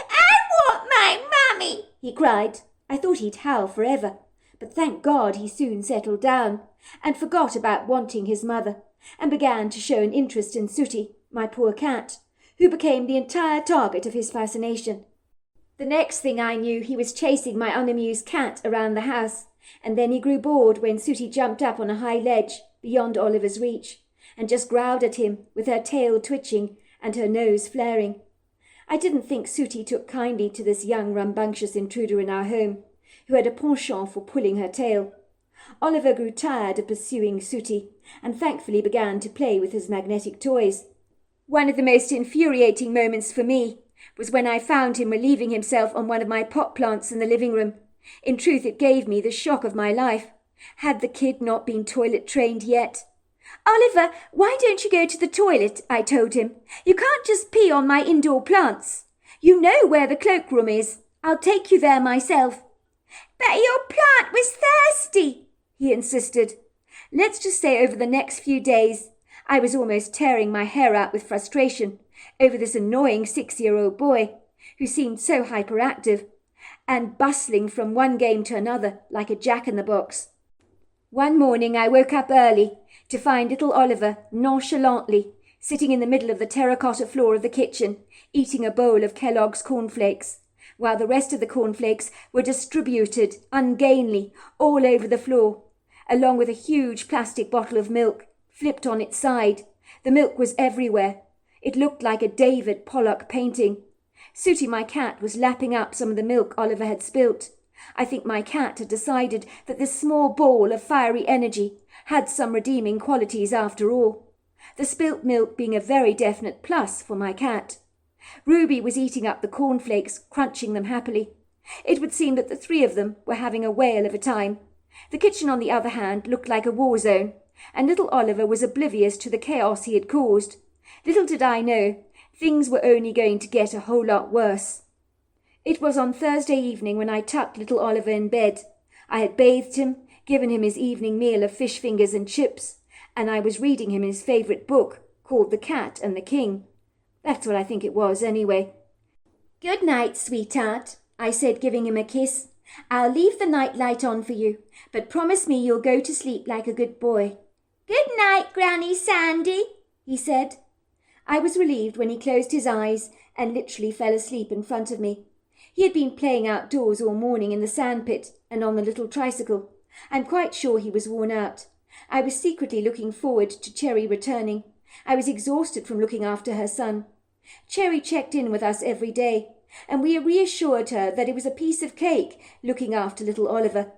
Speaker 2: "I want my mummy," he cried. I thought he'd howl forever, but thank God he soon settled down and forgot about wanting his mother, and began to show an interest in Sooty, my poor cat, who became the entire target of his fascination. The next thing I knew, he was chasing my unamused cat around the house, and then he grew bored when Sooty jumped up on a high ledge beyond Oliver's reach, and just growled at him with her tail twitching and her nose flaring. I didn't think Sooty took kindly to this young rambunctious intruder in our home, who had a penchant for pulling her tail. Oliver grew tired of pursuing Sooty, and thankfully began to play with his magnetic toys. One of the most infuriating moments for me was when I found him relieving himself on one of my pot plants in the living room. In truth, it gave me the shock of my life. Had the kid not been toilet trained yet? "Oliver, why don't you go to the toilet?" I told him. "You can't just pee on my indoor plants. You know where the cloakroom is. I'll take you there myself." "But your plant was thirsty," he insisted. Let's just say over the next few days, I was almost tearing my hair out with frustration over this annoying 6-year-old boy who seemed so hyperactive and bustling from one game to another like a jack-in-the-box. One morning I woke up early to find little Oliver nonchalantly sitting in the middle of the terracotta floor of the kitchen, eating a bowl of Kellogg's cornflakes, while the rest of the cornflakes were distributed ungainly all over the floor, along with a huge plastic bottle of milk flipped on its side. The milk was everywhere. It looked like a David Pollock painting. Sooty, my cat, was lapping up some of the milk Oliver had spilt. I think my cat had decided that this small ball of fiery energy had some redeeming qualities after all, the spilt milk being a very definite plus for my cat. Ruby was eating up the cornflakes, crunching them happily. It would seem that the three of them were having a whale of a time. The kitchen, on the other hand, looked like a war zone, and little Oliver was oblivious to the chaos he had caused. Little did I know, things were only going to get a whole lot worse. It was on Thursday evening when I tucked little Oliver in bed. I had bathed him, given him his evening meal of fish fingers and chips, and I was reading him his favourite book, called The Cat and the King. That's what I think it was, anyway. "Good night, sweetheart," I said, giving him a kiss. "I'll leave the night light on for you, but promise me you'll go to sleep like a good boy." "Good night, Granny Sandy," he said. I was relieved when he closed his eyes and literally fell asleep in front of me. He had been playing outdoors all morning in the sandpit and on the little tricycle. I'm quite sure he was worn out. I was secretly looking forward to Cherry returning. I was exhausted from looking after her son. Cherry checked in with us every day, and we reassured her that it was a piece of cake looking after little Oliver,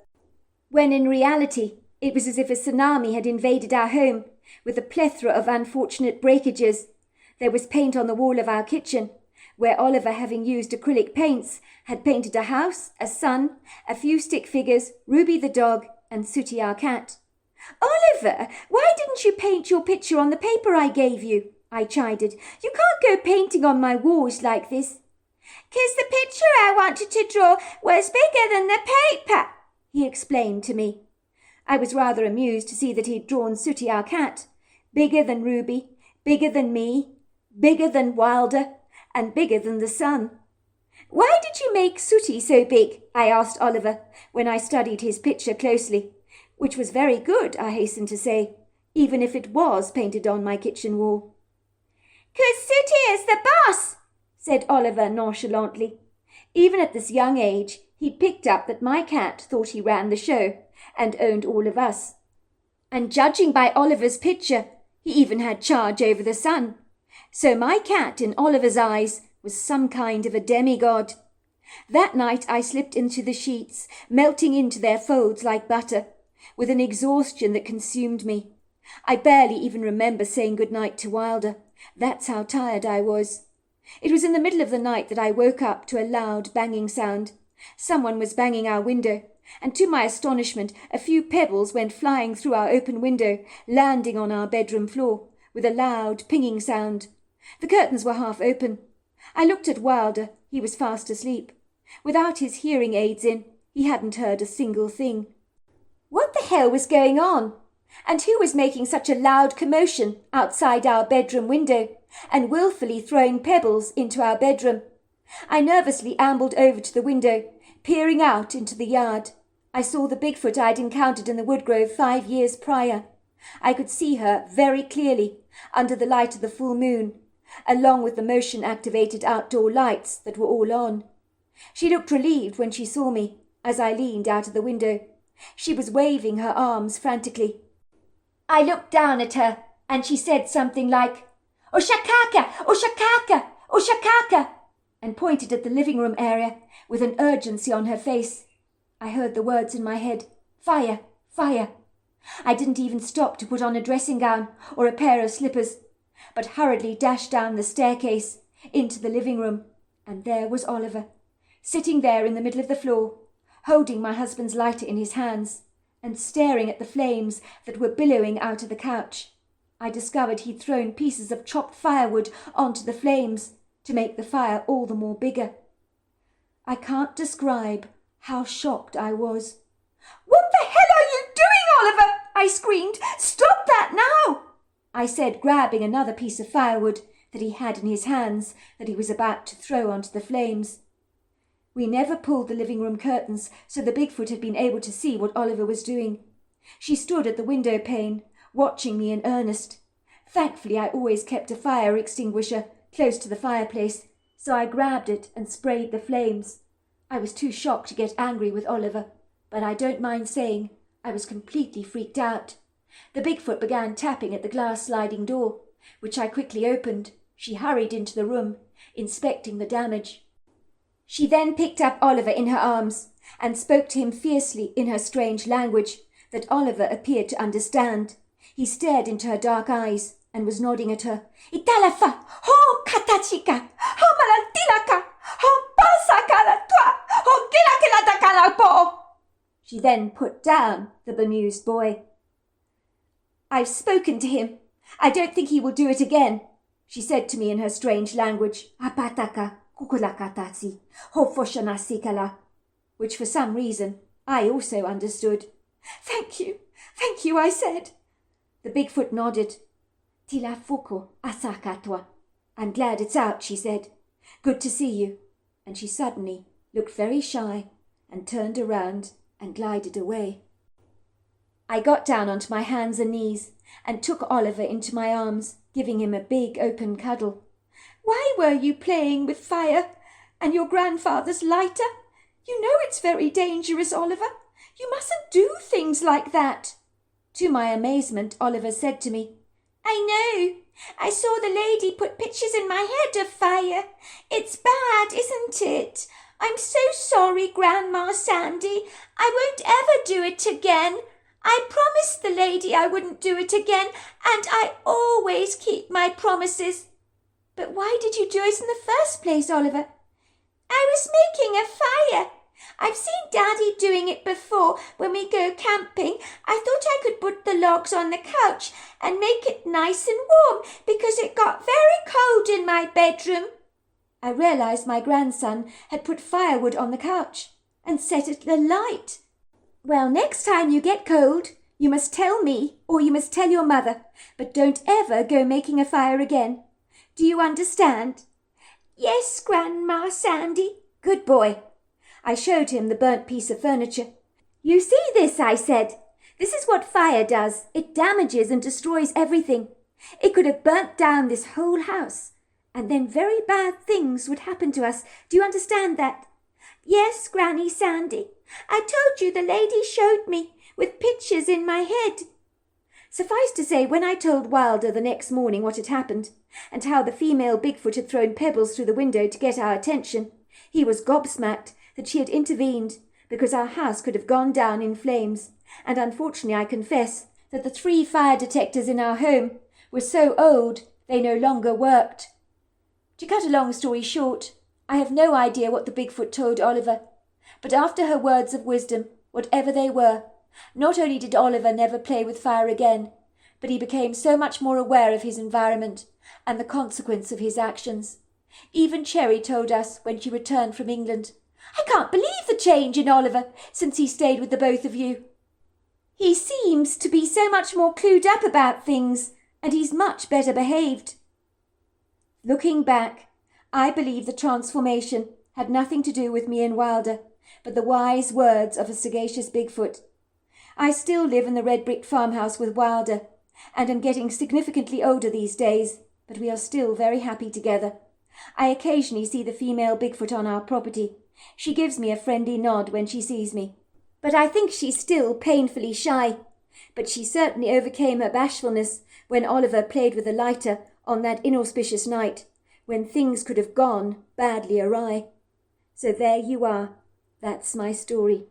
Speaker 2: when in reality it was as if a tsunami had invaded our home, with a plethora of unfortunate breakages. There was paint on the wall of our kitchen, where Oliver, having used acrylic paints, had painted a house, a sun, a few stick figures, Ruby the dog, and Sooty our cat. "Oliver, why didn't you paint your picture on the paper I gave you?" I chided. "You can't go painting on my walls like this." "'Cause the picture I wanted to draw was bigger than the paper," he explained to me. I was rather amused to see that he'd drawn Sooty our cat, bigger than Ruby, bigger than me, bigger than Wilder, and bigger than the sun. "Why did you make Sooty so big?" I asked Oliver, when I studied his picture closely, which was very good, I hasten to say, even if it was painted on my kitchen wall. "'Cause Sooty is the boss," said Oliver nonchalantly. Even at this young age, he'd picked up that my cat thought he ran the show and owned all of us. And judging by Oliver's picture, he even had charge over the sun. So my cat, in Oliver's eyes, was some kind of a demigod. That night I slipped into the sheets, melting into their folds like butter, with an exhaustion that consumed me. I barely even remember saying good night to Wilder. That's how tired I was. It was in the middle of the night that I woke up to a loud banging sound. Someone was banging our window, and to my astonishment a few pebbles went flying through our open window, landing on our bedroom floor, with a loud pinging sound. The curtains were half open. I looked at Wilder. He was fast asleep. Without his hearing aids in, he hadn't heard a single thing. What the hell was going on? And who was making such a loud commotion outside our bedroom window and wilfully throwing pebbles into our bedroom? I nervously ambled over to the window, peering out into the yard. I saw the Bigfoot I'd encountered in the woodgrove 5 years prior. I could see her very clearly under the light of the full moon, along with the motion-activated outdoor lights that were all on. She looked relieved when she saw me as I leaned out of the window. She was waving her arms frantically. I looked down at her, and she said something like, "Oshakaka! Oshakaka! Oshakaka!" and pointed at the living room area with an urgency on her face. I heard the words in my head, "Fire! Fire!" I didn't even stop to put on a dressing gown or a pair of slippers, but hurriedly dashed down the staircase into the living room, and there was Oliver, sitting there in the middle of the floor, holding my husband's lighter in his hands and staring at the flames that were billowing out of the couch. I discovered he'd thrown pieces of chopped firewood onto the flames to make the fire all the more bigger. I can't describe how shocked I was. "What the hell are you doing, Oliver?" I screamed. "Stop that now!" I said, grabbing another piece of firewood that he had in his hands that he was about to throw onto the flames. We never pulled the living room curtains, so the Bigfoot had been able to see what Oliver was doing. She stood at the window pane, watching me in earnest. Thankfully, I always kept a fire extinguisher close to the fireplace, so I grabbed it and sprayed the flames. I was too shocked to get angry with Oliver, but I don't mind saying I was completely freaked out. The Bigfoot began tapping at the glass sliding door, which I quickly opened. She hurried into the room, inspecting the damage. She then picked up Oliver in her arms and spoke to him fiercely in her strange language that Oliver appeared to understand. He stared into her dark eyes and was nodding at her. Italafa, ho katachika, ho malatilaka, ho pasakala tua, ho kilakilata po. She then put down the bemused boy. I've spoken to him. I don't think he will do it again, she said to me in her strange language. Apataka kukulakatasi, ho foshanasikala, which for some reason I also understood. Thank you, I said. The Bigfoot nodded. Tila fuko asakatwa. I'm glad it's out, she said. Good to see you. And she suddenly looked very shy and turned around and glided away. I got down onto my hands and knees and took Oliver into my arms, giving him a big open cuddle. Why were you playing with fire and your grandfather's lighter? You know it's very dangerous, Oliver. You mustn't do things like that. To my amazement, Oliver said to me, I know. I saw the lady put pictures in my head of fire. It's bad, isn't it? I'm so sorry, Grandma Sandy. I won't ever do it again. I promised the lady I wouldn't do it again, and I always keep my promises. But why did you do it in the first place, Oliver? I was making a fire. I've seen Daddy doing it before when we go camping. I thought I could put the logs on the couch and make it nice and warm because it got very cold in my bedroom. I realized my grandson had put firewood on the couch and set it alight. Well, next time you get cold, you must tell me or you must tell your mother, but don't ever go making a fire again. Do you understand? Yes, Grandma Sandy. Good boy. I showed him the burnt piece of furniture. You see this, I said. This is what fire does. It damages and destroys everything. It could have burnt down this whole house, and then very bad things would happen to us. Do you understand that? Yes, Granny Sandy. I told you the lady showed me, with pictures in my head. Suffice to say, when I told Wilder the next morning what had happened, and how the female Bigfoot had thrown pebbles through the window to get our attention, he was gobsmacked that she had intervened, because our house could have gone down in flames, and unfortunately I confess that the 3 fire detectors in our home were so old they no longer worked. To cut a long story short, I have no idea what the Bigfoot told Oliver, but after her words of wisdom, whatever they were, not only did Oliver never play with fire again, but he became so much more aware of his environment and the consequence of his actions. Even Cherry told us when she returned from England, I can't believe the change in Oliver since he stayed with the both of you. He seems to be so much more clued up about things, and he's much better behaved. Looking back, I believe the transformation had nothing to do with me and Wilder, but the wise words of a sagacious Bigfoot. I still live in the red brick farmhouse with Wilder, and am getting significantly older these days, but we are still very happy together. I occasionally see the female Bigfoot on our property. She gives me a friendly nod when she sees me, but I think she's still painfully shy. But she certainly overcame her bashfulness when Oliver played with a lighter on that inauspicious night, when things could have gone badly awry. So there you are. That's my story.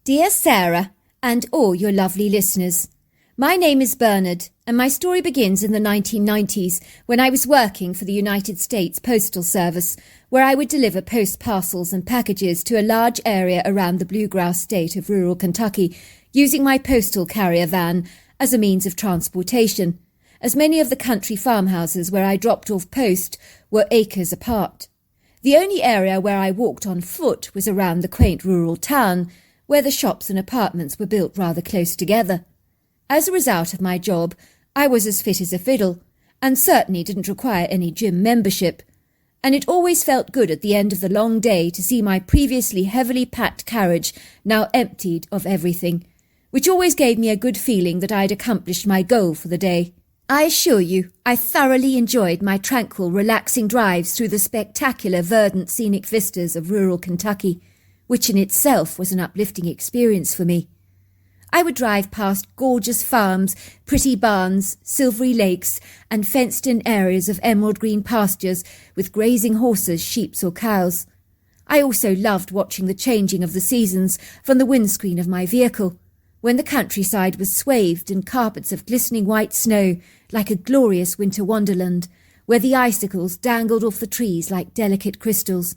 Speaker 1: Dear Sarah, and all your lovely listeners, my name is Bernard, and my story begins in the 1990s when I was working for the United States Postal Service, where I would deliver post parcels and packages to a large area around the bluegrass state of rural Kentucky, using my postal carrier van as a means of transportation, as many of the country farmhouses where I dropped off post were acres apart. The only area where I walked on foot was around the quaint rural town, where the shops and apartments were built rather close together. As a result of my job, I was as fit as a fiddle, and certainly didn't require any gym membership, and it always felt good at the end of the long day to see my previously heavily packed carriage now emptied of everything,
Speaker 2: which always gave me a good feeling that I had accomplished my goal for the day. I assure you, I thoroughly enjoyed my tranquil, relaxing drives through the spectacular, verdant, scenic vistas of rural Kentucky, which in itself was an uplifting experience for me. I would drive past gorgeous farms, pretty barns, silvery lakes, and fenced-in areas of emerald green pastures with grazing horses, sheep or cows. I also loved watching the changing of the seasons from the windscreen of my vehicle, when the countryside was swathed in carpets of glistening white snow like a glorious winter wonderland, where the icicles dangled off the trees like delicate crystals.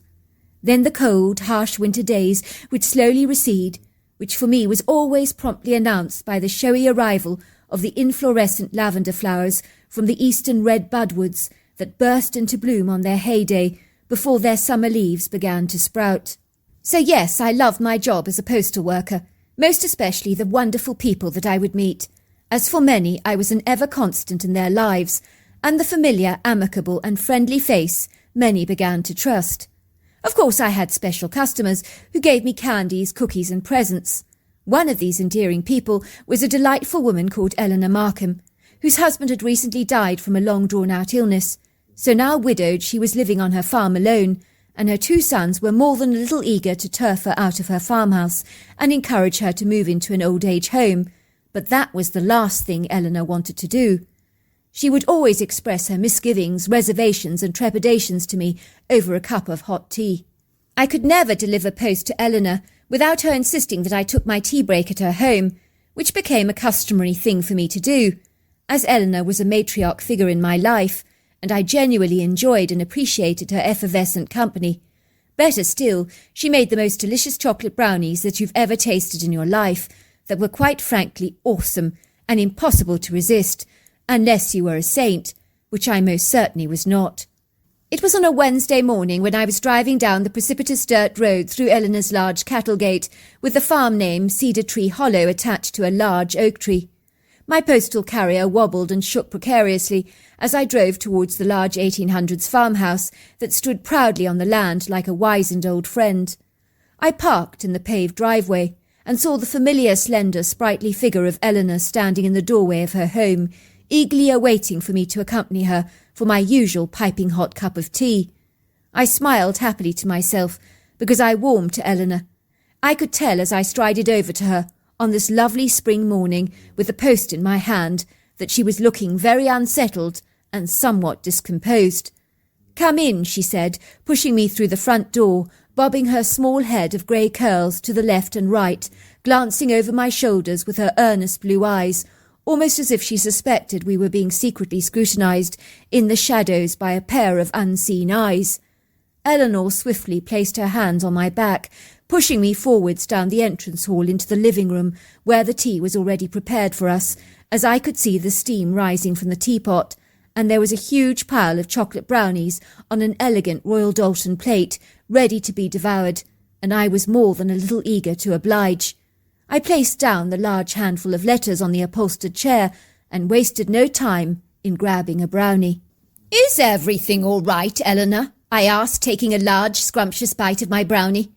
Speaker 2: Then the cold, harsh winter days would slowly recede, which for me was always promptly announced by the showy arrival of the inflorescent lavender flowers from the eastern red budwoods that burst into bloom on their heyday before their summer leaves began to sprout. So yes, I loved my job as a postal worker, most especially the wonderful people that I would meet. As for many, I was an ever-constant in their lives, and the familiar, amicable and friendly face many began to trust. Of course, I had special customers who gave me candies, cookies and presents. One of these endearing people was a delightful woman called Eleanor Markham, whose husband had recently died from a long drawn-out illness. So now widowed, she was living on her farm alone, and her 2 sons were more than a little eager to turf her out of her farmhouse and encourage her to move into an old-age home. But that was the last thing Eleanor wanted to do. She would always express her misgivings, reservations and trepidations to me over a cup of hot tea. I could never deliver post to Eleanor without her insisting that I took my tea break at her home, which became a customary thing for me to do, as Eleanor was a matriarch figure in my life, and I genuinely enjoyed and appreciated her effervescent company. Better still, she made the most delicious chocolate brownies that you've ever tasted in your life, that were quite frankly awesome and impossible to resist, unless you were a saint, which I most certainly was not. It was on a Wednesday morning when I was driving down the precipitous dirt road through Eleanor's large cattle gate, with the farm name Cedar Tree Hollow attached to a large oak tree. My postal carrier wobbled and shook precariously as I drove towards the large 1800s farmhouse that stood proudly on the land like a wizened old friend. I parked in the paved driveway and saw the familiar, slender, sprightly figure of Eleanor standing in the doorway of her home, eagerly awaiting for me to accompany her for my usual piping hot cup of tea. I smiled happily to myself because I warmed to Eleanor. I could tell as I strided over to her on this lovely spring morning with the post in my hand that she was looking very unsettled and somewhat discomposed. "Come in," she said, pushing me through the front door, bobbing her small head of grey curls to the left and right, glancing over my shoulders with her earnest blue eyes, almost as if she suspected we were being secretly scrutinized in the shadows by a pair of unseen eyes. Eleanor swiftly placed her hands on my back, pushing me forwards down the entrance hall into the living room, where the tea was already prepared for us, as I could see the steam rising from the teapot, and there was a huge pile of chocolate brownies on an elegant Royal Doulton plate, ready to be devoured, and I was more than a little eager to oblige. I placed down the large handful of letters on the upholstered chair, and wasted no time in grabbing a brownie. "Is everything all right, Eleanor?" I asked, taking a large, scrumptious bite of my brownie.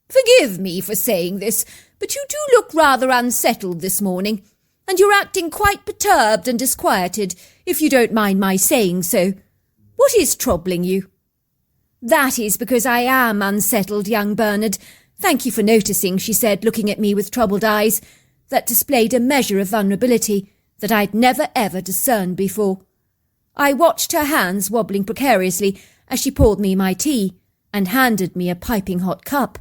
Speaker 2: "Forgive me for saying this, but you do look rather unsettled this morning, and you're acting quite perturbed and disquieted, if you don't mind my saying so. What is troubling you?" "That is because I am unsettled, young Bernard. Thank you for noticing," she said, looking at me with troubled eyes that displayed a measure of vulnerability that I'd never ever discerned before. I watched her hands wobbling precariously as she poured me my tea and handed me a piping hot cup.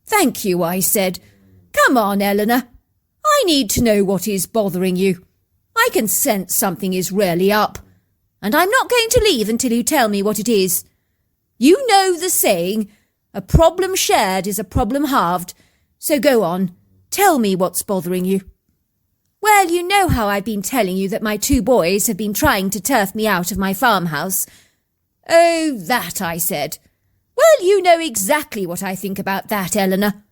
Speaker 2: "Thank you," I said. "Come on, Eleanor. I need to know what is bothering you. I can sense something is really up, and I'm not going to leave until you tell me what it is. You know the saying, a problem shared is a problem halved, so go on, tell me what's bothering you." "Well, you know how I've been telling you that my 2 boys have been trying to turf me out of my farmhouse." "Oh, that," I said. "Well, you know exactly what I think about that, Eleanor.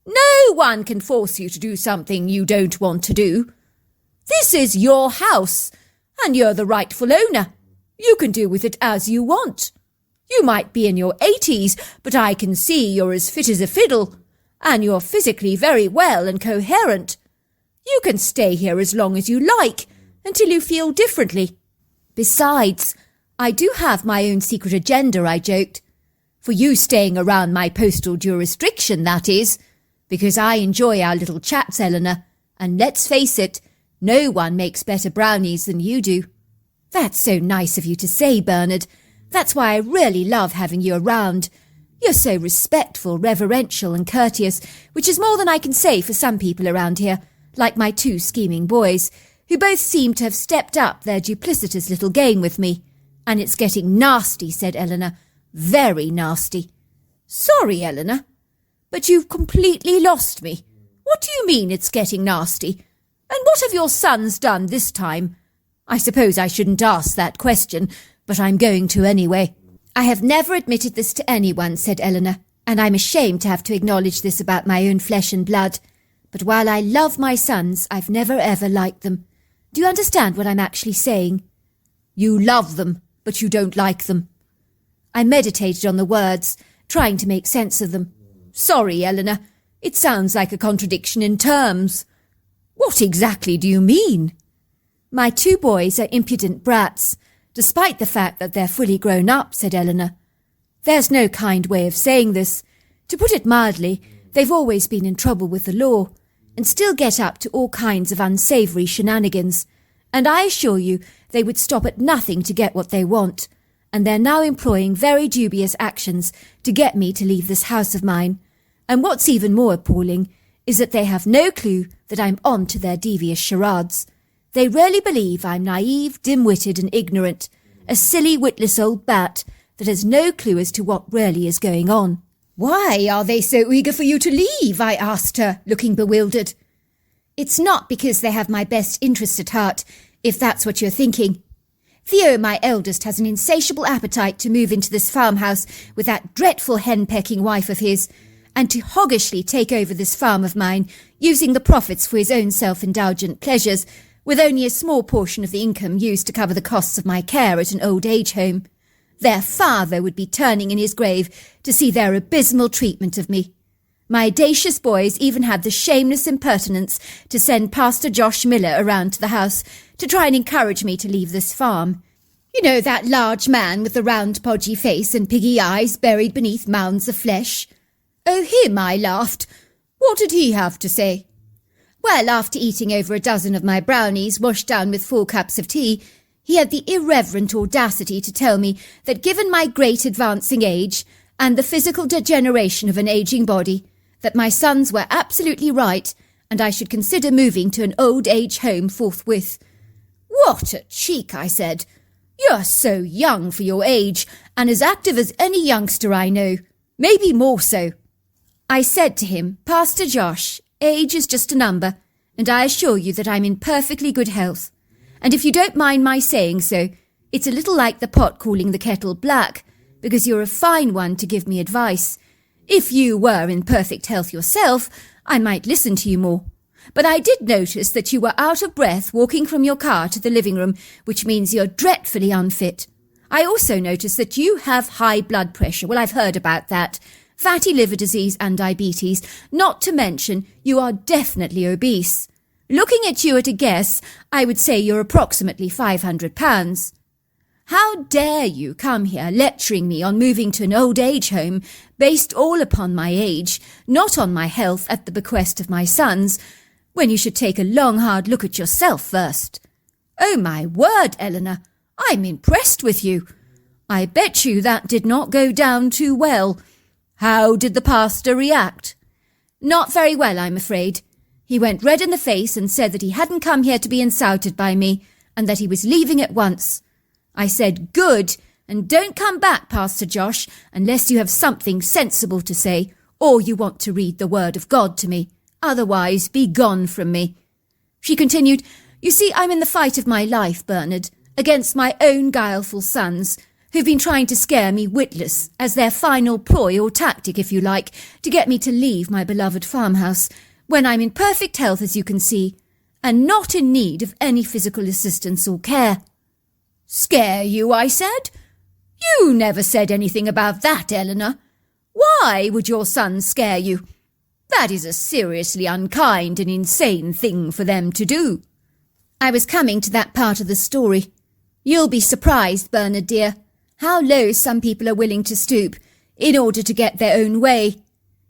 Speaker 2: No one can force you to do something you don't want to do. This is your house, and you're the rightful owner. You can do with it as you want. You might be in your 80s, but I can see you're as fit as a fiddle, and you're physically very well and coherent.
Speaker 4: You can stay here as long as you like, until you feel differently. Besides, I do have my own secret agenda, I joked. For you staying around my postal jurisdiction, that is, because I enjoy our little chats, Eleanor, and let's face it, no one makes better brownies than you do. That's so nice of you to say, Bernard. That's why I really love having you around. You're so respectful, reverential and courteous, which is more than I can say for some people around here, like my two scheming boys, who both seem to have stepped up their duplicitous little game with me. And it's getting nasty, said Eleanor. Very nasty. Sorry, Eleanor, but you've completely lost me. What do you mean it's getting nasty? And what have your sons done this time? I suppose I shouldn't ask that question, but I'm going to anyway. I have never admitted this to anyone, said Eleanor, and I'm ashamed to have to acknowledge this about my own flesh and blood. But while I love my sons, I've never ever liked them. Do you understand what I'm actually saying? You love them, but you don't like them. I meditated on the words, trying to make sense of them. Sorry, Eleanor, it sounds like a contradiction in terms. What exactly do you mean? My two boys are impudent brats, despite the fact that they're fully grown up, said Eleanor. There's no kind way of saying this. To put it mildly, they've always been in trouble with the law, and still get up to all kinds of unsavoury shenanigans, and I assure you they would stop at nothing to get what they want, and they're now employing very dubious actions to get me to leave this house of mine. And what's even more appalling is that they have no clue that I'm on to their devious charades. They really believe I'm naive, dim-witted and ignorant, a silly, witless old bat that has no clue as to what really is going on. Why are they so eager for you to leave? I asked her, looking bewildered. It's not because they have my best interest at heart, if that's what you're thinking. Theo, my eldest, has an insatiable appetite to move into this farmhouse with that dreadful hen-pecking wife of his, and to hoggishly take over this farm of mine, using the profits for his own self-indulgent pleasures, with only a small portion of the income used to cover the costs of my care at an old age home. Their father would be turning in his grave to see their abysmal treatment of me. My audacious boys even had the shameless impertinence to send Pastor Josh Miller around to the house to try and encourage me to leave this farm. You know, that large man with the round podgy face and piggy eyes buried beneath mounds of flesh? Oh, him, I laughed. What did he have to say? Well, after eating over a dozen of my brownies washed down with 4 cups of tea, he had the irreverent audacity to tell me that given my great advancing age and the physical degeneration of an aging body, that my sons were absolutely right and I should consider moving to an old age home forthwith. What a cheek, I said. You're so young for your age and as active as any youngster I know, maybe more so. I said to him, Pastor Josh, age is just a number, and I assure you that I'm in perfectly good health. And if you don't mind my saying so, it's a little like the pot calling the kettle black, because you're a fine one to give me advice. If you were in perfect health yourself, I might listen to you more. But I did notice that you were out of breath walking from your car to the living room, which means you're dreadfully unfit. I also noticed that you have high blood pressure. Well, I've heard about that. Fatty liver disease and diabetes, not to mention you are definitely obese. Looking at you at a guess, I would say you're approximately 500 pounds. How dare you come here lecturing me on moving to an old age home based all upon my age, not on my health at the bequest of my sons, when you should take a long hard look at yourself first. Oh my word, Eleanor, I'm impressed with you. I bet you that did not go down too well. How did the pastor react? Not very well, I'm afraid. He went red in the face and said that he hadn't come here to be insulted by me and that he was leaving at once. I said, good, and don't come back, Pastor Josh, unless you have something sensible to say or you want to read the word of God to me. Otherwise, be gone from me. She continued, you see, I'm in the fight of my life, Bernard, against my own guileful sons, who've been trying to scare me witless as their final ploy or tactic, if you like, to get me to leave my beloved farmhouse, when I'm in perfect health, as you can see, and not in need of any physical assistance or care. Scare you, I said? You never said anything about that, Eleanor. Why would your son scare you? That is a seriously unkind and insane thing for them to do." I was coming to that part of the story. You'll be surprised, Bernard dear, how low some people are willing to stoop in order to get their own way,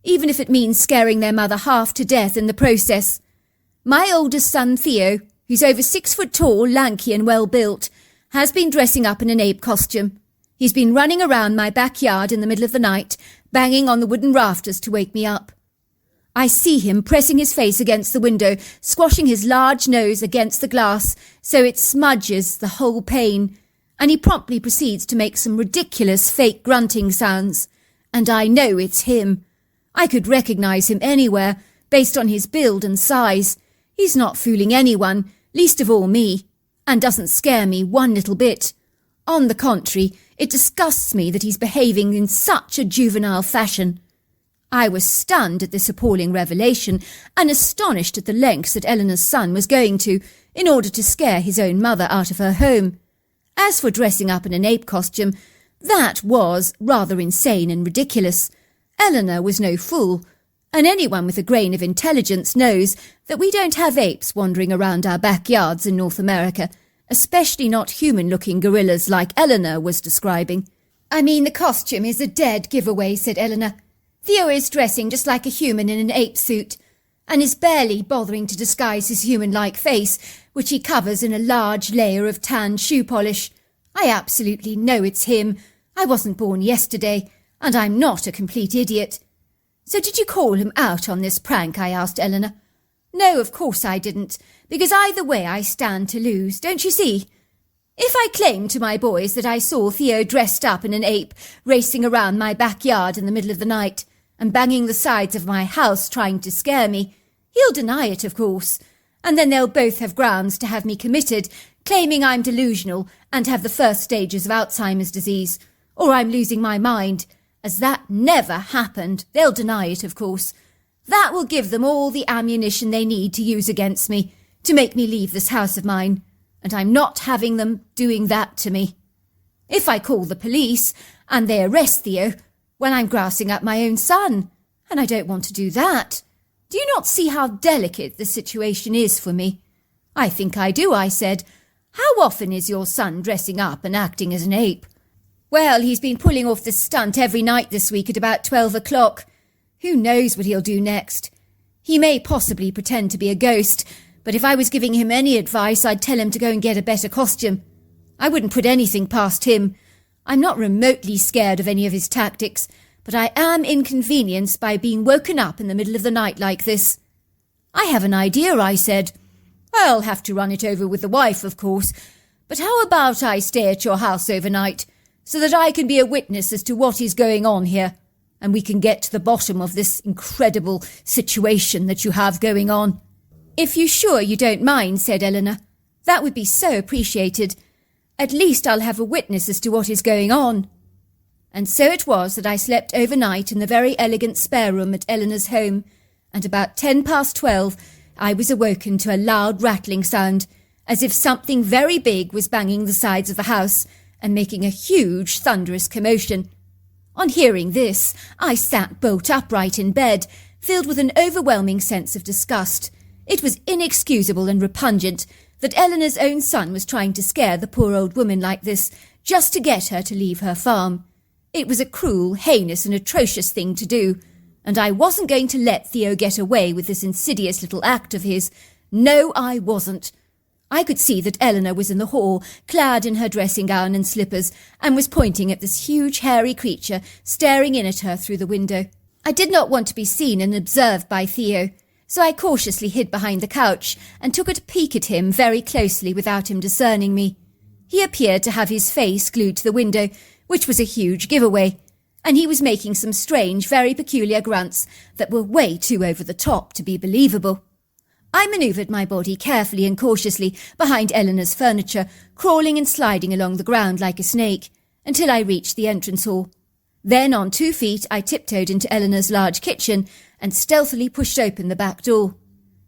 Speaker 4: even if it means scaring their mother half to death in the process. My oldest son, Theo, who's over 6 foot tall, lanky and well-built, has been dressing up in an ape costume. He's been running around my backyard in the middle of the night, banging on the wooden rafters to wake me up. I see him pressing his face against the window, squashing his large nose against the glass so it smudges the whole pane, and he promptly proceeds to make some ridiculous fake grunting sounds. And I know it's him. I could recognise him anywhere, based on his build and size. He's not fooling anyone, least of all me, and doesn't scare me one little bit. On the contrary, it disgusts me that he's behaving in such a juvenile fashion. I was stunned at this appalling revelation and astonished at the lengths that Eleanor's son was going to in order to scare his own mother out of her home. As for dressing up in an ape costume, that was rather insane and ridiculous. Eleanor was no fool, and anyone with a grain of intelligence knows that we don't have apes wandering around our backyards in North America, especially not human-looking gorillas like Eleanor was describing. "I mean, the costume is a dead giveaway," said Eleanor. "Theo is dressing just like a human in an ape suit, and is barely bothering to disguise his human-like face, which he covers in a large layer of tanned shoe polish. I absolutely know it's him. I wasn't born yesterday, and I'm not a complete idiot." "So did you call him out on this prank?" I asked Eleanor. "No, of course I didn't, because either way I stand to lose, don't you see? If I claim to my boys that I saw Theo dressed up in an ape racing around my backyard in the middle of the night and banging the sides of my house trying to scare me, he'll deny it, of course, and then they'll both have grounds to have me committed, claiming I'm delusional and have the first stages of Alzheimer's disease, or I'm losing my mind. As that never happened, they'll deny it, of course. That will give them all the ammunition they need to use against me, to make me leave this house of mine, and I'm not having them doing that to me. If I call the police and they arrest Theo, well, I'm grassing up my own son, and I don't want to do that. Do you not see how delicate the situation is for me?" "I think I do," I said. "How often is your son dressing up and acting as an ape?" "Well, he's been pulling off this stunt every night this week at about 12 o'clock. Who knows what he'll do next? He may possibly pretend to be a ghost, but if I was giving him any advice, I'd tell him to go and get a better costume. I wouldn't put anything past him. I'm not remotely scared of any of his tactics, but I am inconvenienced by being woken up in the middle of the night like this." "I have an idea," I said. "I'll have to run it over with the wife, of course, but how about I stay at your house overnight, so that I can be a witness as to what is going on here, and we can get to the bottom of this incredible situation that you have going on?" "If you're sure you don't mind," said Eleanor, "that would be so appreciated. At least I'll have a witness as to what is going on." And so it was that I slept overnight in the very elegant spare room at Eleanor's home, and about 12:10 I was awoken to a loud rattling sound, as if something very big was banging the sides of the house and making a huge thunderous commotion. On hearing this, I sat bolt upright in bed, filled with an overwhelming sense of disgust. It was inexcusable and repugnant that Eleanor's own son was trying to scare the poor old woman like this, just to get her to leave her farm. It was a cruel, heinous and atrocious thing to do, and I wasn't going to let Theo get away with this insidious little act of his. No, I wasn't. I could see that Eleanor was in the hall, clad in her dressing gown and slippers, and was pointing at this huge hairy creature staring in at her through the window. I did not want to be seen and observed by Theo, so I cautiously hid behind the couch and took a peek at him very closely without him discerning me. He appeared to have his face glued to the window, which was a huge giveaway, and he was making some strange, very peculiar grunts that were way too over the top to be believable. I manoeuvred my body carefully and cautiously behind Eleanor's furniture, crawling and sliding along the ground like a snake, until I reached the entrance hall. Then on 2 feet I tiptoed into Eleanor's large kitchen and stealthily pushed open the back door.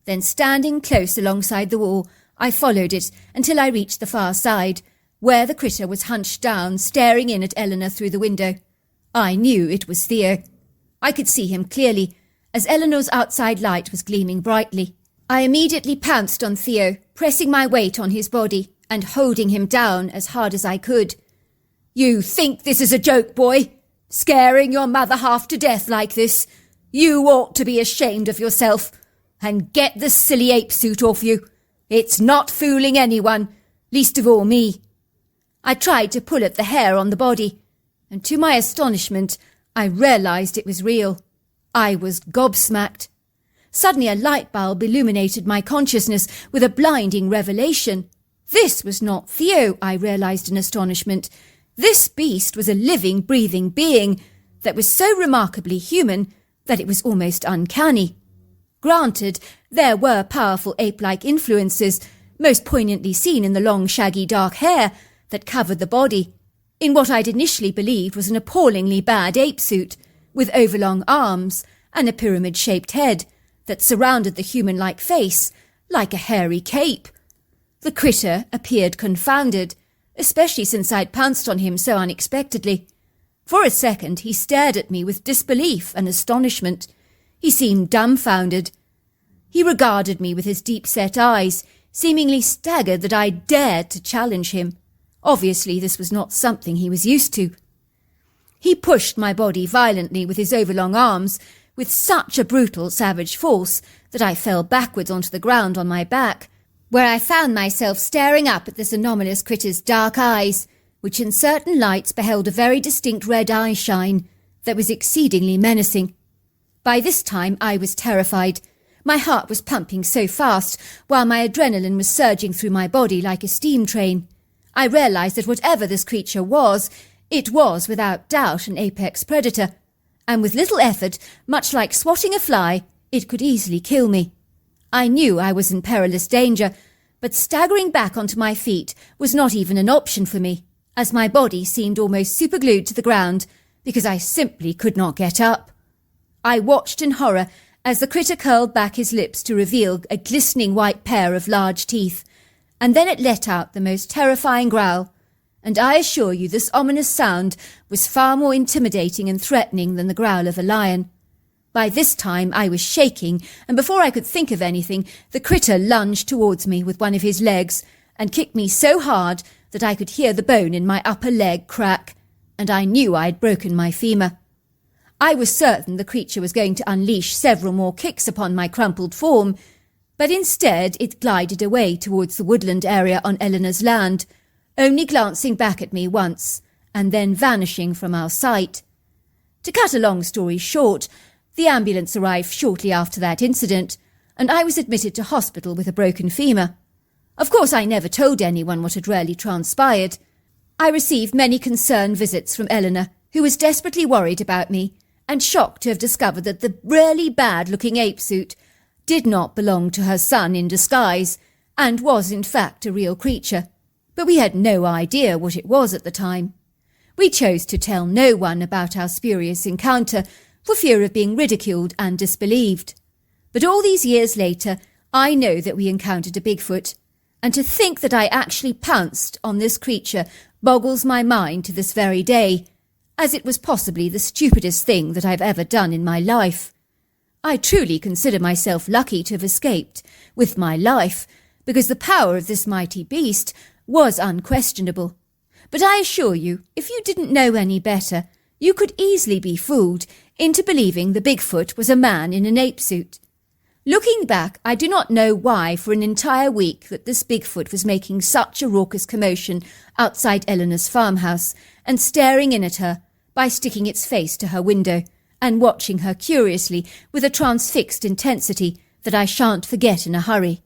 Speaker 4: Then standing close alongside the wall, I followed it until I reached the far side, where the critter was hunched down, staring in at Eleanor through the window. I knew it was Theo. I could see him clearly, as Eleanor's outside light was gleaming brightly. I immediately pounced on Theo, pressing my weight on his body and holding him down as hard as I could. "You think this is a joke, boy? Scaring your mother half to death like this? You ought to be ashamed of yourself. And get the silly ape suit off you. It's not fooling anyone, least of all me." I tried to pull at the hair on the body, and to my astonishment, I realized it was real. I was gobsmacked. Suddenly a light bulb illuminated my consciousness with a blinding revelation. This was not Theo, I realized in astonishment. This beast was a living, breathing being that was so remarkably human that it was almost uncanny. Granted, there were powerful ape-like influences, most poignantly seen in the long, shaggy, dark hair that covered the body, in what I'd initially believed was an appallingly bad ape suit, with overlong arms and a pyramid-shaped head that surrounded the human-like face like a hairy cape. The critter appeared confounded, especially since I'd pounced on him so unexpectedly. For a second he stared at me with disbelief and astonishment. He seemed dumbfounded. He regarded me with his deep-set eyes, seemingly staggered that I dared to challenge him. Obviously this was not something he was used to. He pushed my body violently with his overlong arms, with such a brutal, savage force that I fell backwards onto the ground on my back, where I found myself staring up at this anomalous critter's dark eyes, which in certain lights beheld a very distinct red eye shine that was exceedingly menacing. By this time I was terrified. My heart was pumping so fast, while my adrenaline was surging through my body like a steam train. I realized that whatever this creature was, it was without doubt an apex predator, and with little effort, much like swatting a fly, it could easily kill me. I knew I was in perilous danger, but staggering back onto my feet was not even an option for me, as my body seemed almost superglued to the ground because I simply could not get up. I watched in horror as the critter curled back his lips to reveal a glistening white pair of large teeth, and then it let out the most terrifying growl, and I assure you this ominous sound was far more intimidating and threatening than the growl of a lion. By this time I was shaking, and before I could think of anything, the critter lunged towards me with one of his legs and kicked me so hard that I could hear the bone in my upper leg crack, and I knew I had broken my femur. I was certain the creature was going to unleash several more kicks upon my crumpled form, but instead it glided away towards the woodland area on Eleanor's land, only glancing back at me once, and then vanishing from our sight. To cut a long story short, the ambulance arrived shortly after that incident, and I was admitted to hospital with a broken femur. Of course, I never told anyone what had really transpired. I received many concerned visits from Eleanor, who was desperately worried about me, and shocked to have discovered that the really bad-looking ape suit did not belong to her son in disguise, and was in fact a real creature. But we had no idea what it was at the time. We chose to tell no one about our spurious encounter, for fear of being ridiculed and disbelieved. But all these years later, I know that we encountered a Bigfoot, and to think that I actually pounced on this creature boggles my mind to this very day, as it was possibly the stupidest thing that I've ever done in my life. I truly consider myself lucky to have escaped with my life, because the power of this mighty beast was unquestionable. But I assure you, if you didn't know any better, you could easily be fooled into believing the Bigfoot was a man in an ape suit. Looking back, I do not know why for an entire week that this Bigfoot was making such a raucous commotion outside Eleanor's farmhouse and staring in at her by sticking its face to her window and watching her curiously with a transfixed intensity that I shan't forget in a hurry.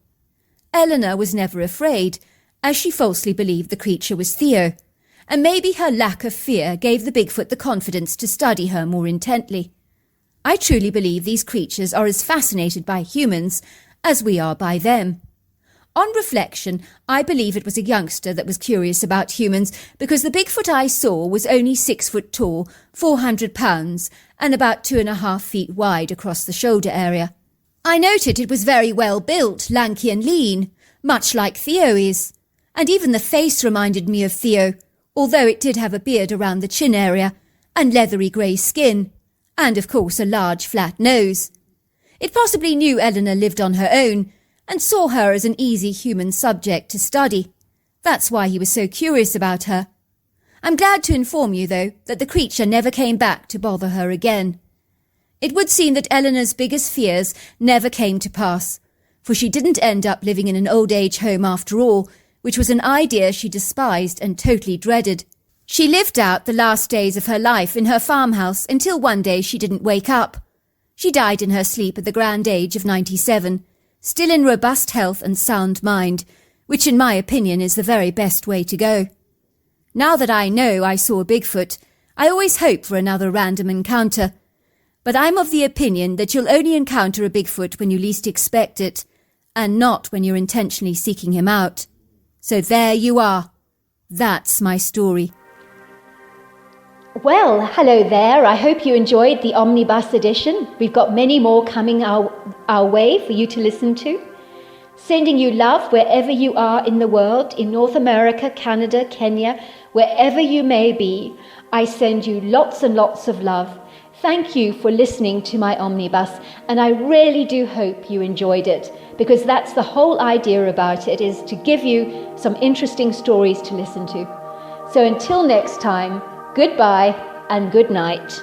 Speaker 4: Eleanor was never afraid, as she falsely believed the creature was Theo, and maybe her lack of fear gave the Bigfoot the confidence to study her more intently. I truly believe these creatures are as fascinated by humans as we are by them. On reflection, I believe it was a youngster that was curious about humans because the Bigfoot I saw was only 6 foot tall, 400 pounds, and about 2.5 feet wide across the shoulder area. I noted it was very well built, lanky and lean, much like Theo is, and even the face reminded me of Theo, although it did have a beard around the chin area, and leathery grey skin, and of course a large flat nose. It possibly knew Eleanor lived on her own and saw her as an easy human subject to study. That's why he was so curious about her. I'm glad to inform you, though, that the creature never came back to bother her again. It would seem that Eleanor's biggest fears never came to pass, for she didn't end up living in an old-age home after all, which was an idea she despised and totally dreaded. She lived out the last days of her life in her farmhouse until one day she didn't wake up. She died in her sleep at the grand age of 97, still in robust health and sound mind, which in my opinion is the very best way to go. Now that I know I saw a Bigfoot, I always hope for another random encounter. But I'm of the opinion that you'll only encounter a Bigfoot when you least expect it, and not when you're intentionally seeking him out. So there you are. That's my story.
Speaker 1: Well, hello there. I hope you enjoyed the Omnibus edition. We've got many more coming our way for you to listen to. Sending you love wherever you are in the world, in North America, Canada, Kenya, wherever you may be. I send you lots and lots of love. Thank you for listening to my Omnibus, and I really do hope you enjoyed it, because that's the whole idea about it, is to give you some interesting stories to listen to. So until next time, goodbye and good night.